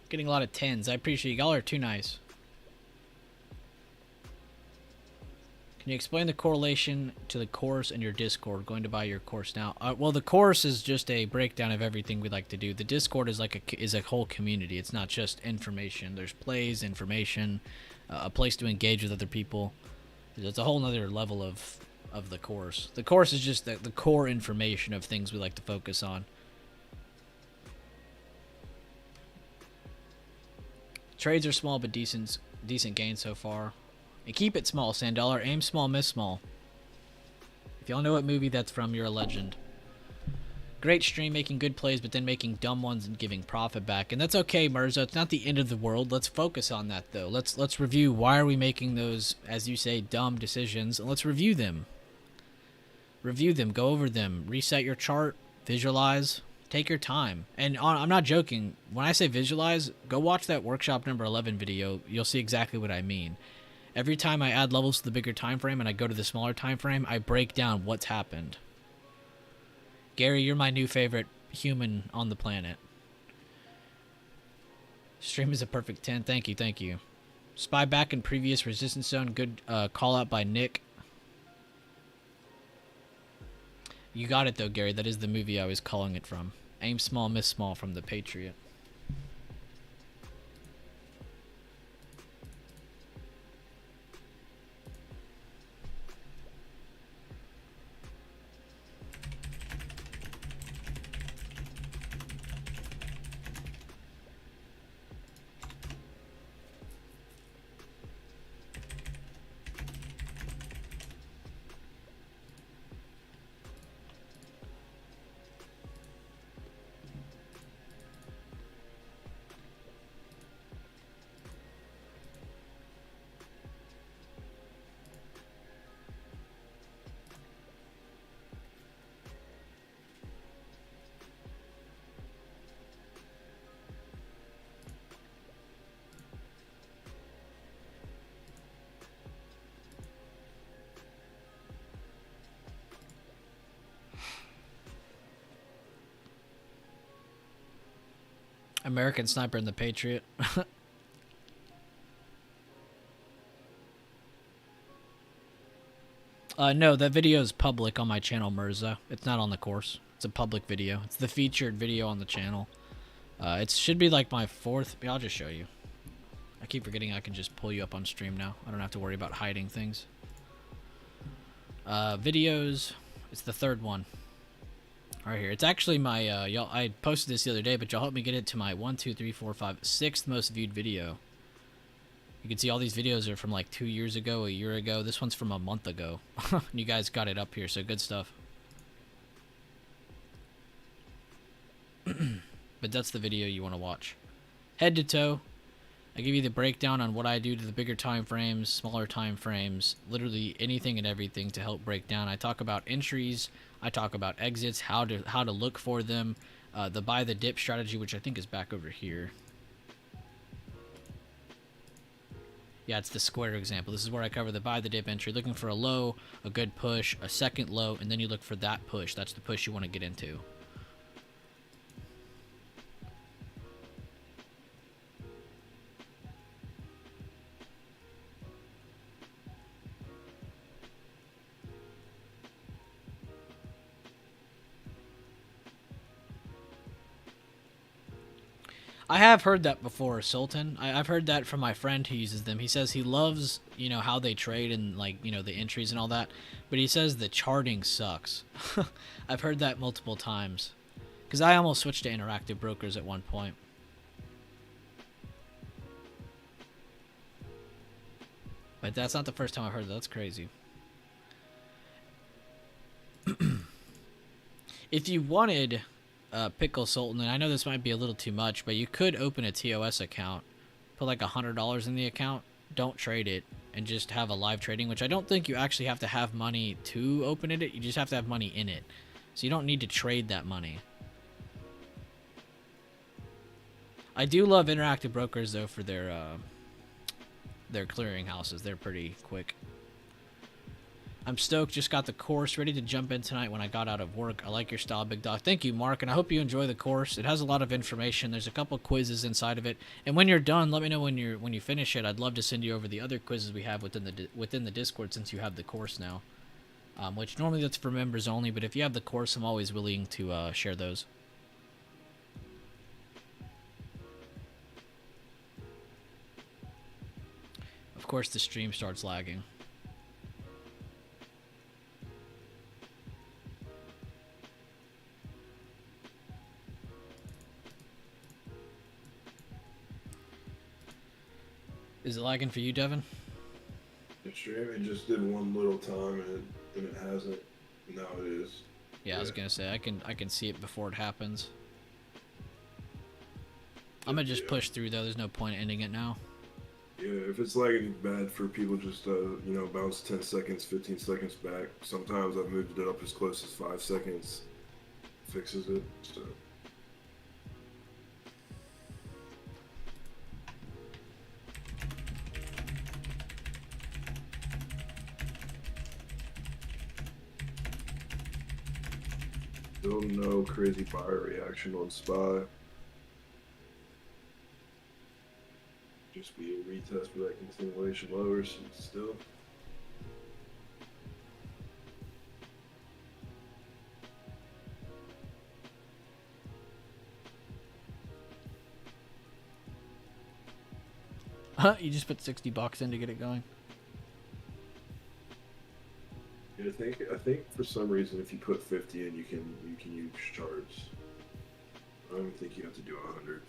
Getting a lot of 10s. I appreciate you. Y'all are too nice. Can you explain the correlation to the course in your Discord? Going to buy your course now. Well, the course is just a breakdown of everything we like to do. The Discord is like a whole community. It's not just information. There's plays, information, a place to engage with other people. It's a whole nother level of the course. The course is just the core information of things we like to focus on. Trades are small, but decent gains so far. And keep it small, Sandollar. Aim small, miss small. If y'all know what movie that's from, you're a legend. Great stream, making good plays, but then making dumb ones and giving profit back. And that's okay, Mirza. It's not the end of the world. Let's focus on that, though. Let's review why are we making those, as you say, dumb decisions. And let's review them. Review them. Go over them. Reset your chart. Visualize. Take your time. And I'm not joking. When I say visualize, go watch that workshop number 11 video. You'll see exactly what I mean. Every time I add levels to the bigger time frame and I go to the smaller time frame, I break down what's happened. Gary, you're my new favorite human on the planet. Stream is a perfect 10. Thank you, thank you. Spy back in previous resistance zone. Good call out by Nick. You got it though, Gary. That is the movie I was calling it from. Aim small, miss small from The Patriot. American Sniper and the Patriot. No, that video is public on my channel, Mirza. It's not on the course. It's a public video. It's the featured video on the channel. It should be like my fourth. I'll just show you. I keep forgetting I can just pull you up on stream now. I don't have to worry about hiding things. Videos. It's the third one. Right here. It's actually my, y'all, I posted this the other day, but y'all helped me get it to my 1, 2, 3, 4, 5, 6th most viewed video. You can see all these videos are from like 2 years ago, a year ago. This one's from a month ago. You guys got it up here, so good stuff. But that's the video you want to watch. Head to toe. I give you the breakdown on what I do to the bigger time frames, smaller time frames, literally anything and everything to help break down. I talk about entries, I talk about exits, how to look for them, the buy the dip strategy, which I think is back over here. Yeah, it's the square example. This is where I cover the buy the dip entry, looking for a low, a good push, a second low, and then you look for that push. That's the push you want to get into. I have heard that before, Sultan. I've heard that from my friend who uses them. He says he loves, you know, how they trade and, like, you know, the entries and all that. But he says the charting sucks. I've heard that multiple times. Because I almost switched to interactive brokers at one point. But that's not the first time I've heard that. That's crazy. If you wanted... Pickle Sultan, and I know this might be a little too much, but you could open a TOS account, put like $100 in the account, don't trade it, and just have a live trading, which I don't think you actually have to have money to open it. You just have to have money in it. So you don't need to trade that money. I do love interactive brokers though for their clearing houses. They're pretty quick. I'm stoked, just got the course, ready to jump in tonight when I got out of work. I like your style, Big Dog. Thank you, Mark, and I hope you enjoy the course. It has a lot of information. There's a couple quizzes inside of it. And when you're done, let me know when you finish it. I'd love to send you over the other quizzes we have within the Discord since you have the course now. Which normally that's for members only, but if you have the course, I'm always willing to share those. Of course, the stream starts lagging. Is it lagging for you, Devin? The stream, it just did one little time and it hasn't. Now it is. Yeah, I was gonna say I can see it before it happens. I'm gonna just push through though. There's no point ending it now. Yeah, if it's lagging bad for people, just you know, bounce 10 seconds, 15 seconds back. Sometimes I've moved it up as close as 5 seconds. Fixes it. So. Still no crazy buyer reaction on SPY. Just be a retest for that continuation lower still. You just put $60 in to get it going. Yeah, I think for some reason if you put 50 in, you can use charts. I don't think you have to do 100.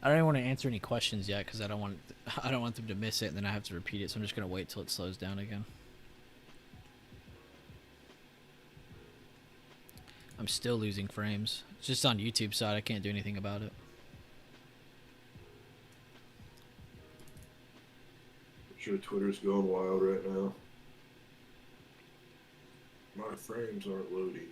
I don't even want to answer any questions yet because I don't want them to miss it and then I have to repeat it. So I'm just gonna wait till it slows down again. I'm still losing frames. It's just on YouTube side. I can't do anything about it. I'm sure Twitter's going wild right now. My frames aren't loading.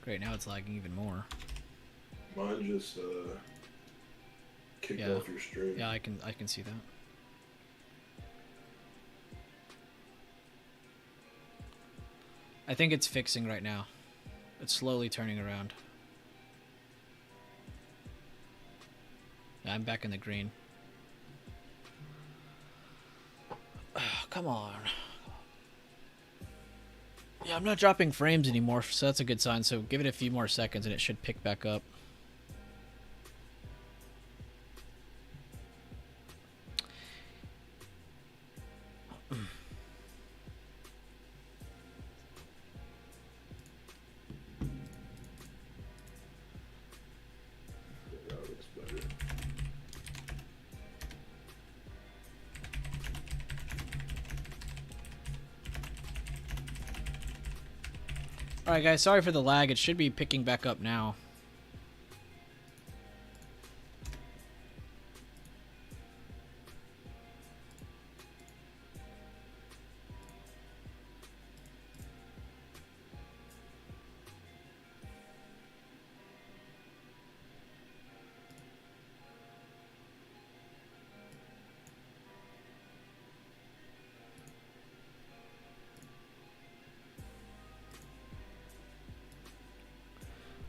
Great, now it's lagging even more. Mine just kicked Yeah. off your stream. Yeah, I can see that. I think it's fixing right now. It's slowly turning around. Yeah, I'm back in the green. Come on. Yeah, I'm not dropping frames anymore, so that's a good sign. So give it a few more seconds and it should pick back up. That looks better. Alright guys, sorry for the lag. It should be picking back up now.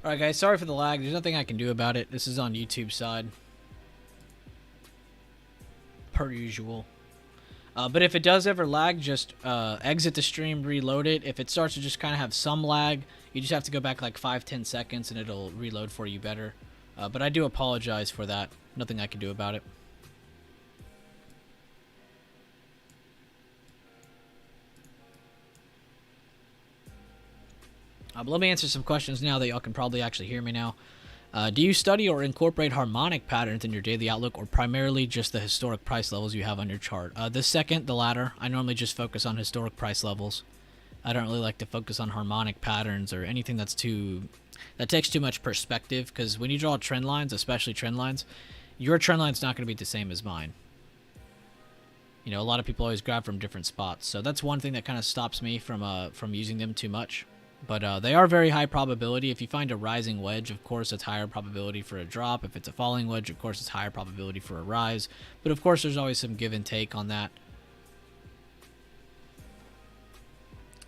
Alright guys, sorry for the lag. There's nothing I can do about it. This is on YouTube side. Per usual. But if it does ever lag, just exit the stream, reload it. If it starts to just kind of have some lag, you just have to go back like 5-10 seconds and it'll reload for you better. But I do apologize for that. Nothing I can do about it. But let me answer some questions now that y'all can probably actually hear me now. Do you study or incorporate harmonic patterns in your daily outlook, or primarily just the historic price levels you have on your chart? The second, the latter. I normally just focus on historic price levels. I don't really like to focus on harmonic patterns or anything that takes too much perspective, because when you draw trend lines, especially trend lines, your trend line's not going to be the same as mine. You know, a lot of people always grab from different spots, so that's one thing that kind of stops me from using them too much. But they are very high probability. If you find a rising wedge, of course, it's higher probability for a drop. If it's a falling wedge, of course, it's higher probability for a rise. But of course, there's always some give and take on that.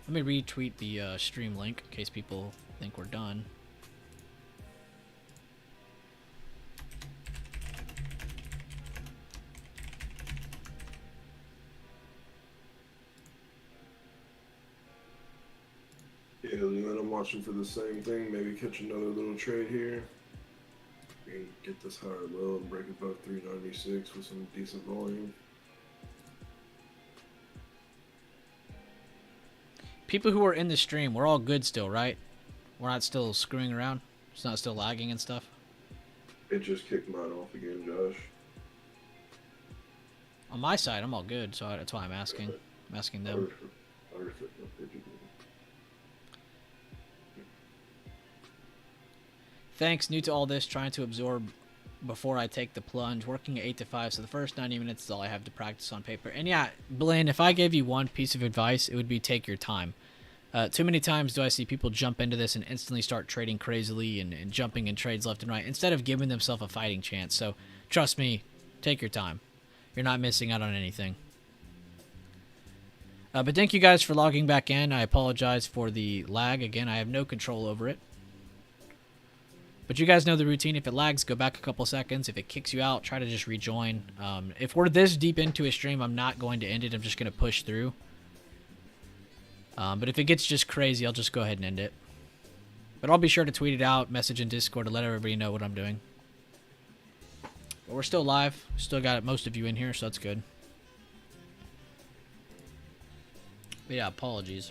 Let me retweet the stream link in case people think we're done. Yeah, and then I'm watching for the same thing. Maybe catch another little trade here. And get this higher low and break above 396 with some decent volume. People who are in the stream, we're all good still, right? We're not still screwing around? It's not still lagging and stuff? It just kicked mine off again, Josh. On my side, I'm all good, so that's why I'm asking. I'm asking them. Thanks, new to all this, trying to absorb before I take the plunge, working at 8 to 5, so the first 90 minutes is all I have to practice on paper. And yeah, Blaine, if I gave you one piece of advice, it would be take your time. Too many times do I see people jump into this and instantly start trading crazily and jumping in trades left and right, instead of giving themselves a fighting chance. So, trust me, take your time. You're not missing out on anything. But thank you guys for logging back in. I apologize for the lag. Again, I have no control over it. But you guys know the routine. If it lags, go back a couple seconds. If it kicks you out, try to just rejoin. If we're this deep into a stream, I'm not going to end it. I'm just going to push through. But if it gets just crazy, I'll just go ahead and end it. But I'll be sure to tweet it out, message in Discord to let everybody know what I'm doing. But we're still live. Still got most of you in here, so that's good. But yeah, apologies.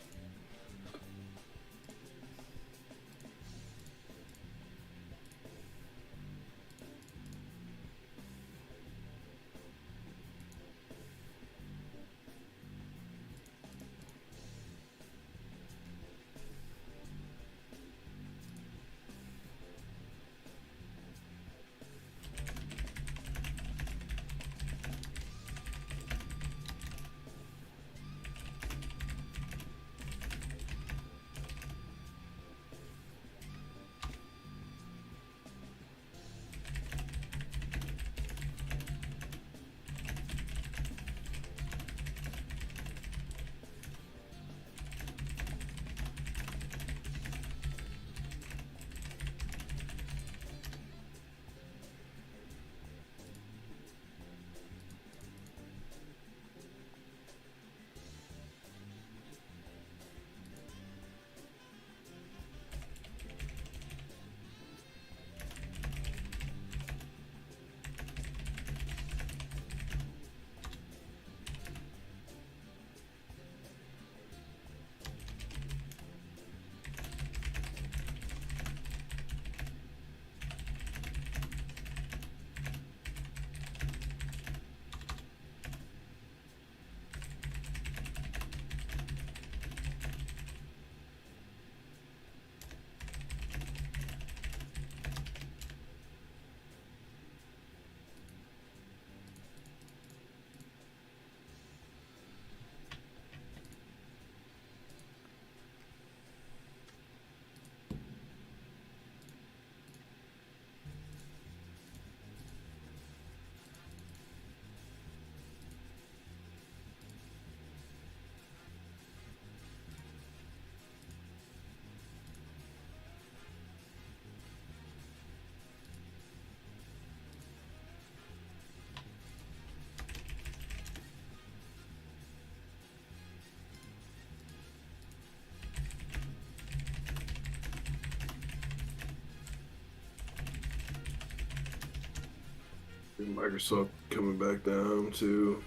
Microsoft coming back down to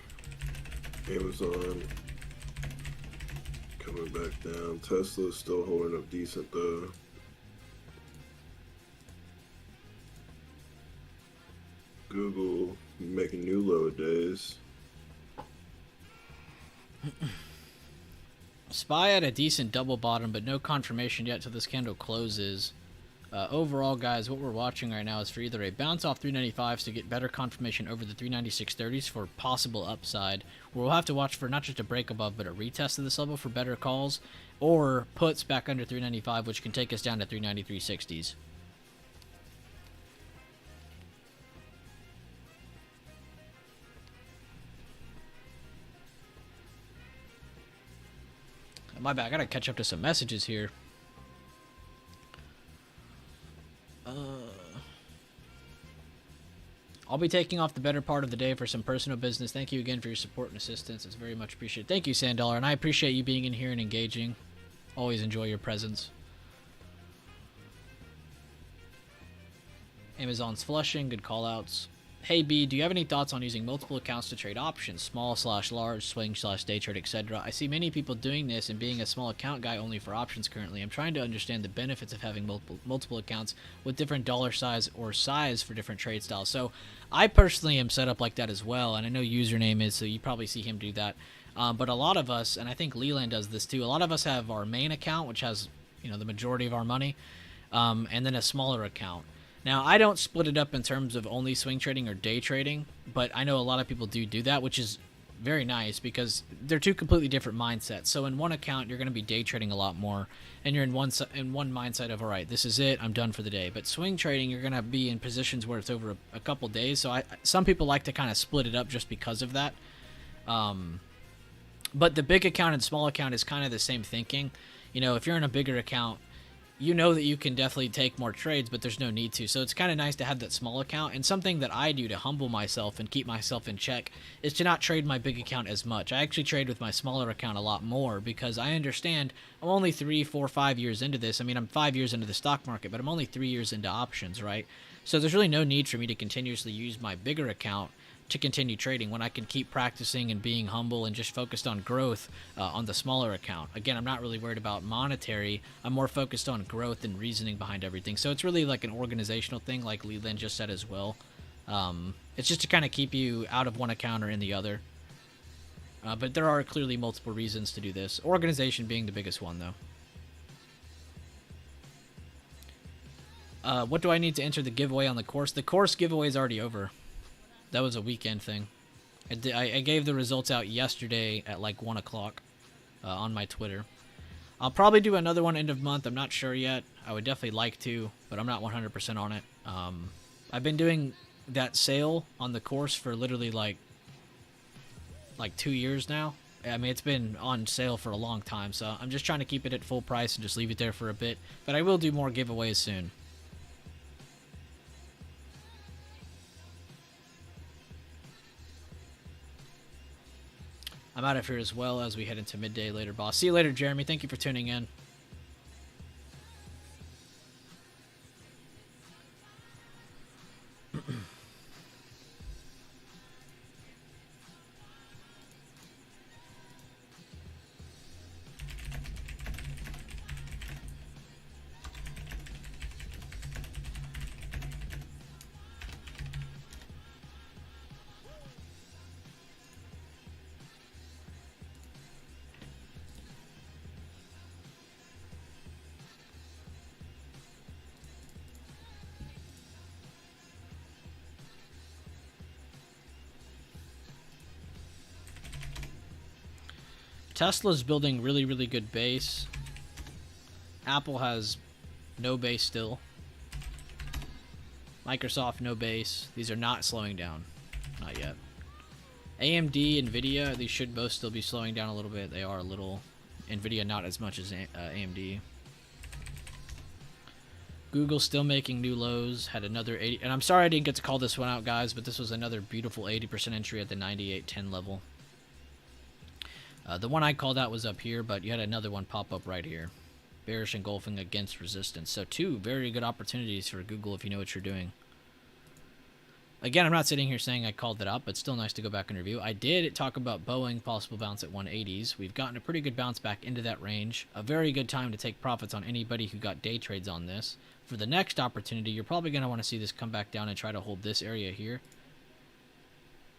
Amazon coming back down. Tesla's still holding up decent though. Google making new low days. SPY had a decent double bottom, but no confirmation yet till this candle closes. Overall, guys, what we're watching right now is for either a bounce off 395s to get better confirmation over the 396.30s for possible upside, where we'll have to watch for not just a break above, but a retest of this level for better calls, or puts back under 395, which can take us down to 393.60s. My bad, I gotta catch up to some messages here. I'll be taking off the better part of the day for some personal business. Thank you again for your support and assistance. It's very much appreciated. Thank you, Sandollar, and I appreciate you being in here and engaging. Always enjoy your presence. Amazon's flushing. Good call-outs. Hey B, do you have any thoughts on using multiple accounts to trade options, small/large, swing/day trade, etc.? I see many people doing this, and being a small account guy only for options currently, I'm trying to understand the benefits of having multiple accounts with different dollar size or size for different trade styles. So I personally am set up like that as well, and I know username is, so you probably see him do that. But a lot of us, and I think Leland does this too, a lot of us have our main account, which has, you know, the majority of our money, and then a smaller account. Now, I don't split it up in terms of only swing trading or day trading, but I know a lot of people do that, which is very nice because they're two completely different mindsets. So in one account, you're going to be day trading a lot more, and you're in one mindset of, all right, this is it, I'm done for the day. But swing trading, you're going to be in positions where it's over a couple days. So some people like to kind of split it up just because of that. But the big account and small account is kind of the same thinking. You know, if you're in a bigger account, you know that you can definitely take more trades, but there's no need to. So it's kind of nice to have that small account. And something that I do to humble myself and keep myself in check is to not trade my big account as much. I actually trade with my smaller account a lot more because I understand I'm only 3, 4, 5 years into this. I mean, I'm 5 years into the stock market, but I'm only 3 years into options, right? So there's really no need for me to continuously use my bigger account to continue trading when I can keep practicing and being humble and just focused on growth on the smaller account. Again, I'm not really worried about monetary. I'm more focused on growth and reasoning behind everything. So it's really like an organizational thing, like Leland just said as well. It's just to kind of keep you out of one account or in the other. But there are clearly multiple reasons to do this. Organization being the biggest one, though. What do I need to enter the giveaway on the course? The course giveaway is already over. That was a weekend thing. I gave the results out yesterday at like 1 o'clock on my Twitter. I'll probably do another one end of month. I'm not sure yet. I would definitely like to, but I'm not 100% on it. I've been doing that sale on the course for literally like 2 years now. I mean, it's been on sale for a long time, so I'm just trying to keep it at full price and just leave it there for a bit. But I will do more giveaways soon. I'm out of here as well as we head into midday later, boss. See you later, Jeremy. Thank you for tuning in. Tesla's building really, really good base. Apple has no base still. Microsoft, no base. These are not slowing down. Not yet. AMD, Nvidia, these should both still be slowing down a little bit. They are a little. Nvidia not as much as AMD. Google still making new lows. Had another 80. And I'm sorry I didn't get to call this one out, guys, but this was another beautiful 80% entry at the 98.10 level. The one I called out was up here, but you had another one pop up right here. Bearish engulfing against resistance. So two very good opportunities for Google if you know what you're doing. Again, I'm not sitting here saying I called it out, but still nice to go back and review. I did talk about Boeing, possible bounce at 180s. We've gotten a pretty good bounce back into that range. A very good time to take profits on anybody who got day trades on this. For the next opportunity, you're probably going to want to see this come back down and try to hold this area here.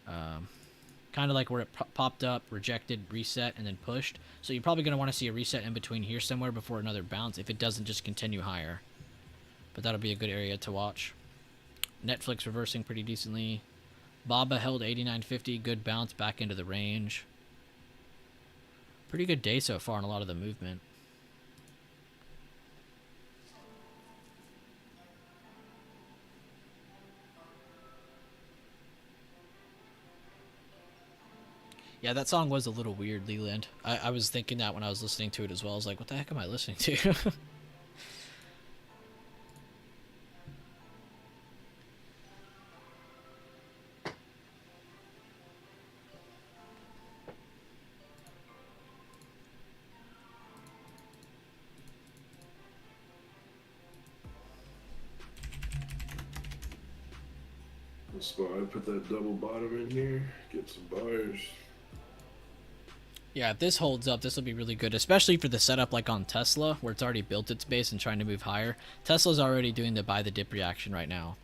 Kind of like where it popped up, rejected, reset, and then pushed. So you're probably going to want to see a reset in between here somewhere before another bounce if it doesn't just continue higher. But that'll be a good area to watch. Netflix reversing pretty decently. Baba held 89.50, good bounce back into the range. Pretty good day so far on a lot of the movement. Yeah, that song was a little weird, Leland. I was thinking that when I was listening to it as well. I was like, what the heck am I listening to? Spot. I put that double bottom in here, get some buyers. Yeah, if this holds up, this will be really good, especially for the setup like on Tesla, where it's already built its base and trying to move higher. Tesla's already doing the buy the dip reaction right now.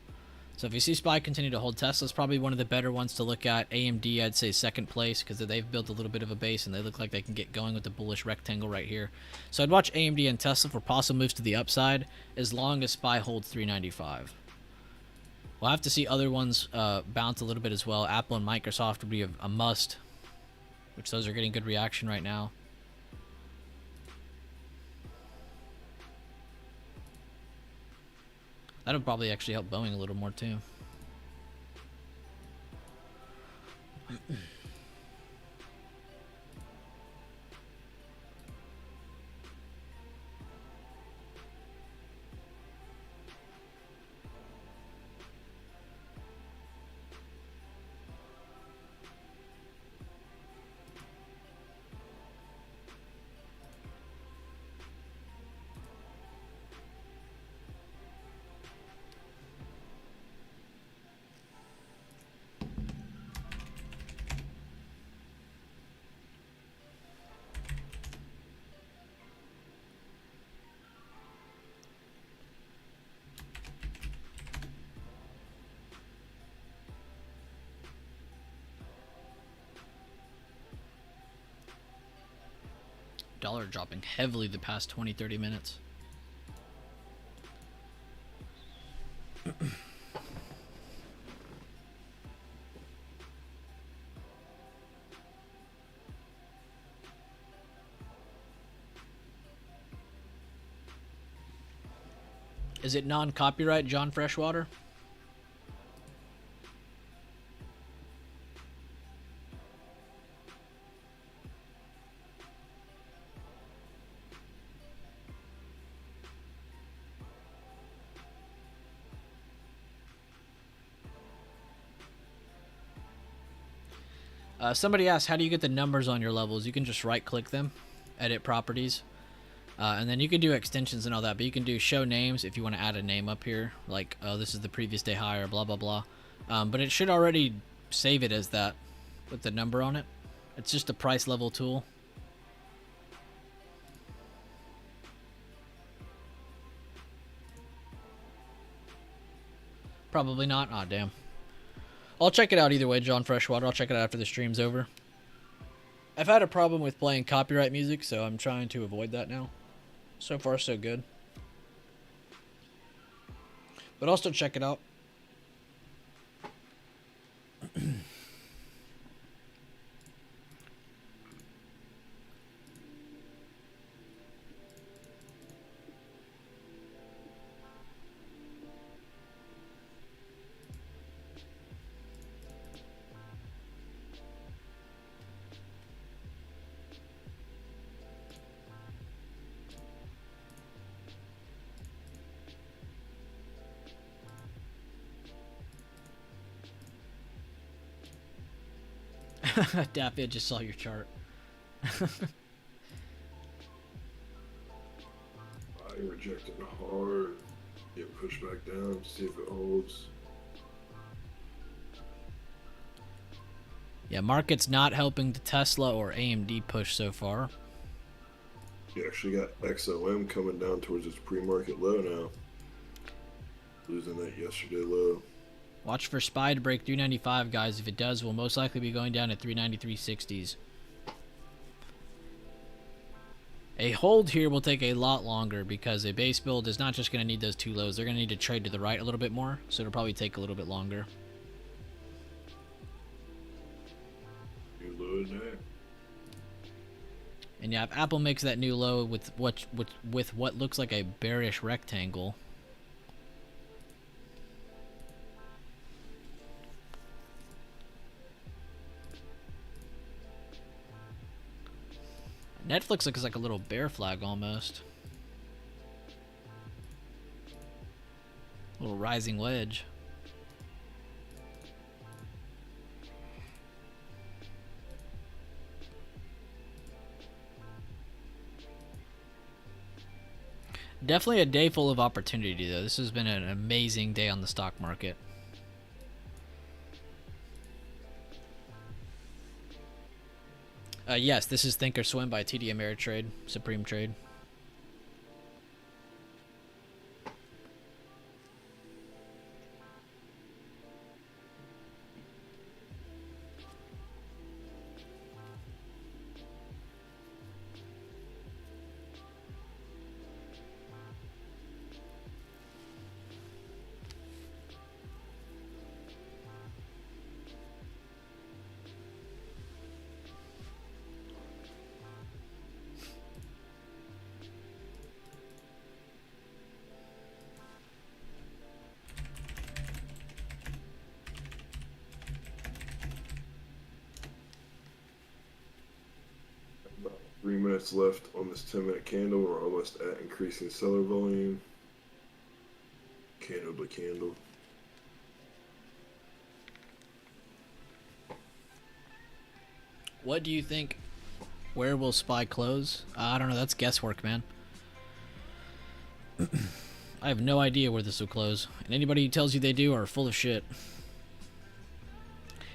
So if you see SPY continue to hold, Tesla's probably one of the better ones to look at. AMD, I'd say second place, because they've built a little bit of a base, and they look like they can get going with the bullish rectangle right here. So I'd watch AMD and Tesla for possible moves to the upside, as long as SPY holds 395. We'll have to see other ones bounce a little bit as well. Apple and Microsoft would be a must, which those are getting good reaction right now. That'll probably actually help Boeing a little more too. Dollar dropping heavily the past 20-30 minutes. Is it non-copyright, John Freshwater? Somebody asked, how do you get the numbers on your levels? You can just right-click them, edit properties, and then you can do extensions and all that, but you can do show names if you want to add a name up here, like, oh, this is the previous day high or blah, blah, blah. But it should already save it as that with the number on it. It's just a price level tool. Probably not. Aw, damn. I'll check it out either way, John Freshwater. I'll check it out after the stream's over. I've had a problem with playing copyright music, so I'm trying to avoid that now. So far, so good. But I'll still check it out. Daffy, I just saw your chart. I reject it hard. Get pushed back down, see if it holds. Yeah, market's not helping the Tesla or AMD push so far. You actually got XOM coming down towards its pre-market low now. Losing that yesterday low. Watch for SPY to break 395, guys. If it does, we'll most likely be going down at 393.60s. A hold here will take a lot longer because a base build is not just going to need those two lows. They're going to need to trade to the right a little bit more, so it'll probably take a little bit longer. New low today. And yeah, if Apple makes that new low with what looks like a bearish rectangle, Netflix looks like a little bear flag almost. A little rising wedge. Definitely a day full of opportunity, though. This has been an amazing day on the stock market. Yes, this is Think or Swim by TD Ameritrade, Supreme Trade. About 3 minutes left on this 10-minute candle. We're almost at increasing seller volume. Candle to candle. What do you think? Where will SPY close? I don't know. That's guesswork, man. I have no idea where this will close. And anybody who tells you they do are full of shit.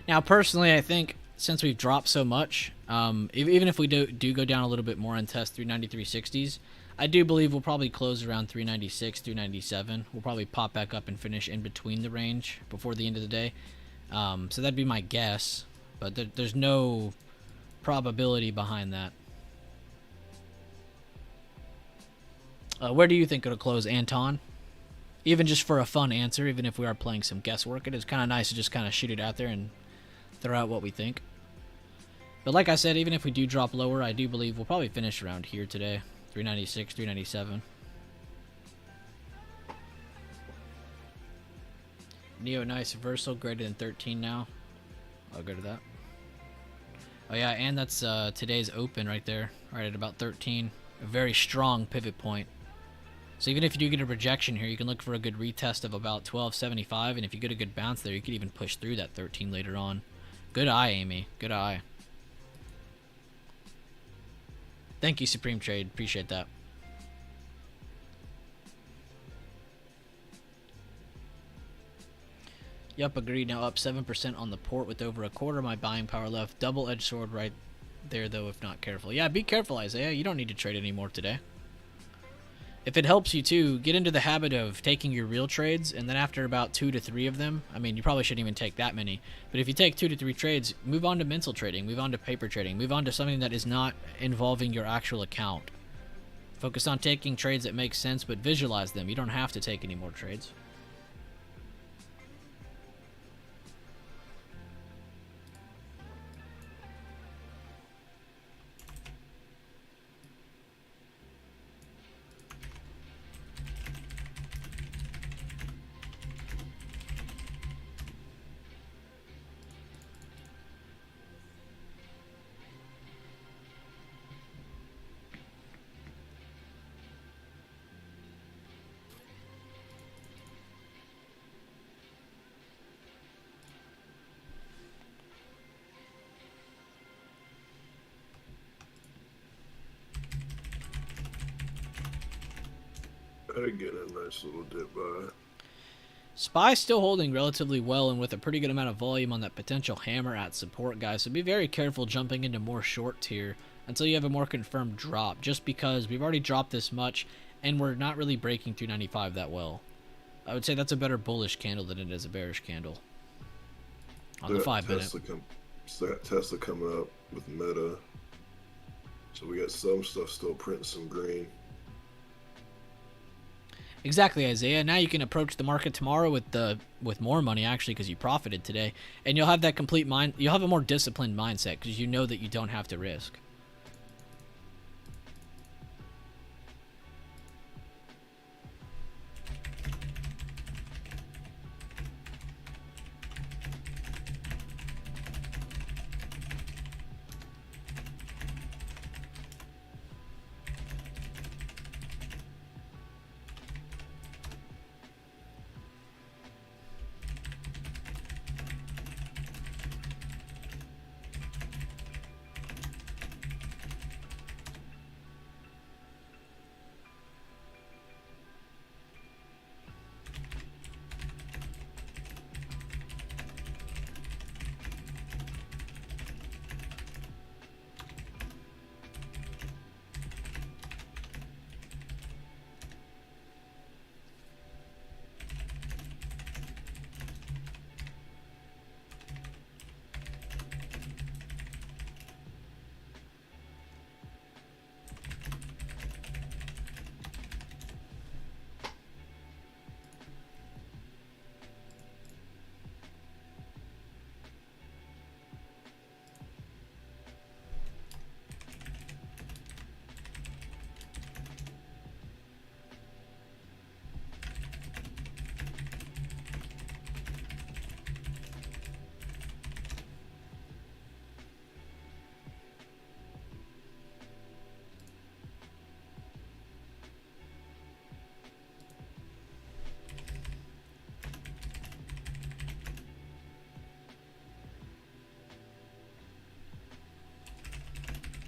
Now, personally, I think since we've dropped so much, even if we do go down a little bit more and test 393.60s, I do believe we'll probably close around 396, 397. We'll probably pop back up and finish in between the range before the end of the day. So that'd be my guess. But there's no probability behind that. Where do you think it'll close, Anton? Even just for a fun answer, even if we are playing some guesswork, it is kind of nice to just kind of shoot it out there and throw out what we think. But like I said, even if we do drop lower, I do believe we'll probably finish around here today. 396, 397. Neo Nice Versal greater than 13 now. I'll go to that. Oh yeah, and that's today's open right there, right at about 13. A very strong pivot point. So even if you do get a rejection here, you can look for a good retest of about 1275, and if you get a good bounce there, you could even push through that 13 later on. Good eye, Amy. Good eye. Thank you, Supreme Trade. Appreciate that. Yup, agreed. Now up 7% on the port with over a quarter of my buying power left. Double-edged sword right there, though, if not careful. Yeah, be careful, Isaiah. You don't need to trade anymore today. If it helps you, too, get into the habit of taking your real trades, and then after about 2 to 3 of them, I mean, you probably shouldn't even take that many, but if you take 2 to 3 trades, move on to mental trading, move on to paper trading, move on to something that is not involving your actual account. Focus on taking trades that make sense, but visualize them. You don't have to take any more trades. Gotta get a nice little dip by. SPY's still holding relatively well and with a pretty good amount of volume on that potential hammer at support, guys. So be very careful jumping into more short here until you have a more confirmed drop, just because we've already dropped this much and we're not really breaking 295 that well. I would say that's a better bullish candle than it is a bearish candle on the 5 minute. Tesla coming up with Meta. So we got some stuff still printing some green. Exactly, Isaiah. Now you can approach the market tomorrow with more money, actually, because you profited today, and you'll have that complete mind. You'll have a more disciplined mindset because you know that you don't have to risk.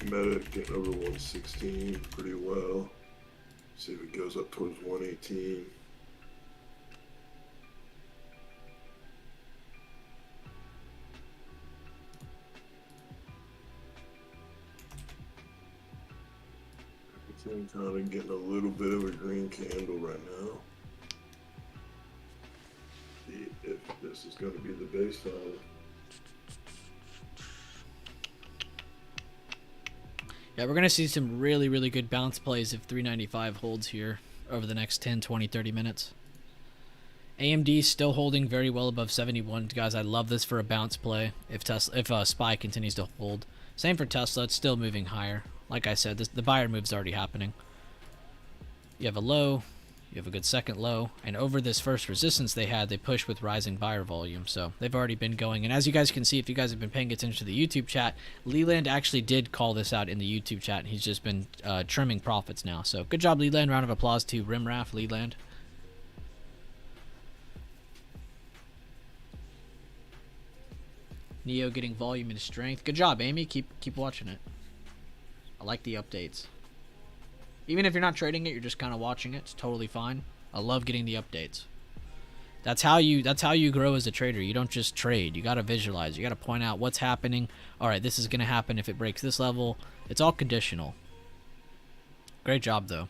Meta getting over 116 pretty well. See if it goes up towards 118. Everything kind of getting a little bit of a green candle right now. See if this is going to be the baseline. Yeah, we're going to see some really, really good bounce plays if 395 holds here over the next 10, 20, 30 minutes. AMD still holding very well above 71. Guys, I love this for a bounce play if SPY continues to hold. Same for Tesla. It's still moving higher. Like I said, the buyer move's already happening. You have a low. You have a good second low. And over this first resistance they had, they pushed with rising buyer volume. So they've already been going. And as you guys can see, if you guys have been paying attention to the YouTube chat, Leland actually did call this out in the YouTube chat. And he's just been trimming profits now. So good job, Leland. Round of applause to Rimraff, Leland. Neo getting volume and strength. Good job, Amy. Keep watching it. I like the updates. Even if you're not trading it, you're just kind of watching it. It's totally fine. I love getting the updates. That's how you grow as a trader. You don't just trade. You got to visualize. You got to point out what's happening. All right, this is going to happen if it breaks this level. It's all conditional. Great job, though.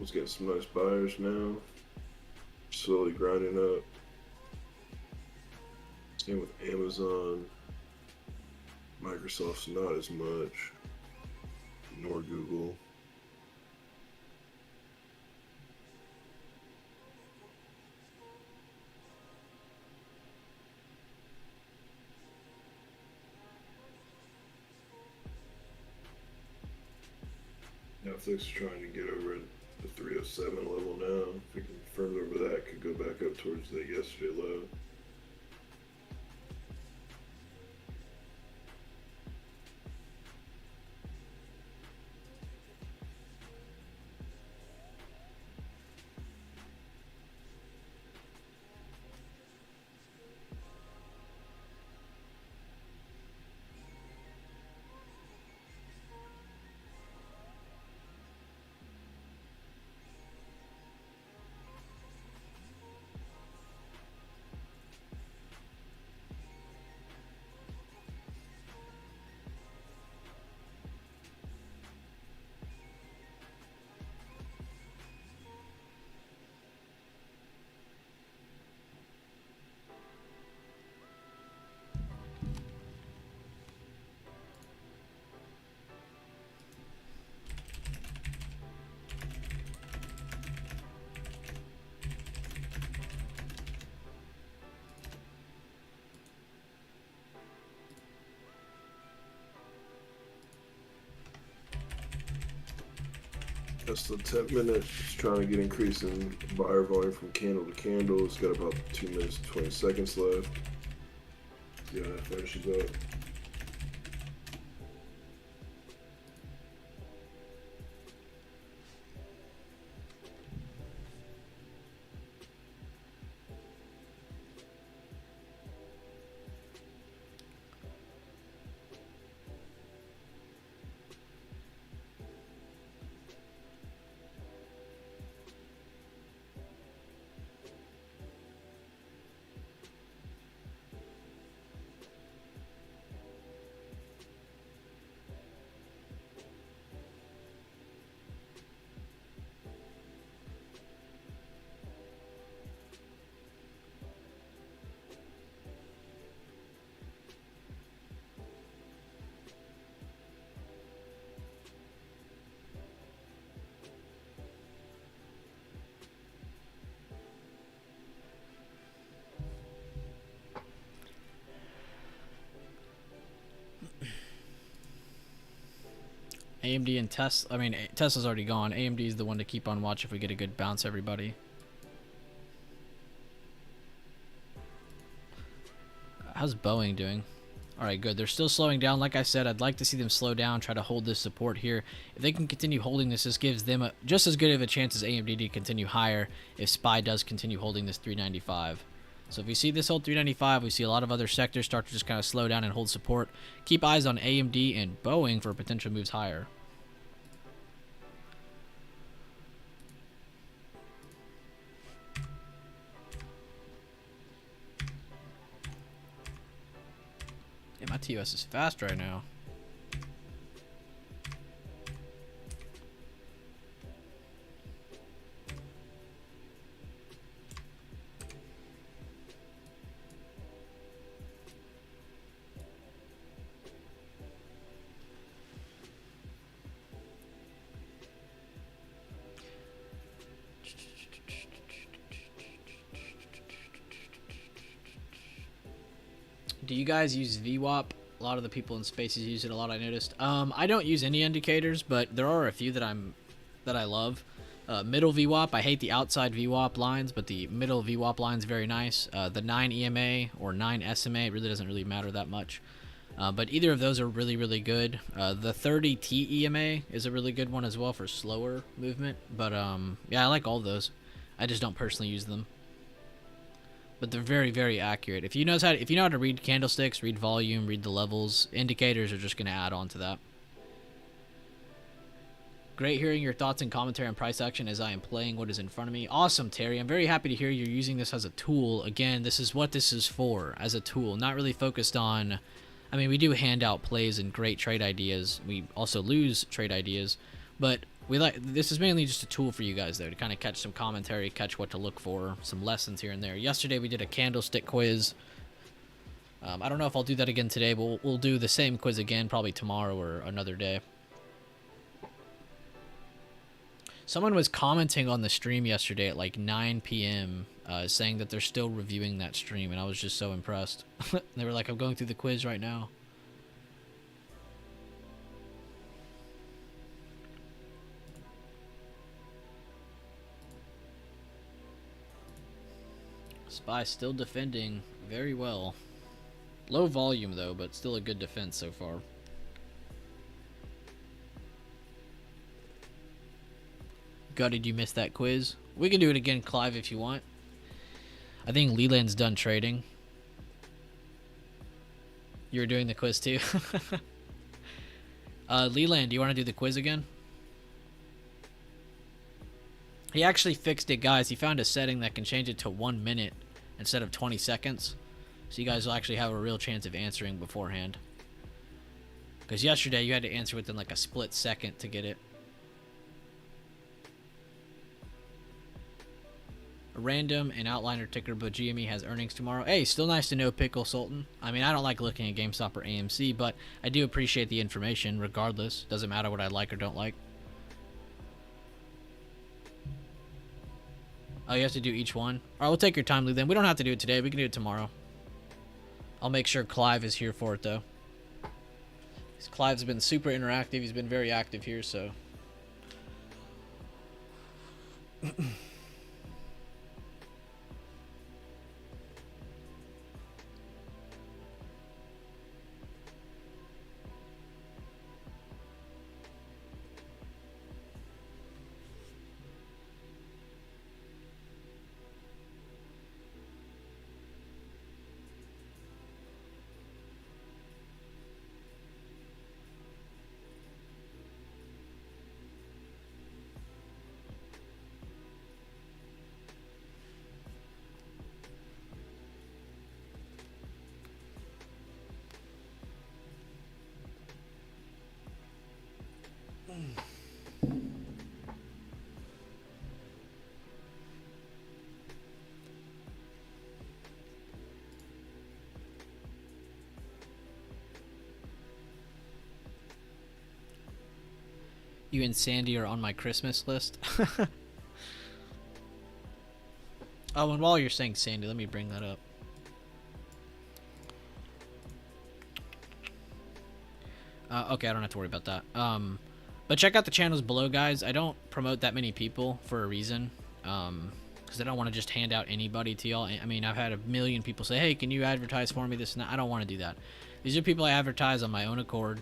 Apple's getting some nice buyers now. Slowly grinding up. Same with Amazon. Microsoft's not as much. Nor Google. Netflix is trying to get over the 307 level now. If we can confirm over that, could go back up towards the yesterday low. That's the 10-minute. It's trying to get increasing buyer volume from candle to candle. It's got about 2 minutes and 20 seconds left. Yeah, that finishes up. AMD and Tesla. I mean, Tesla's already gone. AMD is the one to keep on watch if we get a good bounce, everybody. How's Boeing doing? Alright, good. They're still slowing down. Like I said, I'd like to see them slow down, try to hold this support here. If they can continue holding this, this gives them just as good of a chance as AMD to continue higher if SPY does continue holding this 395. So if we see this hold 395, we see a lot of other sectors start to just kind of slow down and hold support. Keep eyes on AMD and Boeing for potential moves higher. Yeah, my TOS is fast right now. Do you guys use VWAP? A lot of the people in spaces use it a lot, I noticed. I don't use any indicators, but there are a few that I love. Middle VWAP, I hate the outside VWAP lines, but the middle VWAP line is very nice. The 9 EMA or 9 SMA, it really doesn't really matter that much. But either of those are really, really good. The 30 TEMA is a really good one as well for slower movement. But yeah, I like all those. I just don't personally use them. But they're very, very accurate. If you know how to read candlesticks, read volume, read the levels, indicators are just going to add on to that. Great hearing your thoughts and commentary on price action as I am playing what is in front of me. Awesome, Terry. I'm very happy to hear you're using this as a tool. Again, this is what this is for, as a tool. Not really focused on... I mean, we do hand out plays and great trade ideas. We also lose trade ideas. But This is mainly just a tool for you guys though, to kind of catch some commentary, catch what to look for, some lessons here and there. Yesterday we did a candlestick quiz. I don't know if I'll do that again today, but we'll do the same quiz again probably tomorrow or another day. Someone was commenting on the stream yesterday at like 9 p.m. Saying that they're still reviewing that stream, and I was just so impressed. They were like, I'm going through the quiz right now. Spy still defending very well. Low volume though, but still a good defense so far. Gutted you missed that quiz. We can do it again, Clive, if you want. I think Leland's done trading. You were doing the quiz too. Leland, do you want to do the quiz again? He actually fixed it, guys. He found a setting that can change it to 1 minute instead of 20 seconds. So you guys will actually have a real chance of answering beforehand. Because yesterday you had to answer within like a split second to get it. A random and outliner ticker, but GME has earnings tomorrow. Hey, still nice to know, Pickle Sultan. I mean, I don't like looking at GameStop or AMC, but I do appreciate the information regardless. Doesn't matter what I like or don't like. Oh, you have to do each one? Alright, we'll take your time, Leland. We don't have to do it today. We can do it tomorrow. I'll make sure Clive is here for it, though. Clive's been super interactive. He's been very active here, so... You and Sandy are on my Christmas list. Oh, and while you're saying Sandy, let me bring that up. Okay, I don't have to worry about that. But check out the channels below, guys. I don't promote that many people for a reason. Because I don't want to just hand out anybody to y'all. I mean, I've had a million people say, hey, can you advertise for me, this and that. I don't want to do that. These are people I advertise on my own accord.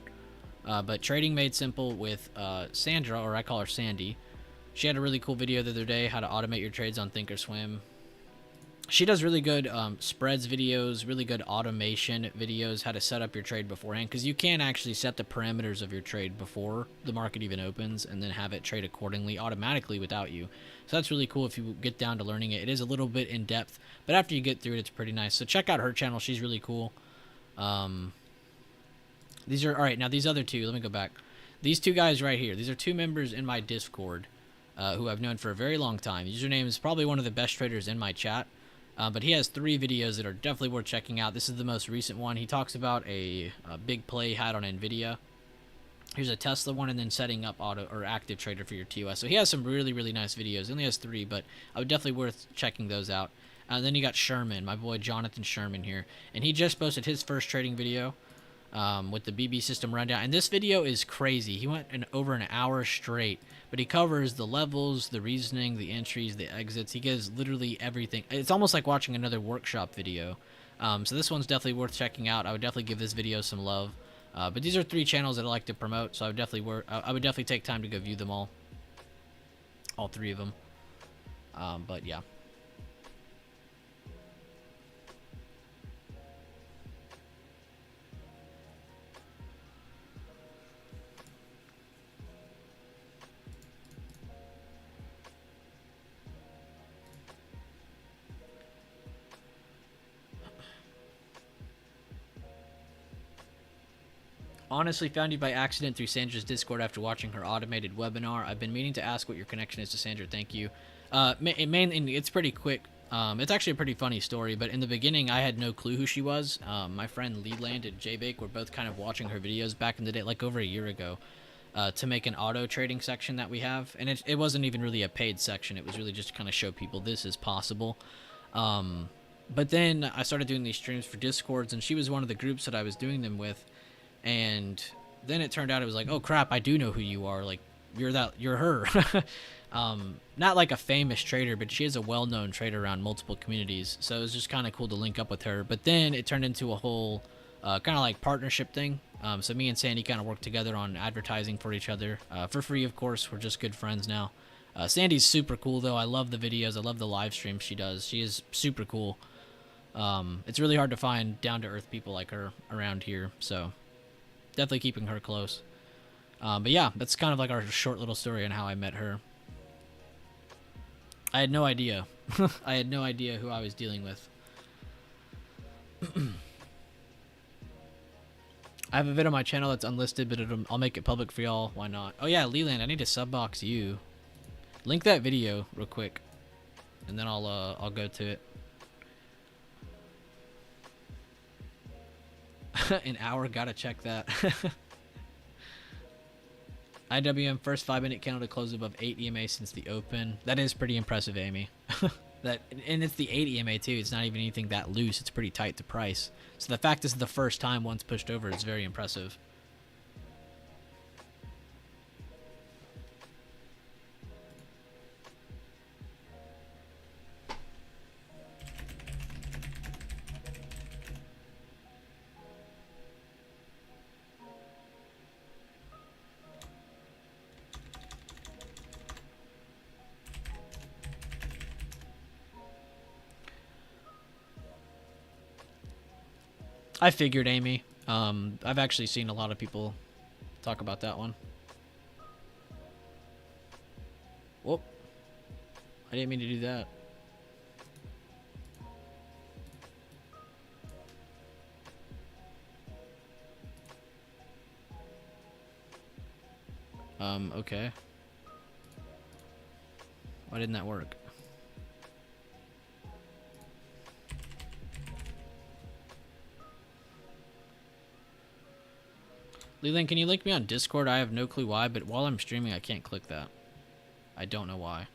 But Trading Made Simple with Sandra, or I call her Sandy. She had a really cool video the other day, how to automate your trades on Thinkorswim. She does really good spreads videos, really good automation videos, how to set up your trade beforehand, because you can actually set the parameters of your trade before the market even opens and then have it trade accordingly automatically without you. So that's really cool if you get down to learning it. It is a little bit in depth, but after you get through it, it's pretty nice. So check out her channel. She's really cool. These are, all right, now these other two, let me go back. These two guys right here, these are two members in my Discord who I've known for a very long time. Username is probably one of the best traders in my chat. But he has 3 videos that are definitely worth checking out. This is the most recent one. He talks about a big play he had on NVIDIA. Here's a Tesla one, and then setting up auto or active trader for your TOS. So he has some really, really nice videos. He only has 3, but I would definitely worth checking those out. And then you got Sherman, my boy Jonathan Sherman here. And he just posted his first trading video with the BB system rundown. And this video is crazy. He went over an hour straight. But he covers the levels, the reasoning, the entries, the exits. He gives literally everything. It's almost like watching another workshop video. So this one's definitely worth checking out. I would definitely give this video some love. But these are 3 channels that I like to promote, so I would definitely take time to go view them all 3 of them. But yeah. Honestly, found you by accident through Sandra's Discord after watching her automated webinar. I've been meaning to ask what your connection is to Sandra. Thank you. Mainly, it's pretty quick. It's actually a pretty funny story, but in the beginning, I had no clue who she was. My friend Leland and JBake were both kind of watching her videos back in the day, like over a year ago, to make an auto trading section that we have. And it wasn't even really a paid section. It was really just to kind of show people this is possible. But then I started doing these streams for Discords, and she was one of the groups that I was doing them with. And then it turned out it was like, oh crap, I do know who you are. Like, you're her. Not like a famous trader, but she is a well-known trader around multiple communities. So it was just kind of cool to link up with her. But then it turned into a whole kind of like partnership thing. So me and Sandy kind of worked together on advertising for each other for free, of course. We're just good friends now. Sandy's super cool though. I love the videos. I love the live streams she does. She is super cool. It's really hard to find down-to-earth people like her around here. So definitely keeping her close. But yeah, that's kind of like our short little story on how I met her. I had no idea. I had no idea who I was dealing with. I have a vid on my channel that's unlisted, but I'll make it public for y'all. Why not? Oh yeah, Leland, I need to subbox you. Link that video real quick, and then I'll go to it. An hour, gotta check that. IWM first 5-minute candle to close above 8 EMA since the open. That is pretty impressive, Amy. And it's the 8 EMA too. It's not even anything that loose. It's pretty tight to price. So the fact this is the first time one's pushed over is very impressive. I figured, Amy. I've actually seen a lot of people talk about that one. Whoop. I didn't mean to do that. Okay. Why didn't that work? Leland, can you link me on Discord? I have no clue why, but while I'm streaming, I can't click that. I don't know why.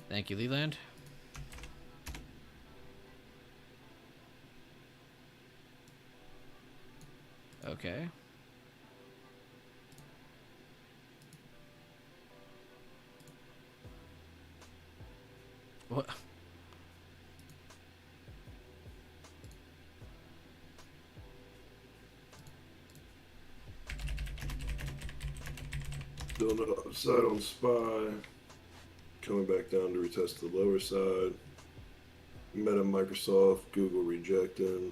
Thank you, Leland. Okay. What? Still no upside on SPY. Coming back down to retest the lower side. Meta, Microsoft, Google rejecting.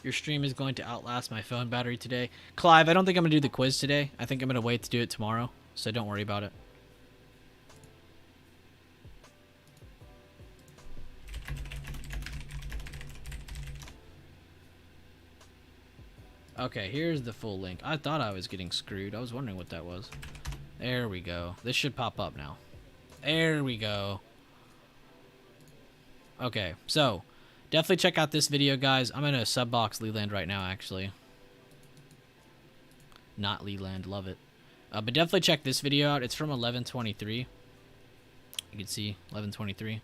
Your stream is going to outlast my phone battery today. Clive, I don't think I'm going to do the quiz today. I think I'm going to wait to do it tomorrow, so don't worry about it. Okay, here's the full link. I thought I was getting screwed. I was wondering what that was. There we go. This should pop up now. There we go. Okay, so definitely check out this video, guys. I'm going to subbox Leland right now, actually. Not Leland, love it. But definitely check this video out. It's from 11/23. You can see 11/23.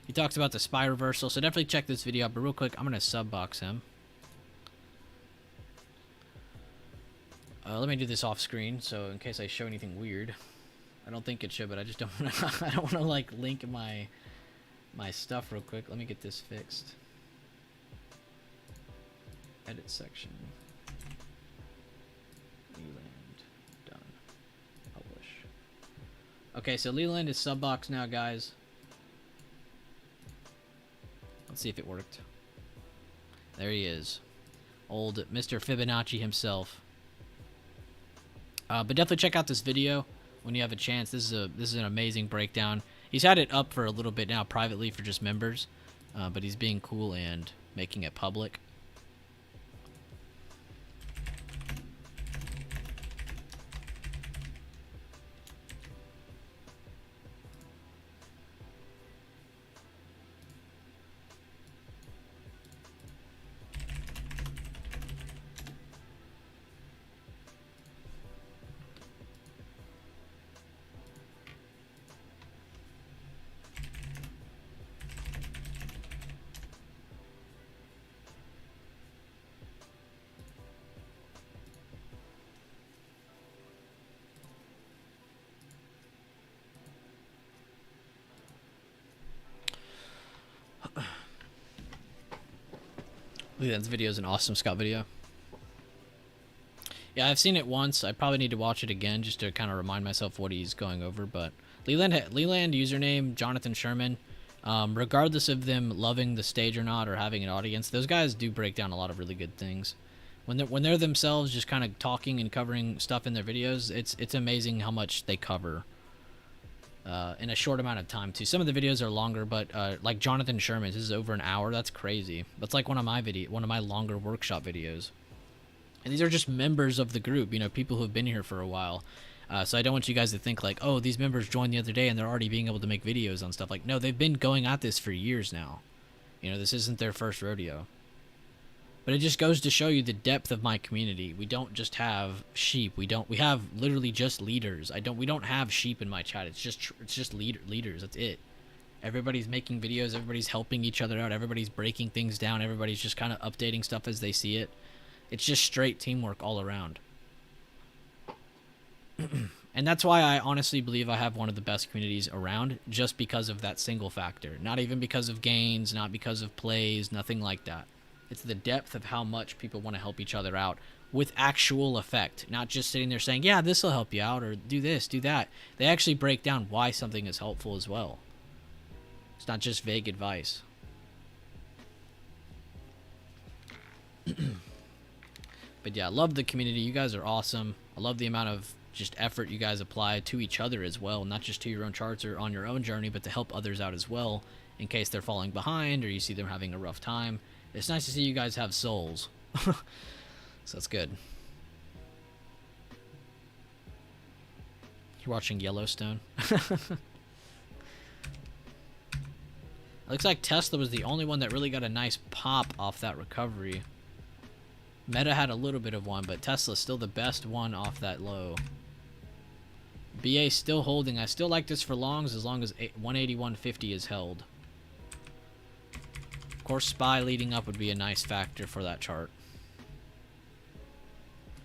He talks about the SPY reversal, so definitely check this video out. But real quick, I'm going to subbox him. Let me do this off screen, so in case I show anything weird. I don't think it should, but I just don't want to. I don't want to like link my stuff real quick. Let me get this fixed. Edit section. Leland. Done. Publish. Okay, so Leland is sub box now, guys. Let's see if it worked. There he is. Old Mr. Fibonacci himself. But definitely check out this video when you have a chance. This is an amazing breakdown. He's had it up for a little bit now privately for just members, but he's being cool and making it public. Leland's video is an awesome scout video. Yeah, I've seen it once. I probably need to watch it again just to kind of remind myself what he's going over. But Leland username Jonathan Sherman. Regardless of them loving the stage or not or having an audience, those guys do break down a lot of really good things. When they're themselves just kind of talking and covering stuff in their videos, it's amazing how much they cover in a short amount of time too. Some of the videos are longer, but like Jonathan Sherman's, this is over an hour. That's crazy. That's like one of my longer workshop videos. And these are just members of the group, you know, people who have been here for a while. So I don't want you guys to think like, oh, these members joined the other day and they're already being able to make videos on stuff. Like, no, they've been going at this for years now. You know, this isn't their first rodeo. But it just goes to show you the depth of my community. We don't just have sheep. We have literally just leaders. We don't have sheep in my chat. It's just leaders. That's it. Everybody's making videos. Everybody's helping each other out. Everybody's breaking things down. Everybody's just kind of updating stuff as they see it. It's just straight teamwork all around. And that's why I honestly believe I have one of the best communities around, just because of that single factor. Not even because of gains, not because of plays, nothing like that. It's the depth of how much people want to help each other out with actual effect, not just sitting there saying, yeah, this will help you out, or do this, do that. They actually break down why something is helpful as well. It's not just vague advice. But yeah, I love the community. You guys are awesome. I love the amount of just effort you guys apply to each other as well, not just to your own charts or on your own journey, but to help others out as well in case they're falling behind or you see them having a rough time. It's nice to see you guys have souls. So that's good. You're watching Yellowstone. It looks like Tesla was the only one that really got a nice pop off that recovery. Meta had a little bit of one, but Tesla's still the best one off that low. BA still holding. I still like this for longs as long as 181.50 is held. Of course, SPY leading up would be a nice factor for that chart.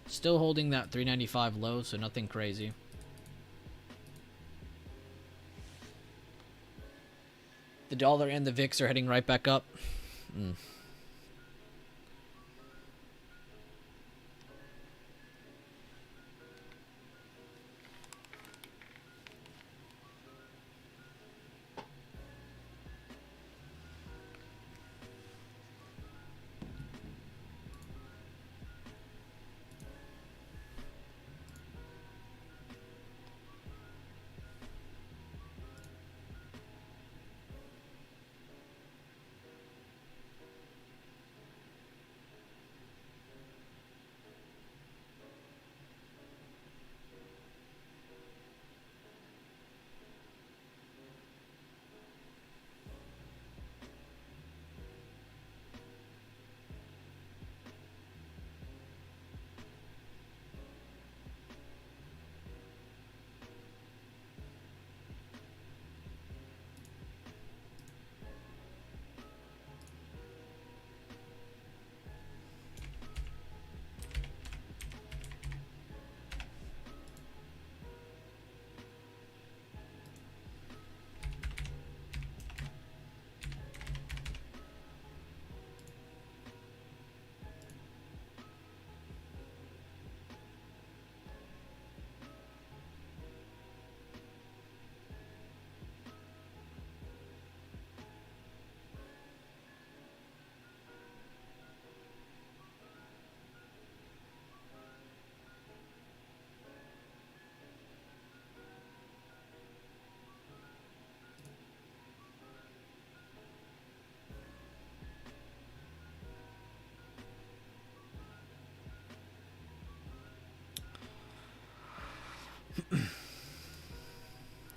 Still holding that 395 low, so nothing crazy. The dollar and the VIX are heading right back up.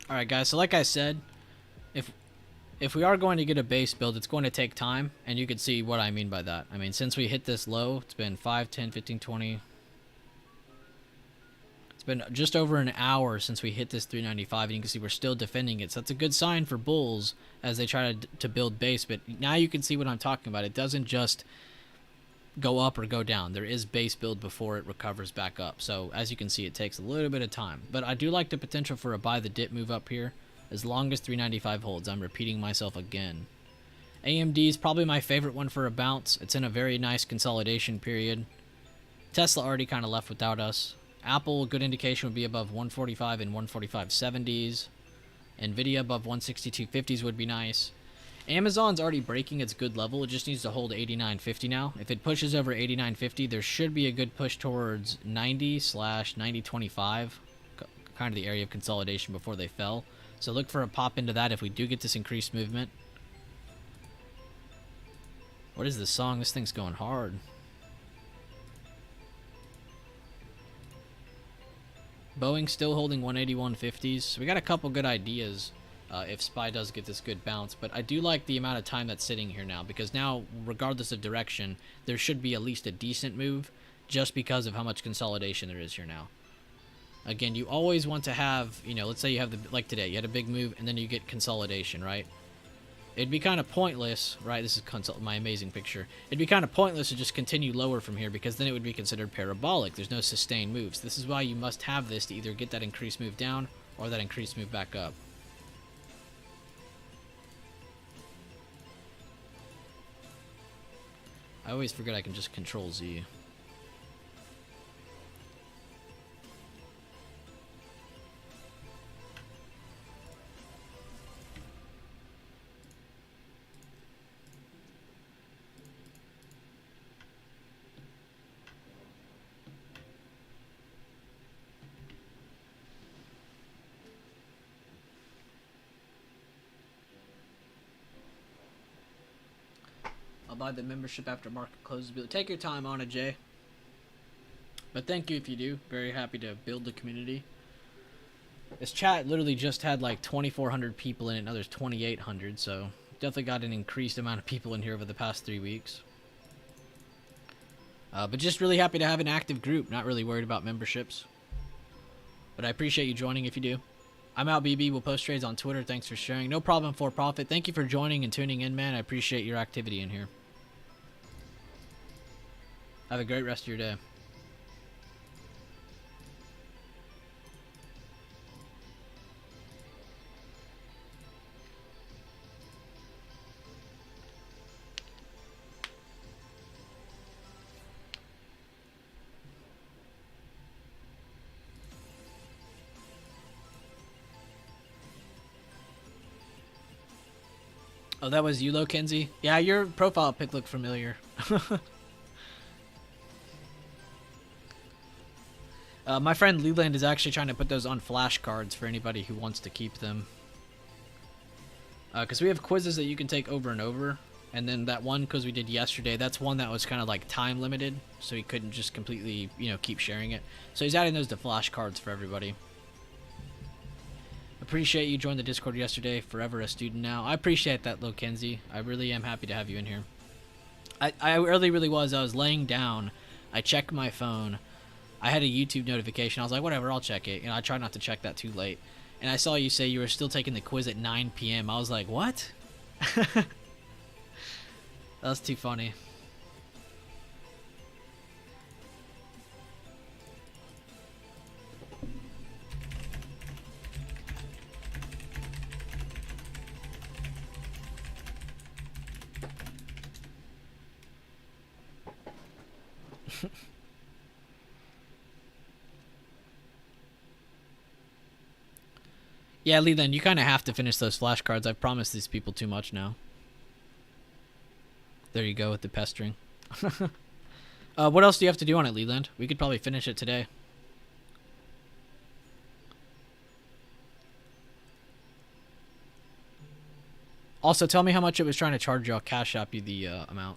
All right, guys. So like I said, if we are going to get a base build, it's going to take time, and you can see what I mean by that. I mean, since we hit this low, it's been 5, 10, 15, 20. It's been just over an hour since we hit this 395, and you can see we're still defending it. So that's a good sign for bulls as they try to build base. But now you can see what I'm talking about. It doesn't just go up or go down. There is base build before it recovers back up. So as you can see, it takes a little bit of time. But I do like the potential for a buy the dip move up here. As long as 395 holds, I'm repeating myself again. AMD is probably my favorite one for a bounce. It's in a very nice consolidation period. Tesla already kind of left without us. Apple, good indication would be above 145 and 145.70s. Nvidia above 162.50s would be nice. Amazon's already breaking its good level. It just needs to hold 89.50 now. If it pushes over 89.50, there should be a good push towards 90/90.25, kind of the area of consolidation before they fell. So look for a pop into that if we do get this increased movement. What is this song? This thing's going hard. Boeing still holding 181.50s. So we got a couple good ideas if SPY does get this good bounce. But I do like the amount of time that's sitting here now, because now, regardless of direction, there should be at least a decent move just because of how much consolidation there is here now. Again, you always want to have, you know, let's say you have like today, you had a big move and then you get consolidation, right? It'd be kind of pointless, right? This is my amazing picture. It'd be kind of pointless to just continue lower from here, because then it would be considered parabolic. There's no sustained moves. This is why you must have this to either get that increased move down or that increased move back up. I always forget I can just control Z. I'll buy the membership after market closes. Take your time on it, Jay. But thank you if you do. Very happy to build the community. This chat literally just had like 2,400 people in it. Now there's 2,800. So definitely got an increased amount of people in here over the past 3 weeks. But just really happy to have an active group. Not really worried about memberships. But I appreciate you joining if you do. I'm out, BB. We'll post trades on Twitter. Thanks for sharing. No problem, for profit. Thank you for joining and tuning in, man. I appreciate your activity in here. Have a great rest of your day. Oh, that was you, Lo Kenzie? Yeah, your profile pic looked familiar. My friend Leland is actually trying to put those on flashcards for anybody who wants to keep them. Because we have quizzes that you can take over and over. And then that one quiz we did yesterday, that's one that was kind of like time limited. So he couldn't just completely, you know, keep sharing it. So he's adding those to flashcards for everybody. Appreciate you joined the Discord yesterday. Forever a student now. I appreciate that, Lo Kenzie. I really am happy to have you in here. I really was. I was laying down. I checked my phone. I had a YouTube notification. I was like, whatever, I'll check it. You know, I try not to check that too late. And I saw you say you were still taking the quiz at 9 p.m. I was like, what? That was too funny. Yeah, Leland, you kind of have to finish those flashcards. I've promised these people too much now. There you go with the pestering. What else do you have to do on it, Leland? We could probably finish it today. Also, tell me how much it was trying to charge you. I'll cash up you the amount.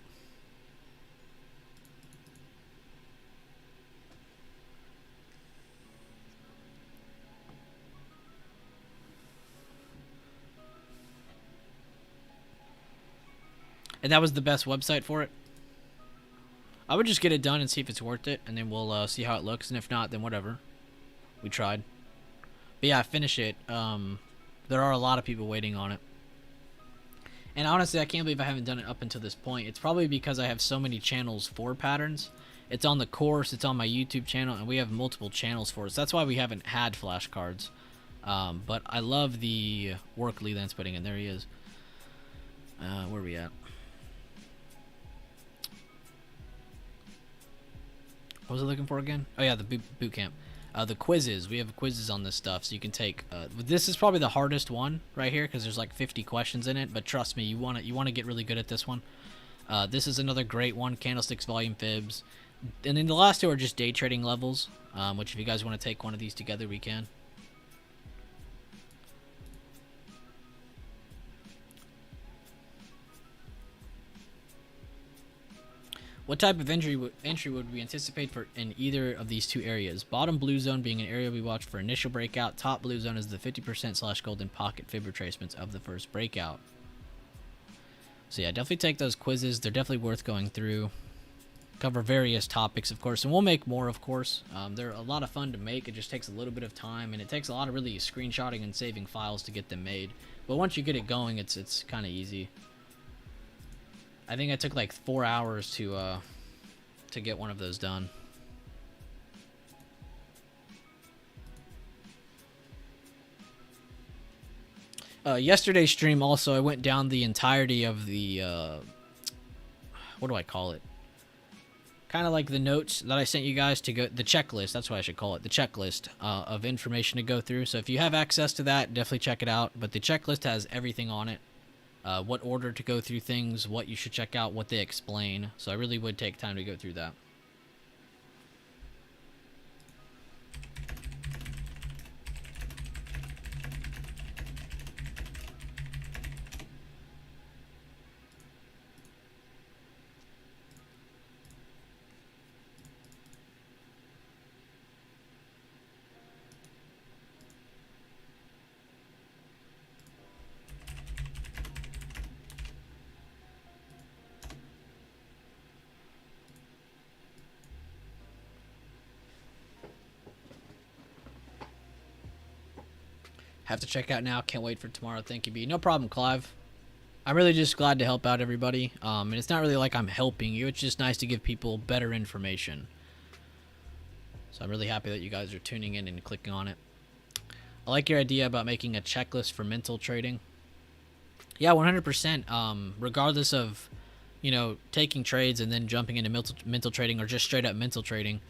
And that was the best website for it. I would just get it done and see if it's worth it, and then we'll see how it looks. And if not, then whatever. We tried. But yeah, finish it. There are a lot of people waiting on it. And honestly, I can't believe I haven't done it up until this point. It's probably because I have so many channels for patterns. It's on the course, it's on my YouTube channel, and we have multiple channels for it. So that's why we haven't had flashcards. But I love the work Leland's putting in. There he is. Where are we at? What was I looking for again? Oh yeah, the boot camp. The quizzes. We have quizzes on this stuff, so you can take. This is probably the hardest one right here because there's like 50 questions in it. But trust me, you want to get really good at this one. This is another great one. Candlesticks, volume, fibs, and then the last two are just day trading levels. Which if you guys want to take one of these together, we can. What type of entry would we anticipate for in either of these two areas? Bottom blue zone being an area we watch for initial breakout. Top blue zone is the 50% / golden pocket fib retracements of the first breakout. So yeah, definitely take those quizzes. They're definitely worth going through. Cover various topics, of course, and we'll make more, of course. They're a lot of fun to make. It just takes a little bit of time, and it takes a lot of really screenshotting and saving files to get them made. But once you get it going, it's kind of easy. I think I took like 4 hours to get one of those done. Yesterday's stream also, I went down the entirety of the what do I call it? Kind of like the notes that I sent you guys to go, the checklist. That's what I should call it, the checklist of information to go through. So if you have access to that, definitely check it out. But the checklist has everything on it. What order to go through things, what you should check out, what they explain. So I really would take time to go through that. Have to check out now. Can't wait for tomorrow. Thank you, B. No problem, Clive. I'm really just glad to help out everybody. And it's not really like I'm helping you. It's just nice to give people better information. So I'm really happy that you guys are tuning in and clicking on it. I like your idea about making a checklist for mental trading. Yeah, 100%. Regardless of, taking trades and then jumping into mental trading or just straight up mental trading.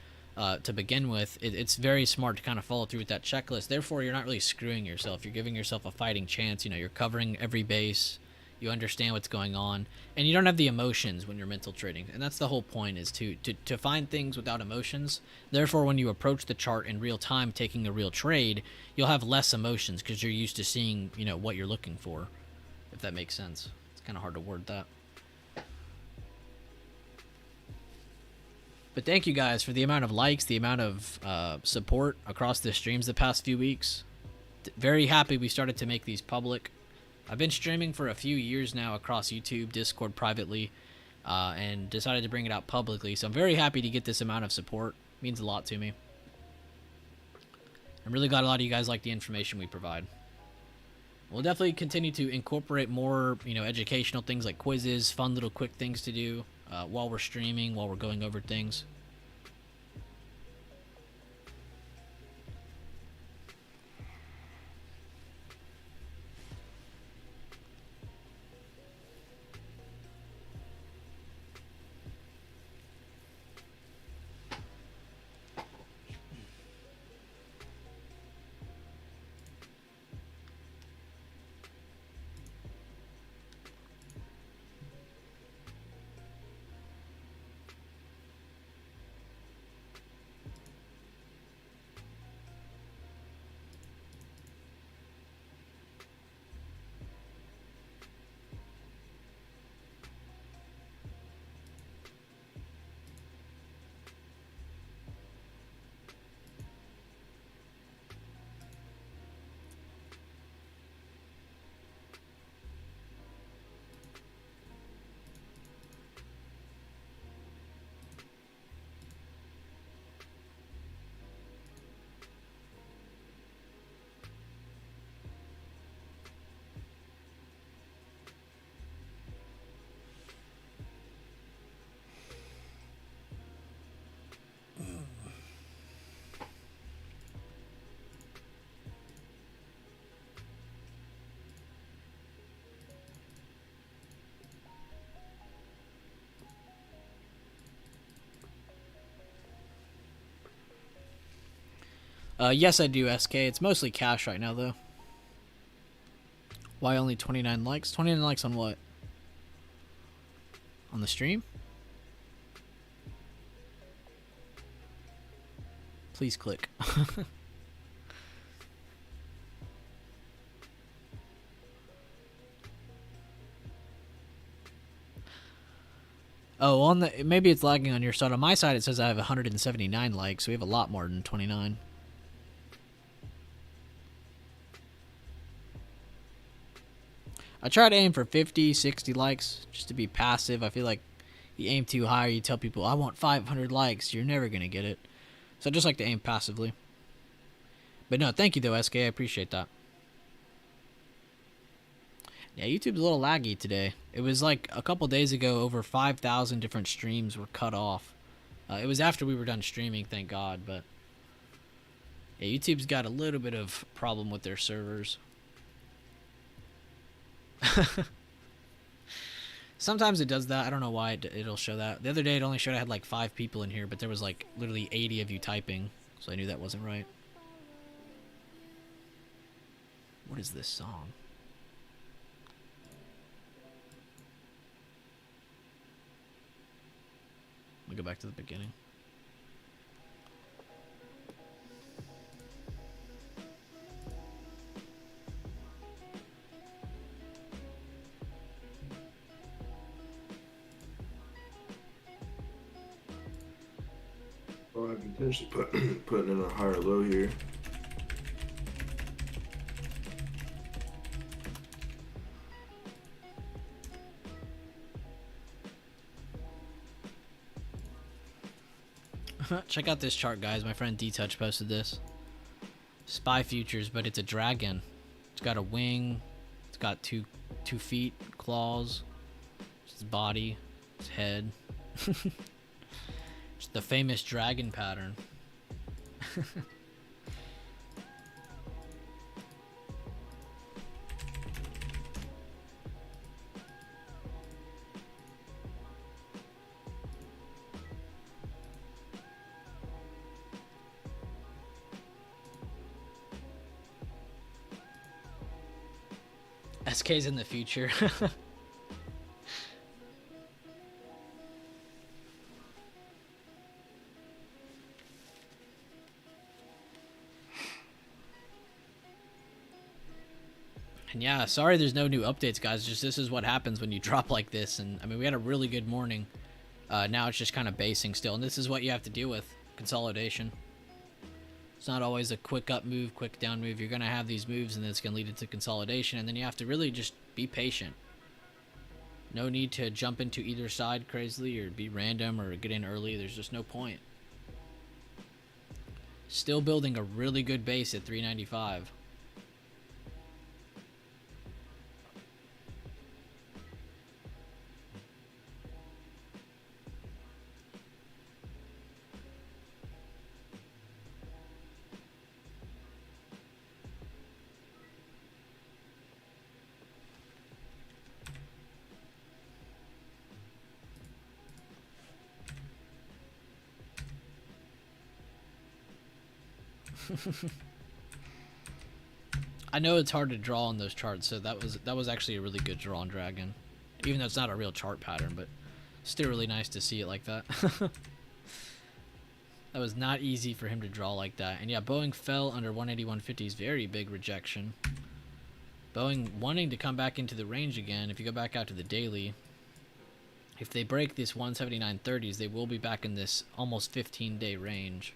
To begin with, it's very smart to kind of follow through with that checklist. Therefore, you're not really screwing yourself. You're giving yourself a fighting chance. You're covering every base. You understand what's going on, and you don't have the emotions when you're mental trading. And that's the whole point, is to find things without emotions. Therefore, when you approach the chart in real time, taking a real trade, you'll have less emotions because you're used to seeing, what you're looking for. If that makes sense. It's kind of hard to word that. But thank you guys for the amount of likes, the amount of support across the streams the past few weeks. Very happy we started to make these public. I've been streaming for a few years now across YouTube, Discord privately, and decided to bring it out publicly. So I'm very happy to get this amount of support. It means a lot to me. I'm really glad a lot of you guys like the information we provide. We'll definitely continue to incorporate more, educational things like quizzes, fun little quick things to do. While we're streaming, while we're going over things. Yes, I do, SK. It's mostly cash right now, though. Why only 29 likes? 29 likes on what? On the stream? Please click. Oh, on the maybe it's lagging on your side. On my side, it says I have 179 likes. So we have a lot more than 29. I try to aim for 50, 60 likes just to be passive. I feel like you aim too high, you tell people, I want 500 likes. You're never going to get it. So I just like to aim passively. But no, thank you though, SK. I appreciate that. Yeah, YouTube's a little laggy today. It was like a couple days ago, over 5,000 different streams were cut off. It was after we were done streaming, thank God. But yeah, YouTube's got a little bit of problem with their servers. Sometimes it does that. I don't know why it'll show that. The other day it only showed I had like 5 people in here, but there was like literally 80 of you typing. So I knew that wasn't right. What is this song? Let me go back to the beginning. Well, I'm potentially putting in a higher low here. Check out this chart, guys. My friend D-Touch posted this. Spy futures, but it's a dragon. It's got a wing. It's got two feet, claws. It's body, its head. It's the famous dragon pattern. SK's in the future. And yeah, sorry there's no new updates, guys. Just this is what happens when you drop like this. And I mean, we had a really good morning. Now it's just kind of basing still. And this is what you have to deal with. Consolidation. It's not always a quick up move, quick down move. You're going to have these moves and it's going to lead into consolidation. And then you have to really just be patient. No need to jump into either side crazily or be random or get in early. There's just no point. Still building a really good base at 395. I know it's hard to draw on those charts, so that was actually a really good draw on Dragon. Even though it's not a real chart pattern, but still really nice to see it like that. That was not easy for him to draw like that. And yeah, Boeing fell under 181.50's very big rejection. Boeing wanting to come back into the range again. If you go back out to the daily, if they break this 179.30s, they will be back in this almost 15-day range.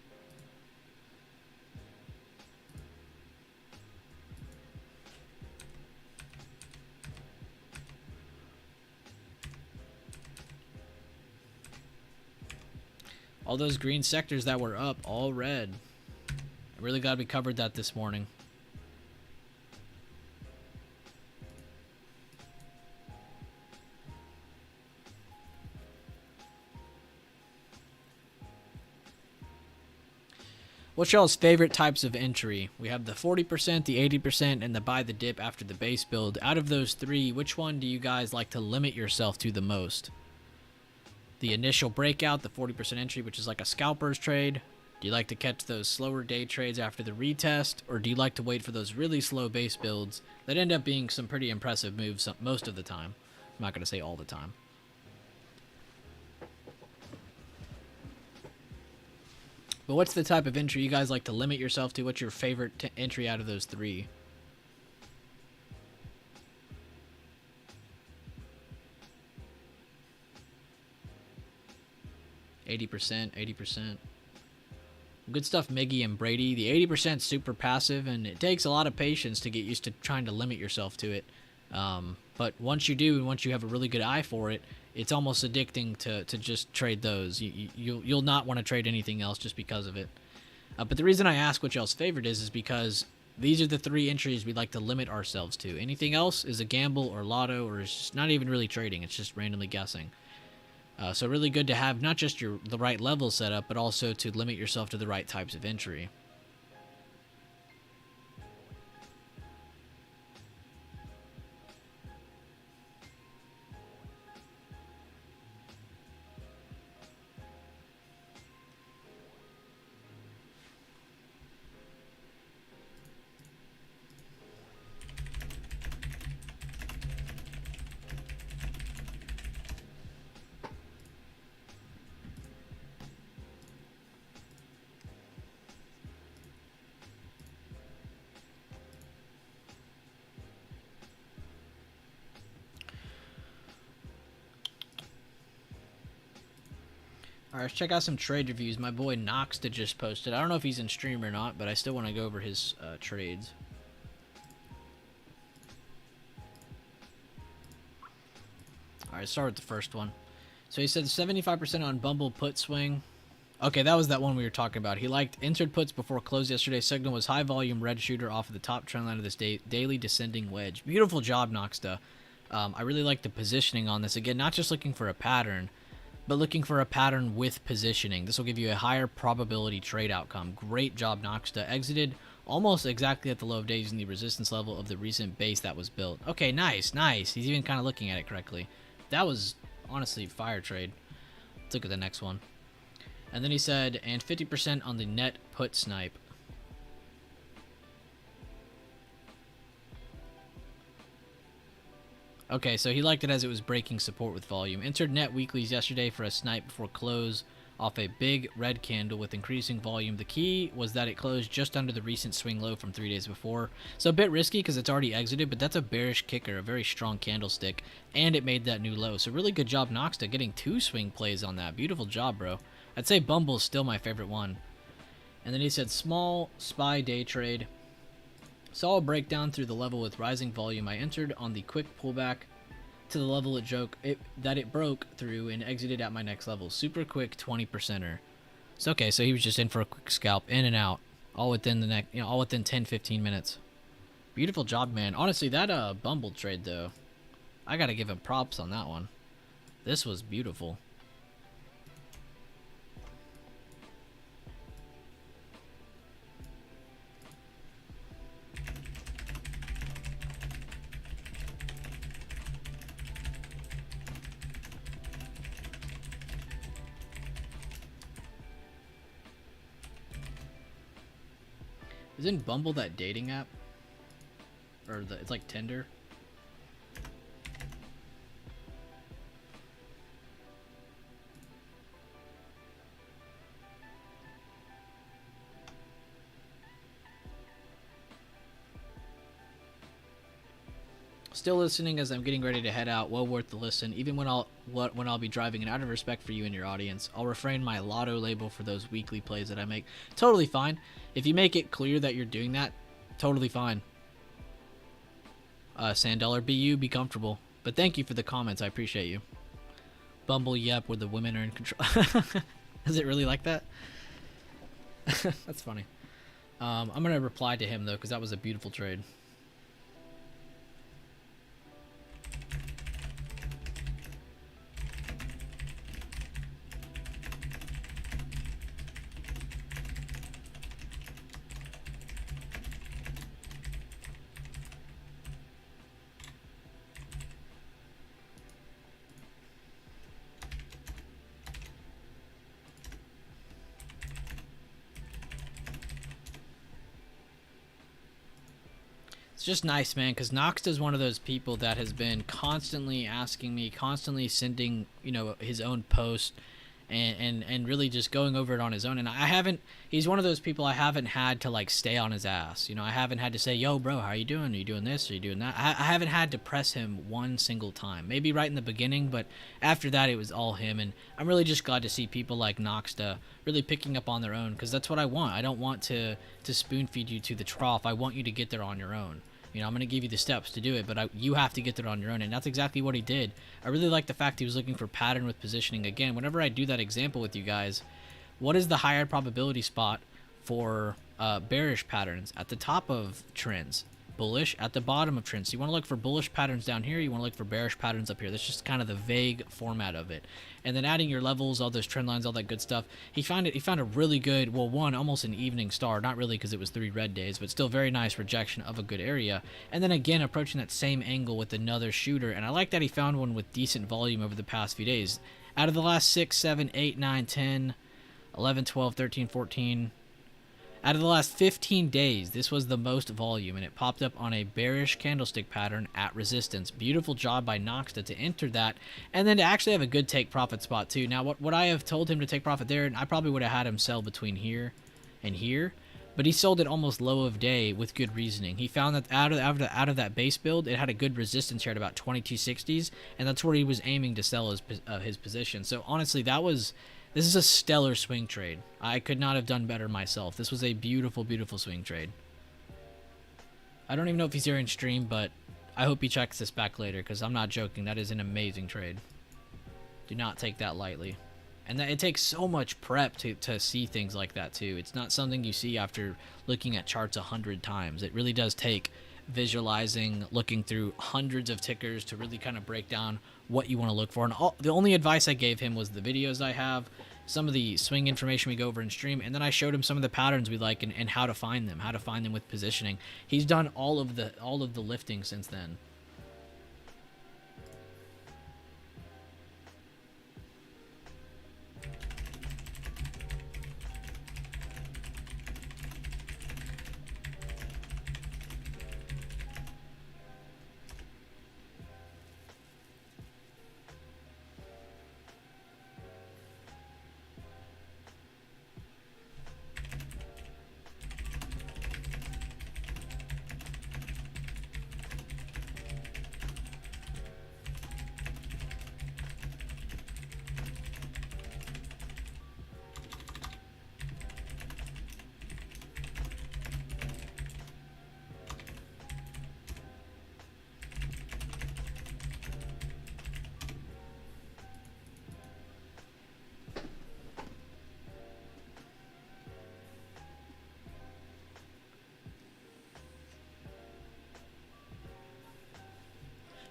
All those green sectors that were up, all red. I really glad we covered that this morning. What's y'all's favorite types of entry? We have the 40%, the 80%, and the buy the dip after the base build. Out of those three, which one do you guys like to limit yourself to the most? The initial breakout, the 40% entry, which is like a scalper's trade. Do Do you like to catch those slower day trades after the retest, or do you like to wait for those really slow base builds that end up being some pretty impressive moves most of the time? I'm not going to say all the time. But what's the type of entry you guys like to limit yourself to? What's your favorite entry out of those three? %80%. Good stuff, Miggy and Brady. The 80% super passive, and it takes a lot of patience to get used to trying to limit yourself to it. But once you do, and once you have a really good eye for it, it's almost addicting to just trade those. You'll not want to trade anything else just because of it. But the reason I ask what y'all's favorite is because these are the three entries we like to limit ourselves to. Anything else is a gamble or lotto, or it's just not even really trading. It's just randomly guessing. So really good to have not just the right level set up, but also to limit yourself to the right types of entry. Alright, let's check out some trade reviews. My boy Noxta just posted. I don't know if he's in stream or not, but I still want to go over his trades. Alright, start with the first one. So he said 75% on Bumble put swing. Okay, that was that one we were talking about. He liked entered puts before close yesterday. Signal was high volume red shooter off of the top trend line of this daily descending wedge. Beautiful job, Noxta. I really like the positioning on this. Again, not just looking for a pattern, but looking for a pattern with positioning. This will give you a higher probability trade outcome. Great job, Noxta. Exited almost exactly at the low of days in the resistance level of the recent base that was built. Okay, nice. He's even kind of looking at it correctly. That was honestly fire trade. Let's look at the next one. And then he said, and 50% on the net put snipe. Okay, so he liked it as it was breaking support with volume. Entered net weeklies yesterday for a snipe before close off a big red candle with increasing volume. The key was that it closed just under the recent swing low from 3 days before. So a bit risky because it's already exited, but that's a bearish kicker, a very strong candlestick, and it made that new low. So really good job, Noxta, getting 2 swing plays on that. Beautiful job, bro. I'd say Bumble's still my favorite one. And then he said small SPY day trade. Saw a breakdown through the level with rising volume. I entered on the quick pullback to the level it broke through and exited at my next level. Super quick 20%er. It's okay, so he was just in for a quick scalp, in and out, all within the next, all within 10-15 minutes. Beautiful job, man. Honestly, that Bumble trade though, I gotta give him props on that one. This was beautiful. Isn't Bumble that dating app? Or it's like Tinder? Still listening as I'm getting ready to head out. Well worth the listen. Even when I'll be driving, and out of respect for you and your audience, I'll refrain my lotto label for those weekly plays that I make. Totally fine. If you make it clear that you're doing that, totally fine. Sandollar, be you, be comfortable. But thank you for the comments. I appreciate you. Bumble, yep, where the women are in control. Is it really like that? That's funny. I'm gonna reply to him though, because that was a beautiful trade. It's just nice, man, because Noxta is one of those people that has been constantly asking me, constantly sending, you know, his own post, and really just going over it on his own. And I haven't, he's one of those people I haven't had to, like, stay on his ass. You know, I haven't had to say, yo, bro, how you doing? Are you doing this? Are you doing that? I haven't had to press him one single time. Maybe right in the beginning, but after that, it was all him. And I'm really just glad to see people like Noxta really picking up on their own, because that's what I want. I don't want to spoon feed you to the trough. I want you to get there on your own. You know, I'm going to give you the steps to do it, but you have to get there on your own, and that's exactly what he did. I really like the fact he was looking for pattern with positioning. Again, whenever I do that example with you guys, what is the higher probability spot for bearish patterns? At the top of trends. Bullish at the bottom of trends. So you want to look for bullish patterns down here. You want to look for bearish patterns up here. That's just kind of the vague format of it. And then adding your levels, all those trend lines, all that good stuff. He found a really good, well, one, almost an evening star. Not really, because it was 3 red days, but still very nice rejection of a good area. And then again, approaching that same angle with another shooter. And I like that he found one with decent volume over the past few days. Out of the last 6, 7, 8, 9, 10, 11, 12, 13, 14... out of the last 15 days, this was the most volume, and it popped up on a bearish candlestick pattern at resistance. Beautiful job by Noxta to enter that, and then to actually have a good take profit spot too. Now, what I have told him to take profit there, and I probably would have had him sell between here and here, but he sold it almost low of day with good reasoning. He found that out of that base build, it had a good resistance here at about 2260s, and that's where he was aiming to sell his position. So honestly, this is a stellar swing trade. I could not have done better myself. This was a beautiful, beautiful swing trade. I don't even know if he's here in stream, but I hope he checks this back later, because I'm not joking. That is an amazing trade. Do not take that lightly. And it takes so much prep to see things like that, too. It's not something you see after looking at charts 100 times. It really does take visualizing, looking through hundreds of tickers to really kind of break down what you want to look for. And the only advice I gave him was the videos I have, some of the swing information we go over in stream, and then I showed him some of the patterns we like and how to find them with positioning. He's done all of the lifting since then.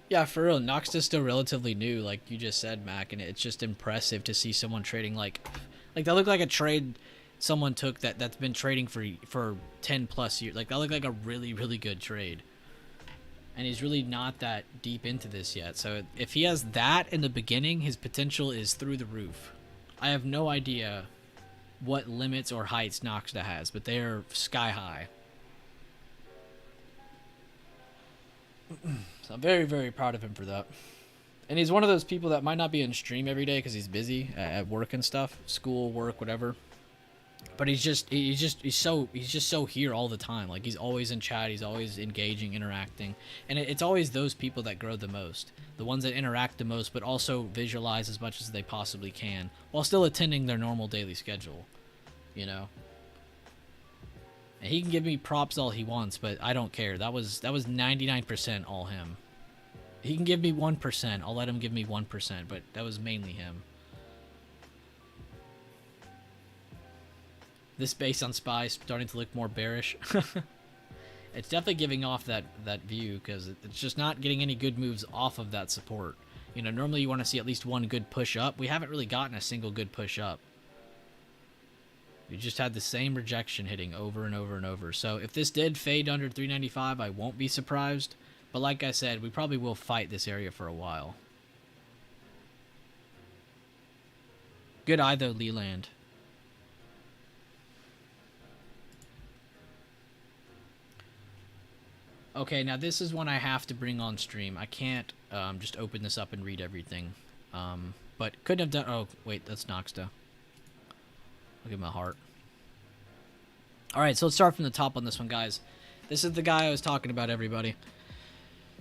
Yeah, for real, Noxta's still relatively new, like you just said, Mac, and it's just impressive to see someone trading like that looked like a trade someone took that's been trading for 10 plus years. Like that looked like a really, really good trade. And he's really not that deep into this yet. So if he has that in the beginning, his potential is through the roof. I have no idea what limits or heights Noxta has, but they are sky high. So I'm very, very proud of him for that. And he's one of those people that might not be in stream every day because he's busy at work and stuff, school, work, whatever. But he's just so here all the time. Like he's always in chat, he's always engaging, interacting, and it's always those people that grow the most, the ones that interact the most, but also visualize as much as they possibly can while still attending their normal daily schedule. You know. And he can give me props all he wants, but I don't care. That was 99% all him. He can give me 1%. I'll let him give me 1%, but that was mainly him. This base on SPY starting to look more bearish. It's definitely giving off that view because it's just not getting any good moves off of that support. You know, normally you want to see at least one good push up. We haven't really gotten a single good push up. We just had the same rejection hitting over and over and over. So if this did fade under 395, I won't be surprised. But like I said, we probably will fight this area for a while. Good eye though, Leland. Okay, now this is one I have to bring on stream. I can't just open this up and read everything. But couldn't have done... Oh, wait, that's Noxta. Look at my heart. Alright, so let's start from the top on this one, guys. This is the guy I was talking about, everybody.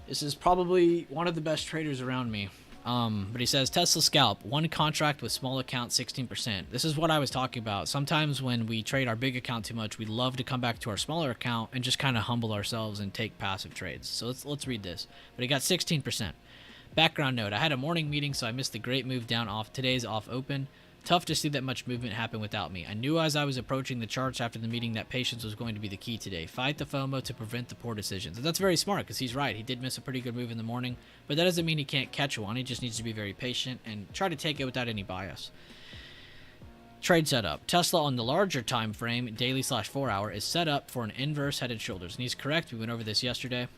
This is probably one of the best traders around me. But he says, Tesla scalp, one contract with small account, 16%. This is what I was talking about. Sometimes when we trade our big account too much, we love to come back to our smaller account and just kind of humble ourselves and take passive trades. So let's read this. But he got 16%. Background note, I had a morning meeting, so I missed the great move down off today's off open. Tough to see that much movement happen without me. I knew as I was approaching the charts after the meeting that patience was going to be the key today. Fight the FOMO to prevent the poor decisions. And that's very smart because he's right. He did miss a pretty good move in the morning, but that doesn't mean he can't catch one. He just needs to be very patient and try to take it without any bias. Trade setup. Tesla on the larger time frame, daily/4 hour, is set up for an inverse head and shoulders. And he's correct. We went over this yesterday.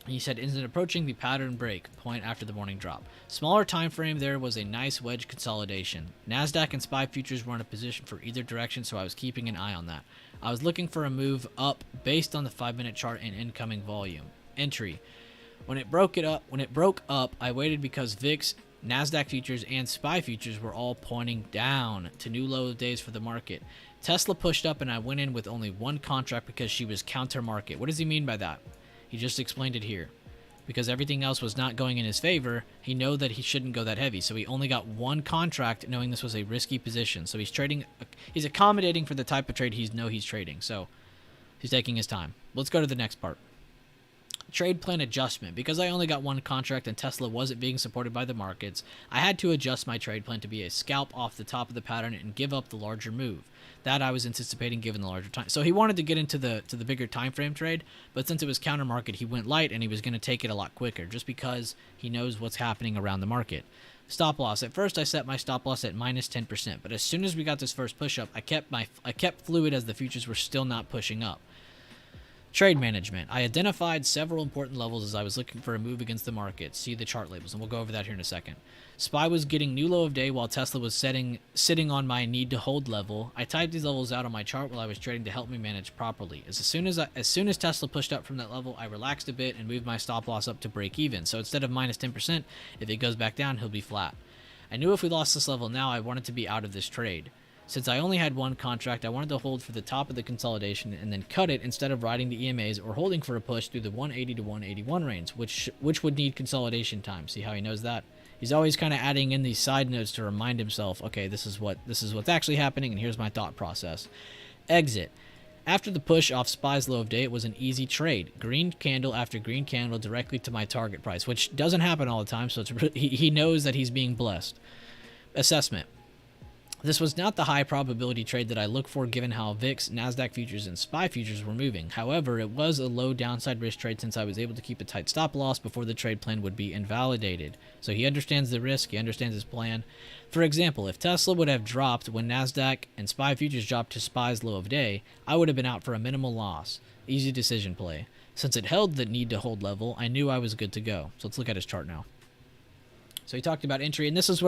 He said, is it approaching the pattern break point after the morning drop? Smaller time frame, there was a nice wedge consolidation. NASDAQ and SPY futures were in a position for either direction, so I was keeping an eye on that. I was looking for a move up based on the 5-minute chart and incoming volume. Entry. When it broke up, I waited because VIX, NASDAQ futures, and SPY futures were all pointing down to new low days for the market. Tesla pushed up and I went in with only one contract because she was counter market. What does he mean by that? He just explained it here. Because everything else was not going in his favor, he knew that he shouldn't go that heavy. So he only got one contract knowing this was a risky position. So he's accommodating for the type of trade he's trading. So he's taking his time. Let's go to the next part. Trade plan adjustment. Because I only got one contract and Tesla wasn't being supported by the markets, I had to adjust my trade plan to be a scalp off the top of the pattern and give up the larger move. That I was anticipating given the larger time. So he wanted to get into the bigger time frame trade, but since it was counter market, he went light and he was going to take it a lot quicker just because he knows what's happening around the market. Stop loss. At first I set my stop loss at minus 10%, but as soon as we got this first push up, I kept fluid as the futures were still not pushing up. Trade management. I identified several important levels as I was looking for a move against the market. See the chart labels, and we'll go over that here in a second. SPY was getting new low of day while Tesla was sitting on my need to hold level. I typed these levels out on my chart while I was trading to help me manage properly. As soon as Tesla pushed up from that level, I relaxed a bit and moved my stop loss up to break even. So instead of minus 10%, if it goes back down, he'll be flat. I knew if we lost this level now, I wanted to be out of this trade. Since I only had one contract, I wanted to hold for the top of the consolidation and then cut it instead of riding the EMAs or holding for a push through the 180 to 181 range, which would need consolidation time. See how he knows that? He's always kind of adding in these side notes to remind himself, okay, this is what's actually happening, and here's my thought process. Exit. After the push off SPY's low of day, it was an easy trade. Green candle after green candle directly to my target price, which doesn't happen all the time, so he knows that he's being blessed. Assessment. This was not the high probability trade that I look for given how VIX, NASDAQ futures, and SPY futures were moving. However, it was a low downside risk trade since I was able to keep a tight stop loss before the trade plan would be invalidated. So he understands the risk, he understands his plan. For example, if Tesla would have dropped when NASDAQ and SPY futures dropped to SPY's low of day, I would have been out for a minimal loss. Easy decision play. Since it held the need to hold level, I knew I was good to go. So let's look at his chart now. So he talked about entry, and this is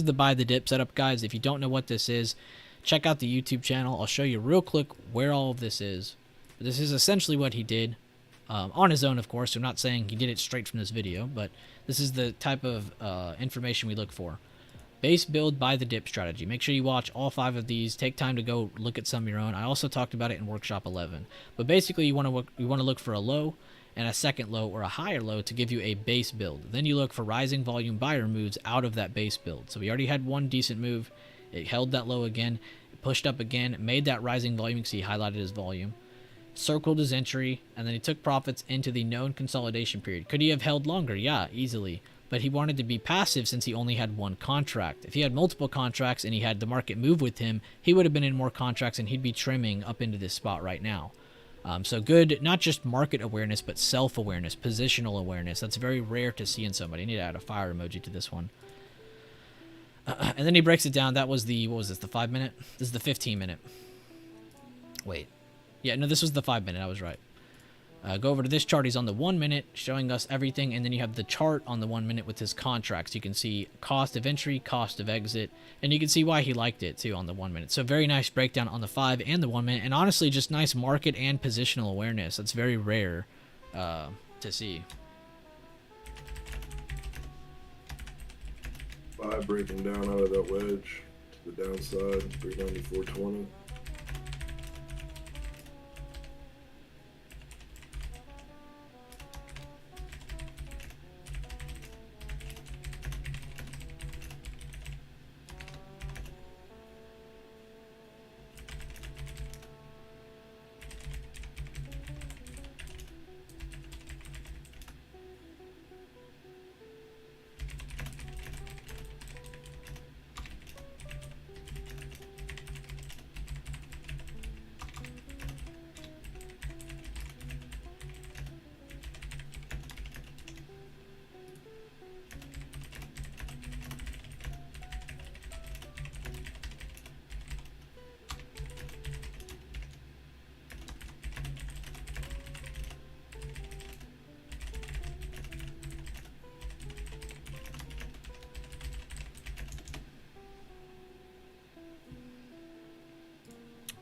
the buy the dip setup, guys. If you don't know what this is, check out the YouTube channel. I'll show you real quick where all of this is. But this is essentially what he did on his own, of course. So I'm not saying he did it straight from this video, but this is the type of information we look for. Base build buy the dip strategy. Make sure you watch all 5 of these. Take time to go look at some of your own. I also talked about it in Workshop 11. But basically, you want to look for a low and a second low or a higher low to give you a base build. Then you look for rising volume buyer moves out of that base build. So we already had one decent move. It held that low again, it pushed up again, made that rising volume. You can see he highlighted his volume, circled his entry, and then he took profits into the known consolidation period. Could he have held longer? Yeah, easily. But he wanted to be passive since he only had one contract. If he had multiple contracts and he had the market move with him, he would have been in more contracts and he'd be trimming up into this spot right now. So good, not just market awareness, but self-awareness, positional awareness. That's very rare to see in somebody. I need to add a fire emoji to this one. And then he breaks it down. That was the, what was this, the 5-minute? This is the 15-minute. Wait. Yeah, no, this was the 5-minute. I was right. Go over to this chart. He's on the 1 minute, showing us everything. And then you have the chart on the 1 minute with his contracts. You can see cost of entry, cost of exit. And you can see why he liked it, too, on the 1 minute. So very nice breakdown on the 5 and the 1 minute. And honestly, just nice market and positional awareness. That's very rare to see. Buy breaking down out of that wedge to the downside, 394.20.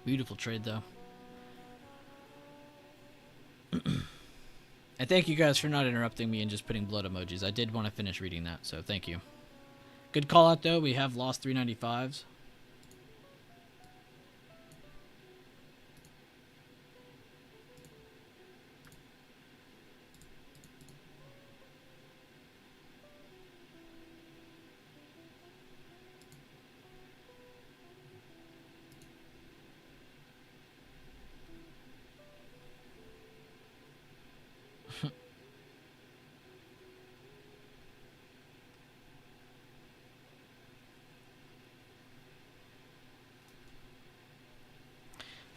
Beautiful trade, though. And thank you guys for not interrupting me and just putting blood emojis. I did want to finish reading that, so thank you. Good call out, though. We have lost 395s.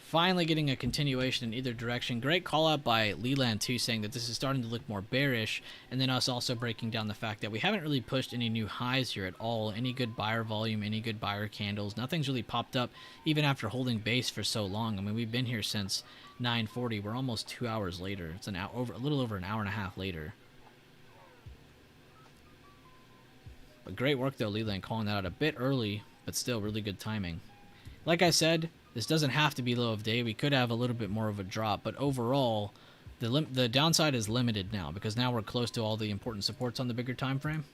Finally getting a continuation in either direction. Great call out by Leland too, saying that this is starting to look more bearish, and then us also breaking down the fact that we haven't really pushed any new highs here at all. Any good buyer volume, any good buyer candles. Nothing's really popped up even after holding base for so long. I mean, we've been here since 9:40. We're almost 2 hours later. It's a little over an hour and a half later. But great work though, Leland, calling that out a bit early, but still really good timing. Like I said, this doesn't have to be low of day. We could have a little bit more of a drop, but overall, the downside is limited now because now we're close to all the important supports on the bigger time frame.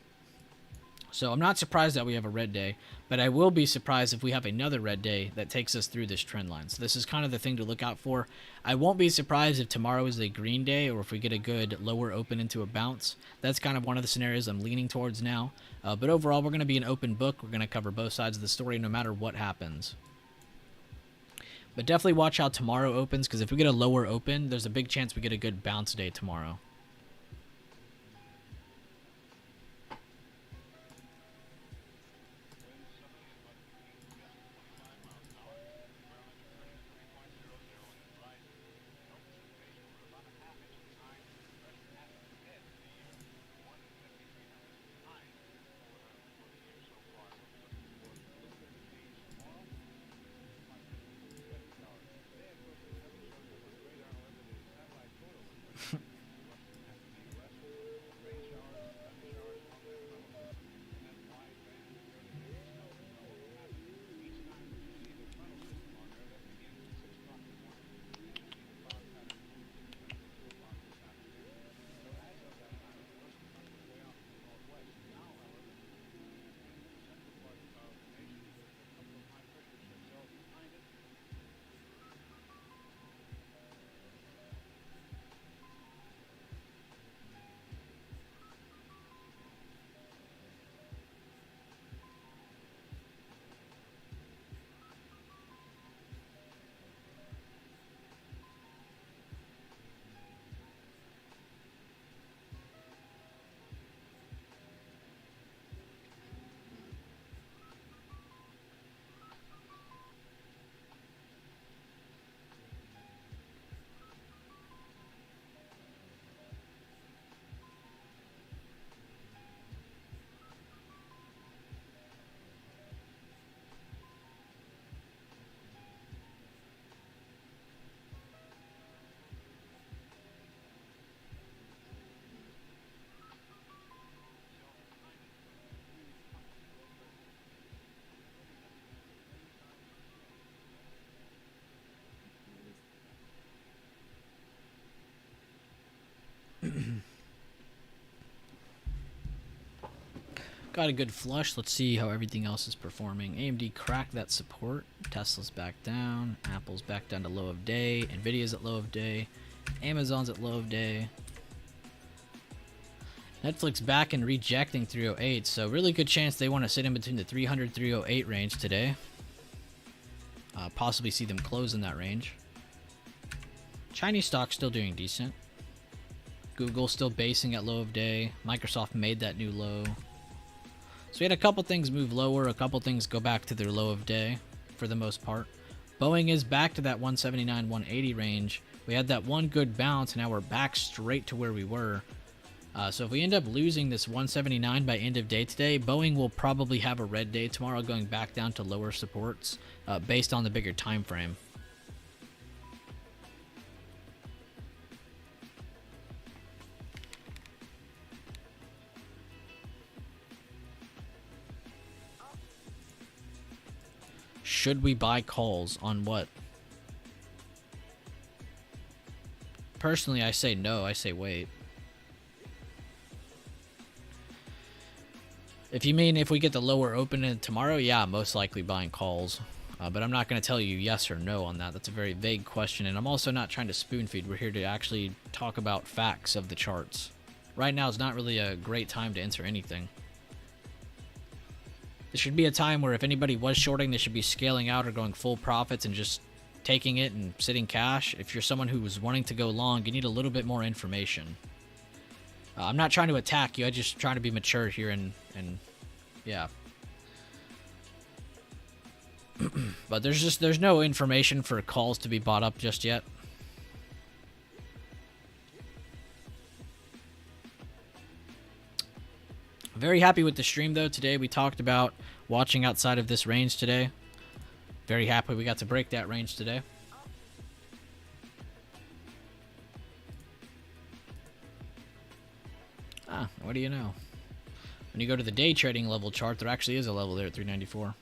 So I'm not surprised that we have a red day, but I will be surprised if we have another red day that takes us through this trend line. So this is kind of the thing to look out for. I won't be surprised if tomorrow is a green day or if we get a good lower open into a bounce. That's kind of one of the scenarios I'm leaning towards now. But overall, we're going to be an open book. We're going to cover both sides of the story no matter what happens. But definitely watch how tomorrow opens, because if we get a lower open, there's a big chance we get a good bounce day tomorrow. Got a good flush. Let's see how everything else is performing. AMD cracked that support. Tesla's back down. Apple's back down to low of day. Nvidia's at low of day. Amazon's at low of day. Netflix back and rejecting 308, so really good chance they want to sit in between the 300-308 range today. Possibly see them close in that range. Chinese stocks still doing decent. Google still basing at low of day. Microsoft made that new low. So we had a couple things move lower, a couple things go back to their low of day for the most part. Boeing is back to that 179, 180 range. We had that one good bounce, and now we're back straight to where we were. So if we end up losing this 179 by end of day today, Boeing will probably have a red day tomorrow, going back down to lower supports based on the bigger time frame. Should we buy calls on what? Personally, I say no. I say wait. If you mean if we get the lower open tomorrow, yeah, most likely buying calls. But I'm not going to tell you yes or no on that. That's a very vague question, and I'm also not trying to spoon feed. We're here to actually talk about facts of the charts. Right now is not really a great time to enter anything. This should be a time where if anybody was shorting, they should be scaling out or going full profits and just taking it and sitting cash. If you're someone who was wanting to go long, you need a little bit more information. I'm not trying to attack you. I'm just trying to be mature here and yeah. But there's no information for calls to be bought up just yet. Very happy with the stream though. Today we talked about watching outside of this range today. Very happy we got to break that range today. What do you know? When you go to the day trading level chart, there actually is a level there at 394.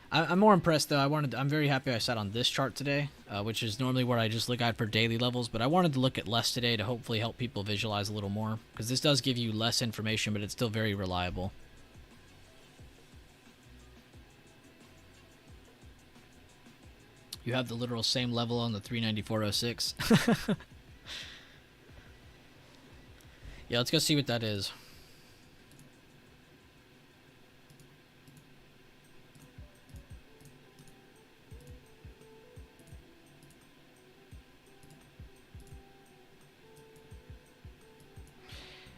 I'm more impressed though. I'm very happy I sat on this chart today, which is normally where I just look at for daily levels, but I wanted to look at less today to hopefully help people visualize a little more, because this does give you less information, but it's still very reliable. You have the literal same level on the 394.06. Yeah, let's go see what that is.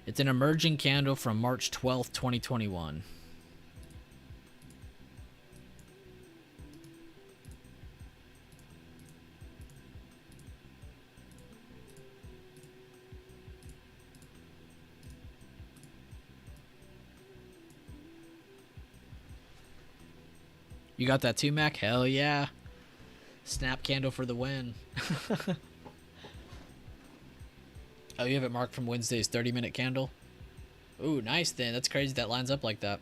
It's an emerging candle from March 12th, 2021. You got that too, Mac? Hell yeah. Snap candle for the win. Oh, you have it marked from Wednesday's 30-minute candle? Ooh, nice then. That's crazy that lines up like that.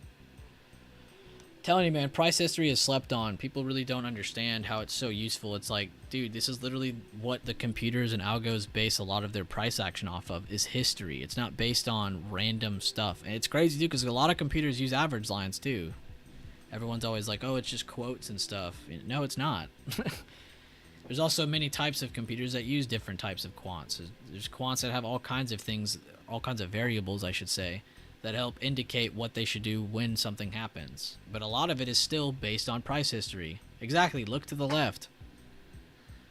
Telling you, man, price history is slept on. People really don't understand how it's so useful. It's like, dude, this is literally what the computers and algos base a lot of their price action off of, is history. It's not based on random stuff. And it's crazy, too, because a lot of computers use average lines, too. Everyone's always like, oh, it's just quotes and stuff. No, it's not. There's also many types of computers that use different types of quants. There's quants that have all kinds of things, all kinds of variables, I should say, that help indicate what they should do when something happens. But a lot of it is still based on price history. Exactly, look to the left.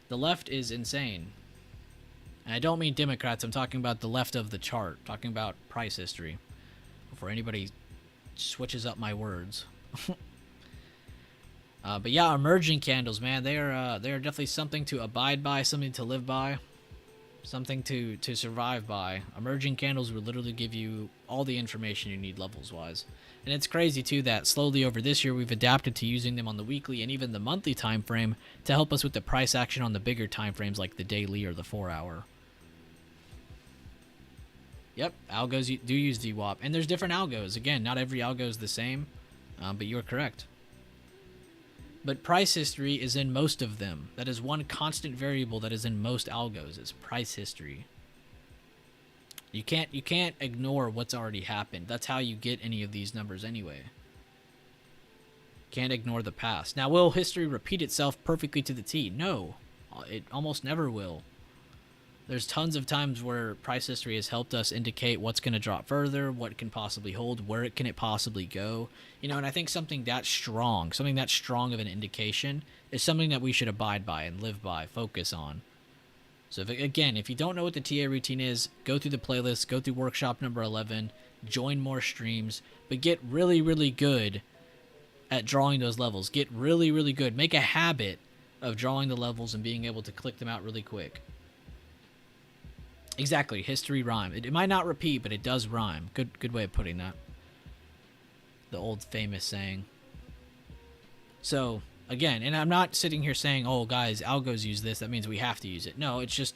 The left is insane. And I don't mean Democrats, I'm talking about the left of the chart, talking about price history. Before anybody switches up my words. But yeah, emerging candles, man, they are definitely something to abide by, something to live by, something to survive by. Emerging candles will literally give you all the information you need levels-wise. And it's crazy, too, that slowly over this year we've adapted to using them on the weekly and even the monthly time frame to help us with the price action on the bigger time frames like the daily or the 4-hour. Yep, algos do use VWAP. And there's different algos. Again, not every algo is the same, but you're correct. But price history is in most of them. That is one constant variable that is in most algos, is price history. You can't ignore what's already happened. That's how you get any of these numbers anyway. Can't ignore the past. Now, will history repeat itself perfectly to the T? No. It almost never will. There's tons of times where price history has helped us indicate what's going to drop further, what can possibly hold, where it possibly go. You know, and I think something that strong of an indication is something that we should abide by and live by, focus on. So if you don't know what the TA routine is, go through the playlist, go through workshop number 11, join more streams, but get really, really good at drawing those levels. Get really, really good. Make a habit of drawing the levels and being able to click them out really quick. Exactly, history rhyme. It might not repeat, but it does rhyme. Good way of putting that. The old famous saying. So, again, and I'm not sitting here saying, oh, guys, algos use this, that means we have to use it. No, it just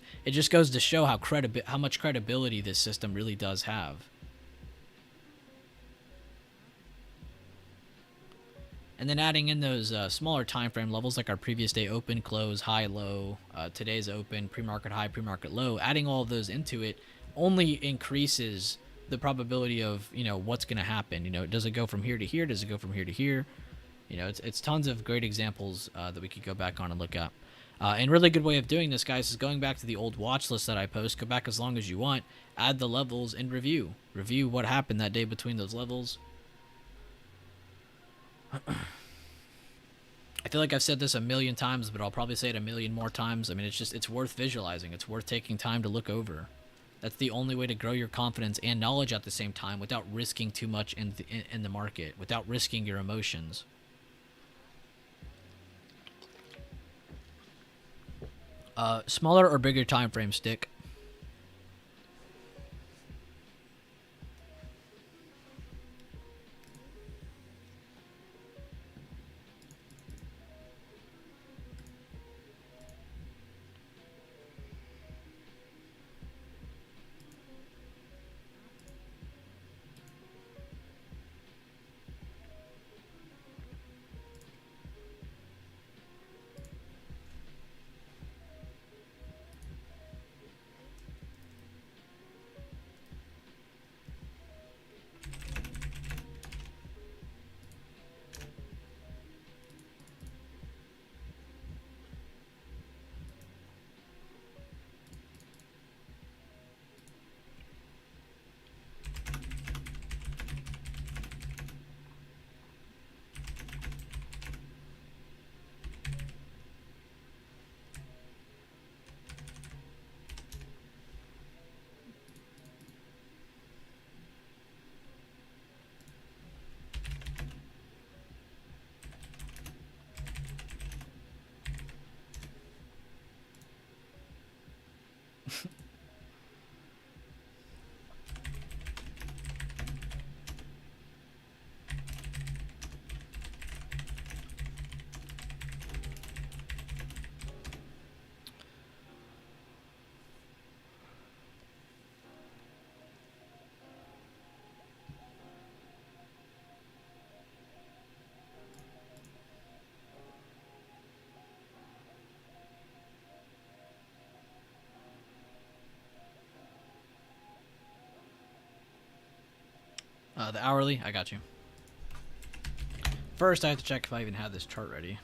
goes to show how much credibility this system really does have. And then adding in those smaller time frame levels like our previous day open, close, high, low, today's open, pre-market high, pre-market low, adding all of those into it only increases the probability of, you know, what's going to happen. You know, does it go from here to here? Does it go from here to here? You know, it's tons of great examples that we could go back on and look at. And really good way of doing this, guys, is going back to the old watch list that I post. Go back as long as you want. Add the levels and review. Review what happened that day between those levels. I feel like I've said this a million times, but I'll probably say it a million more times. I mean, it's worth visualizing. It's worth taking time to look over. That's the only way to grow your confidence and knowledge at the same time without risking too much in the market, without risking your emotions. Smaller or bigger time frame stick? The hourly, I got you. First, I have to check if I even have this chart ready.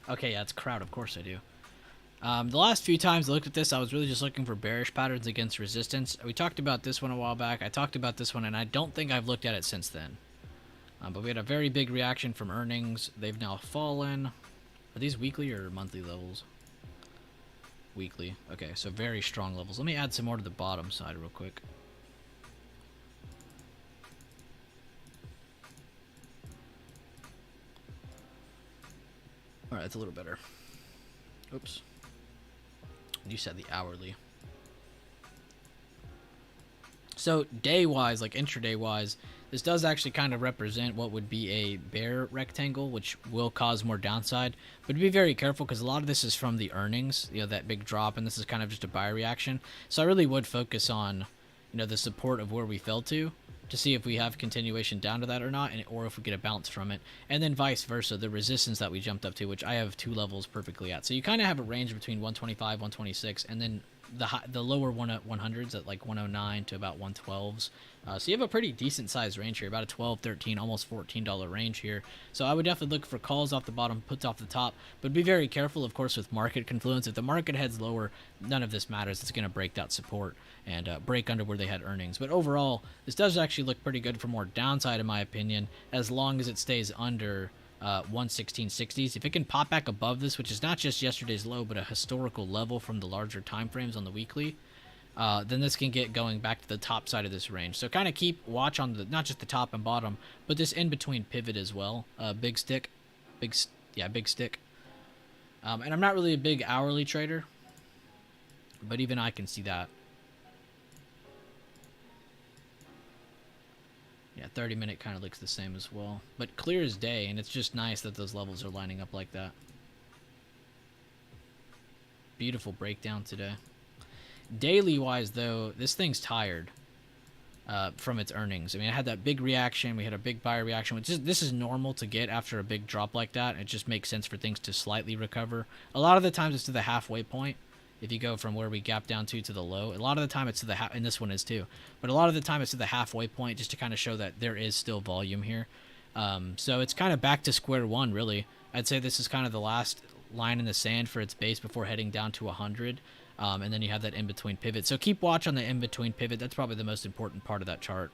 Okay, yeah, it's crowd. Of course I do. The last few times I looked at this, I was really just looking for bearish patterns against resistance. We talked about this one a while back. I talked about this one, and I don't think I've looked at it since then. But we had a very big reaction from earnings. They've now fallen. Are these weekly or monthly levels? Weekly. Okay, so very strong levels. Let me add some more to the bottom side real quick. Alright, that's a little better. Oops. You said the hourly. So day-wise, like intraday-wise, this does actually kind of represent what would be a bear rectangle, which will cause more downside. But be very careful because a lot of this is from the earnings, you know, that big drop, and this is kind of just a buy reaction. So I really would focus on, you know, the support of where we fell to see if we have continuation down to that or not, or if we get a bounce from it. And then vice versa, the resistance that we jumped up to, which I have 2 levels perfectly at. So you kind of have a range between 125, 126, and then the lower 100s at like 109 to about 112s. So you have a pretty decent sized range here, about a 12, 13, almost $14 range here. So I would definitely look for calls off the bottom, puts off the top, but be very careful, of course, with market confluence. If the market heads lower, none of this matters. It's going to break that support and break under where they had earnings. But overall, this does actually look pretty good for more downside, in my opinion, as long as it stays under 116.60s. If it can pop back above this, which is not just yesterday's low, but a historical level from the larger time frames on the weekly, then this can get going back to the top side of this range. So kind of keep watch on the not just the top and bottom, but this in between pivot as well. Big stick. And I'm not really a big hourly trader, but even I can see that. Yeah, 30-minute kind of looks the same as well. But clear as day, and it's just nice that those levels are lining up like that. Beautiful breakdown today. Daily-wise, though, this thing's tired from its earnings. I mean, it had that big reaction. We had a big buyer reaction, which is, this is normal to get after a big drop like that. It just makes sense for things to slightly recover. A lot of the times it's to the halfway point. If you go from where we gap down to the low, a lot of the time it's to the and this one is too, but a lot of the time it's to the halfway point, just to kind of show that there is still volume here. So it's kind of back to square one, really. I'd say this is kind of the last line in the sand for its base before heading down to 100, and then you have that in-between pivot. So keep watch on the in-between pivot. That's probably the most important part of that chart.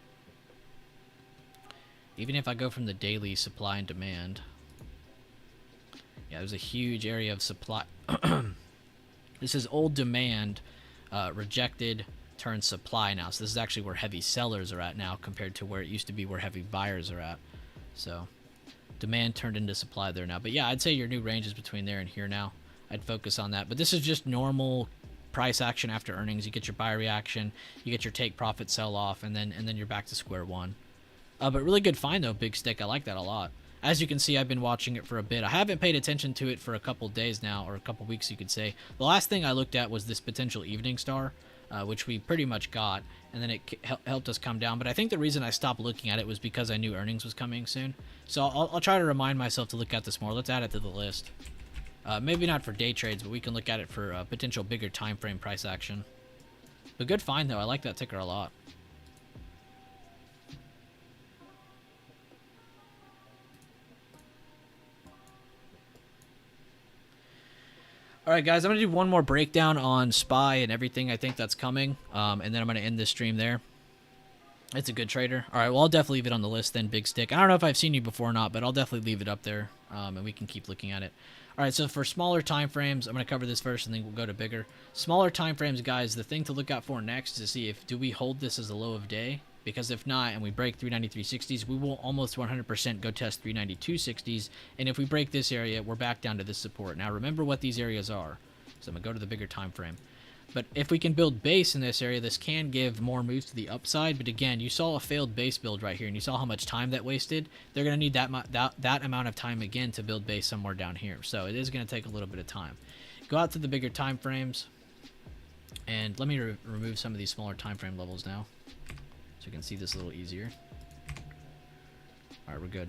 Even if I go from the daily supply and demand, yeah, there's a huge area of supply. This is old demand, rejected, turned supply now. So this is actually where heavy sellers are at now compared to where it used to be where heavy buyers are at. So demand turned into supply there now. But yeah, I'd say your new range is between there and here now. I'd focus on that. But this is just normal price action after earnings. You get your buy reaction, you get your take profit sell off, and then you're back to square one. But really good find though, big stick. I like that a lot. As you can see, I've been watching it for a bit. I haven't paid attention to it for a couple days now, or a couple weeks, you could say. The last thing I looked at was this potential evening star, which we pretty much got, and then it helped us come down. But I think the reason I stopped looking at it was because I knew earnings was coming soon. So I'll try to remind myself to look at this more. Let's add it to the list. Maybe not for day trades, but we can look at it for potential bigger time frame price action. But good find, though. I like that ticker a lot. All right, guys, I'm going to do one more breakdown on SPY and everything I think that's coming, and then I'm going to end this stream there. It's a good trader. All right, well, I'll definitely leave it on the list then, Big Stick. I don't know if I've seen you before or not, but I'll definitely leave it up there, and we can keep looking at it. All right, so for smaller time frames, I'm going to cover this first, and then we'll go to bigger. Smaller time frames, guys, the thing to look out for next is to see if do we hold this as a low of day, because if not, and we break 393.60s, we will almost 100% go test 392.60s, and if we break this area, we're back down to this support. Now, remember what these areas are. So I'm going to go to the bigger time frame. But if we can build base in this area, this can give more moves to the upside. But again, you saw a failed base build right here, and you saw how much time that wasted. They're going to need that amount of time again to build base somewhere down here. So it is going to take a little bit of time. Go out to the bigger time frames, and let me remove some of these smaller time frame levels now, so you can see this a little easier. All right, we're good.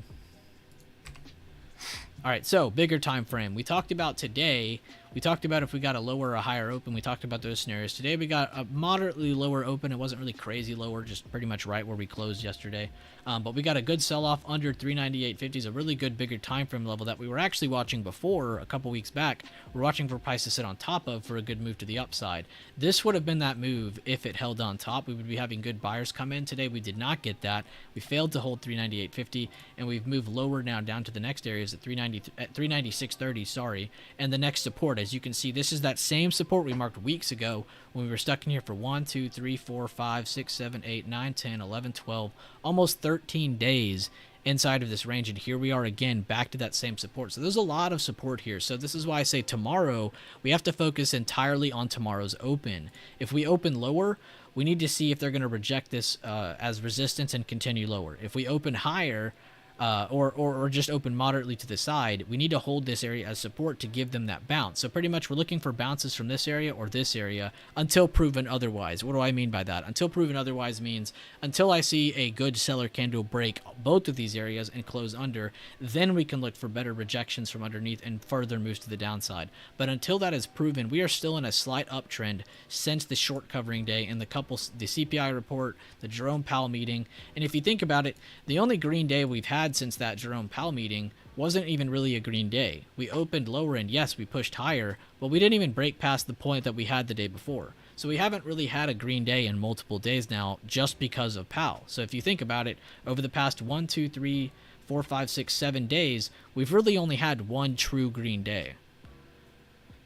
All right, so bigger time frame. We talked about today. We talked about if we got a lower or a higher open. We talked about those scenarios. Today we got a moderately lower open. It wasn't really crazy lower, just pretty much right where we closed yesterday. But we got a good sell-off under 398.50 is a really good bigger time frame level that we were actually watching before a couple weeks back. We're watching for price to sit on top of for a good move to the upside. This would have been that move if it held on top. We would be having good buyers come in. Today we did not get that. We failed to hold 398.50, and we've moved lower now down to the next areas at 396.30, sorry, and the next support. As you can see, this is that same support we marked weeks ago when we were stuck in here for 1, 2, 3, 4, 5, 6, 7, 8, 9, 10, 11, 12, almost 13 days inside of this range, and here we are again back to that same support. So there's a lot of support here. So this is why I say tomorrow we have to focus entirely on tomorrow's open. If we open lower, we need to see if they're going to reject this as resistance and continue lower. If we open higher, or just open moderately to the side, we need to hold this area as support to give them that bounce. So pretty much we're looking for bounces from this area or this area until proven otherwise. What do I mean by that? Until proven otherwise means until I see a good seller candle break both of these areas and close under, then we can look for better rejections from underneath and further moves to the downside. But until that is proven, we are still in a slight uptrend since the short covering day and the CPI report, the Jerome Powell meeting. And if you think about it, the only green day we've had since that Jerome Powell meeting wasn't even really a green day. We opened lower and yes, we pushed higher, but we didn't even break past the point that we had the day before. So we haven't really had a green day in multiple days now just because of Powell. So if you think about it, over the past 1, 2, 3, 4, 5, 6, 7 days, we've really only had one true green day.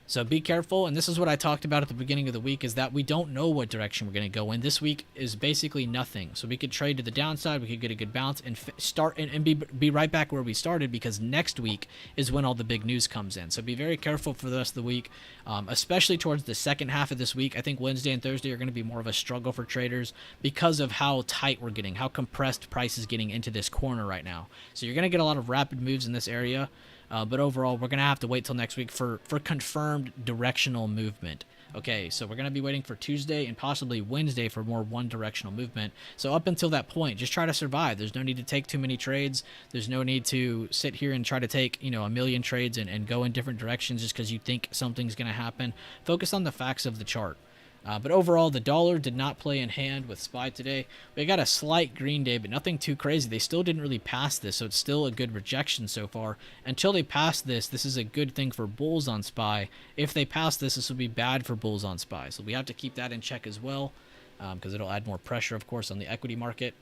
So be careful, and this is what I talked about at the beginning of the week, is that we don't know what direction we're going to go in. This week is basically nothing. So we could trade to the downside, we could get a good bounce, and start and be right back where we started, because next week is when all the big news comes in. So be very careful for the rest of the week, especially towards the second half of this week. I think Wednesday and Thursday are going to be more of a struggle for traders because of how tight we're getting, how compressed price is getting into this corner right now. So you're going to get a lot of rapid moves in this area. But overall, we're going to have to wait till next week for confirmed directional movement. Okay, so we're going to be waiting for Tuesday and possibly Wednesday for more one-directional movement. So up until that point, just try to survive. There's no need to take too many trades. There's no need to sit here and try to take, a million trades and go in different directions just because you think something's going to happen. Focus on the facts of the chart. But overall, the dollar did not play in hand with SPY today. We got a slight green day, but nothing too crazy. They still didn't really pass this, so it's still a good rejection so far. Until they pass this, this is a good thing for bulls on SPY. If they pass this, this will be bad for bulls on SPY. So we have to keep that in check as well, because it'll add more pressure, of course, on the equity market.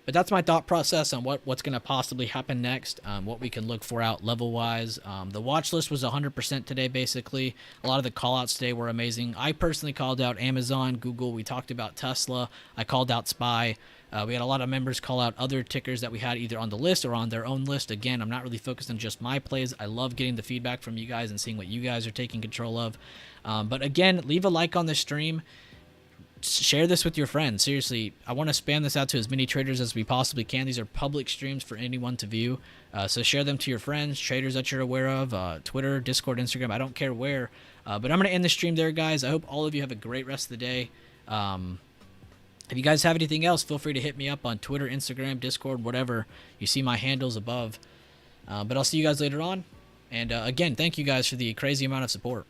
But that's my thought process on what's going to possibly happen next, what we can look for out level-wise. The watch list was 100% today, basically. A lot of the call-outs today were amazing. I personally called out Amazon, Google. We talked about Tesla. I called out SPY. We had a lot of members call out other tickers that we had either on the list or on their own list. Again, I'm not really focused on just my plays. I love getting the feedback from you guys and seeing what you guys are taking control of. But again, leave a like on this stream. Share this with your friends. Seriously, I want to spam this out to as many traders as we possibly can. These are public streams for anyone to view. So share them to your friends, traders that you're aware of, Twitter, Discord, Instagram. I don't care where. But I'm going to end the stream there, guys. I hope all of you have a great rest of the day. If you guys have anything else, feel free to hit me up on Twitter, Instagram, Discord, whatever. You see my handles above. But I'll see you guys later on. And again, thank you guys for the crazy amount of support.